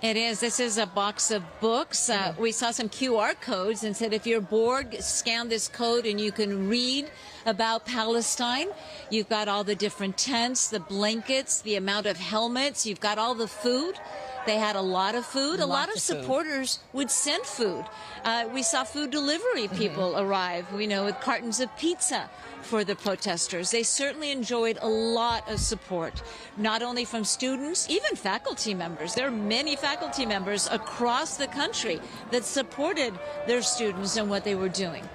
[SPEAKER 6] It is. This is a box of books. We saw some QR codes and said if you're bored, scan this code and you can read about Palestine. You've got all the different tents, the blankets, the amount of helmets. You've got all the food. They had a lot of food. A lot of supporters would send food. We saw food delivery people arrive, with cartons of pizza for the protesters. They certainly enjoyed a lot of support, not only from students, even faculty members. There are many faculty members across the country that supported their students and what they were doing.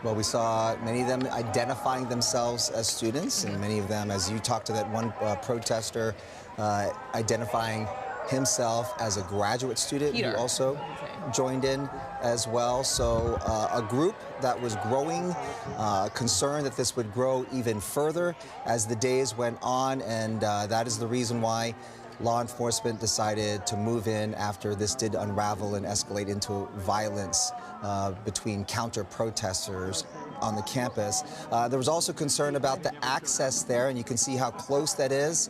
[SPEAKER 7] Well, we saw many of them identifying themselves as students, and many of them, as you talked to that one protester, identifying himself as a graduate student who also joined in as well. So a group that was growing, concerned that this would grow even further as the days went on, and that is the reason why law enforcement decided to move in after this did unravel and escalate into violence between counter-protesters on the campus. There was also concern about the access there, and you can see how close that is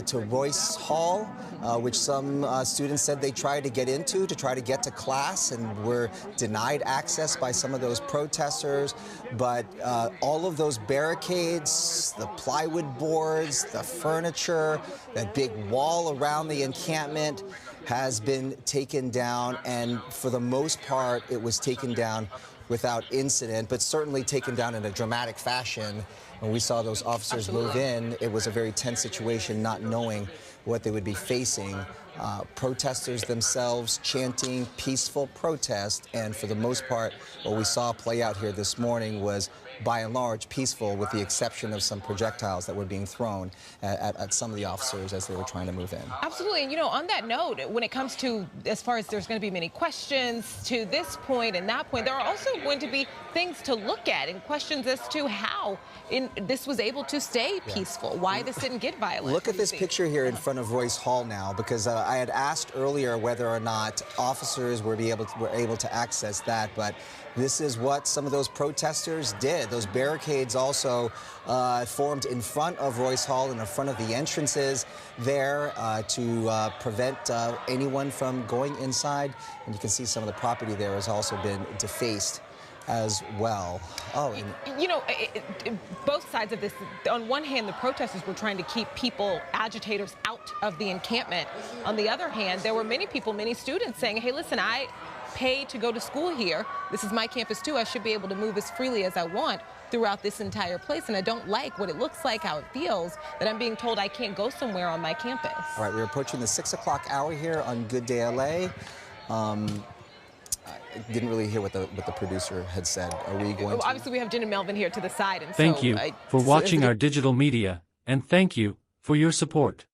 [SPEAKER 7] to Royce Hall, which some students said they tried to get into to try to get to class and were denied access by some of those protesters. But all of those barricades, the plywood boards, the furniture, that big wall around the encampment has been taken down, and for the most part, it was taken down without incident, but certainly taken down in a dramatic fashion. When we saw those officers move in, it was a very tense situation, not knowing what they would be facing. Protesters themselves chanting peaceful protest, and for the most part, what we saw play out here this morning was by and large peaceful, with the exception of some projectiles that were being thrown at some of the officers as they were trying to move in.
[SPEAKER 12] Absolutely. And, on that note, when it comes to, as far as there's going to be many questions to this point and that point, there are also going to be things to look at and questions as to how this was able to stay peaceful, why this didn't get violent.
[SPEAKER 7] Look at this picture here in front of Royce Hall now, because I had asked earlier whether or not officers were able to access that, but this is what some of those protesters did. Those barricades also formed in front of Royce Hall and in front of the entrances there to prevent anyone from going inside. And you can see some of the property there has also been defaced as well. Oh, and
[SPEAKER 12] both sides of this. On one hand, the protesters were trying to keep agitators out of the encampment. On the other hand, there were many people, many students saying, hey, listen, paid to go to school here. This is my campus too. I should be able to move as freely as I want throughout this entire place, and I don't like what it looks like, how it feels, that I'm being told I can't go somewhere on my campus.
[SPEAKER 7] All right, we're approaching the 6 o'clock hour here on Good Day LA. I didn't really hear what the producer had said. Are we going to?
[SPEAKER 12] Obviously, we have Jen and Melvin here to the side. And
[SPEAKER 11] thank you for watching our digital media, and thank you for your support.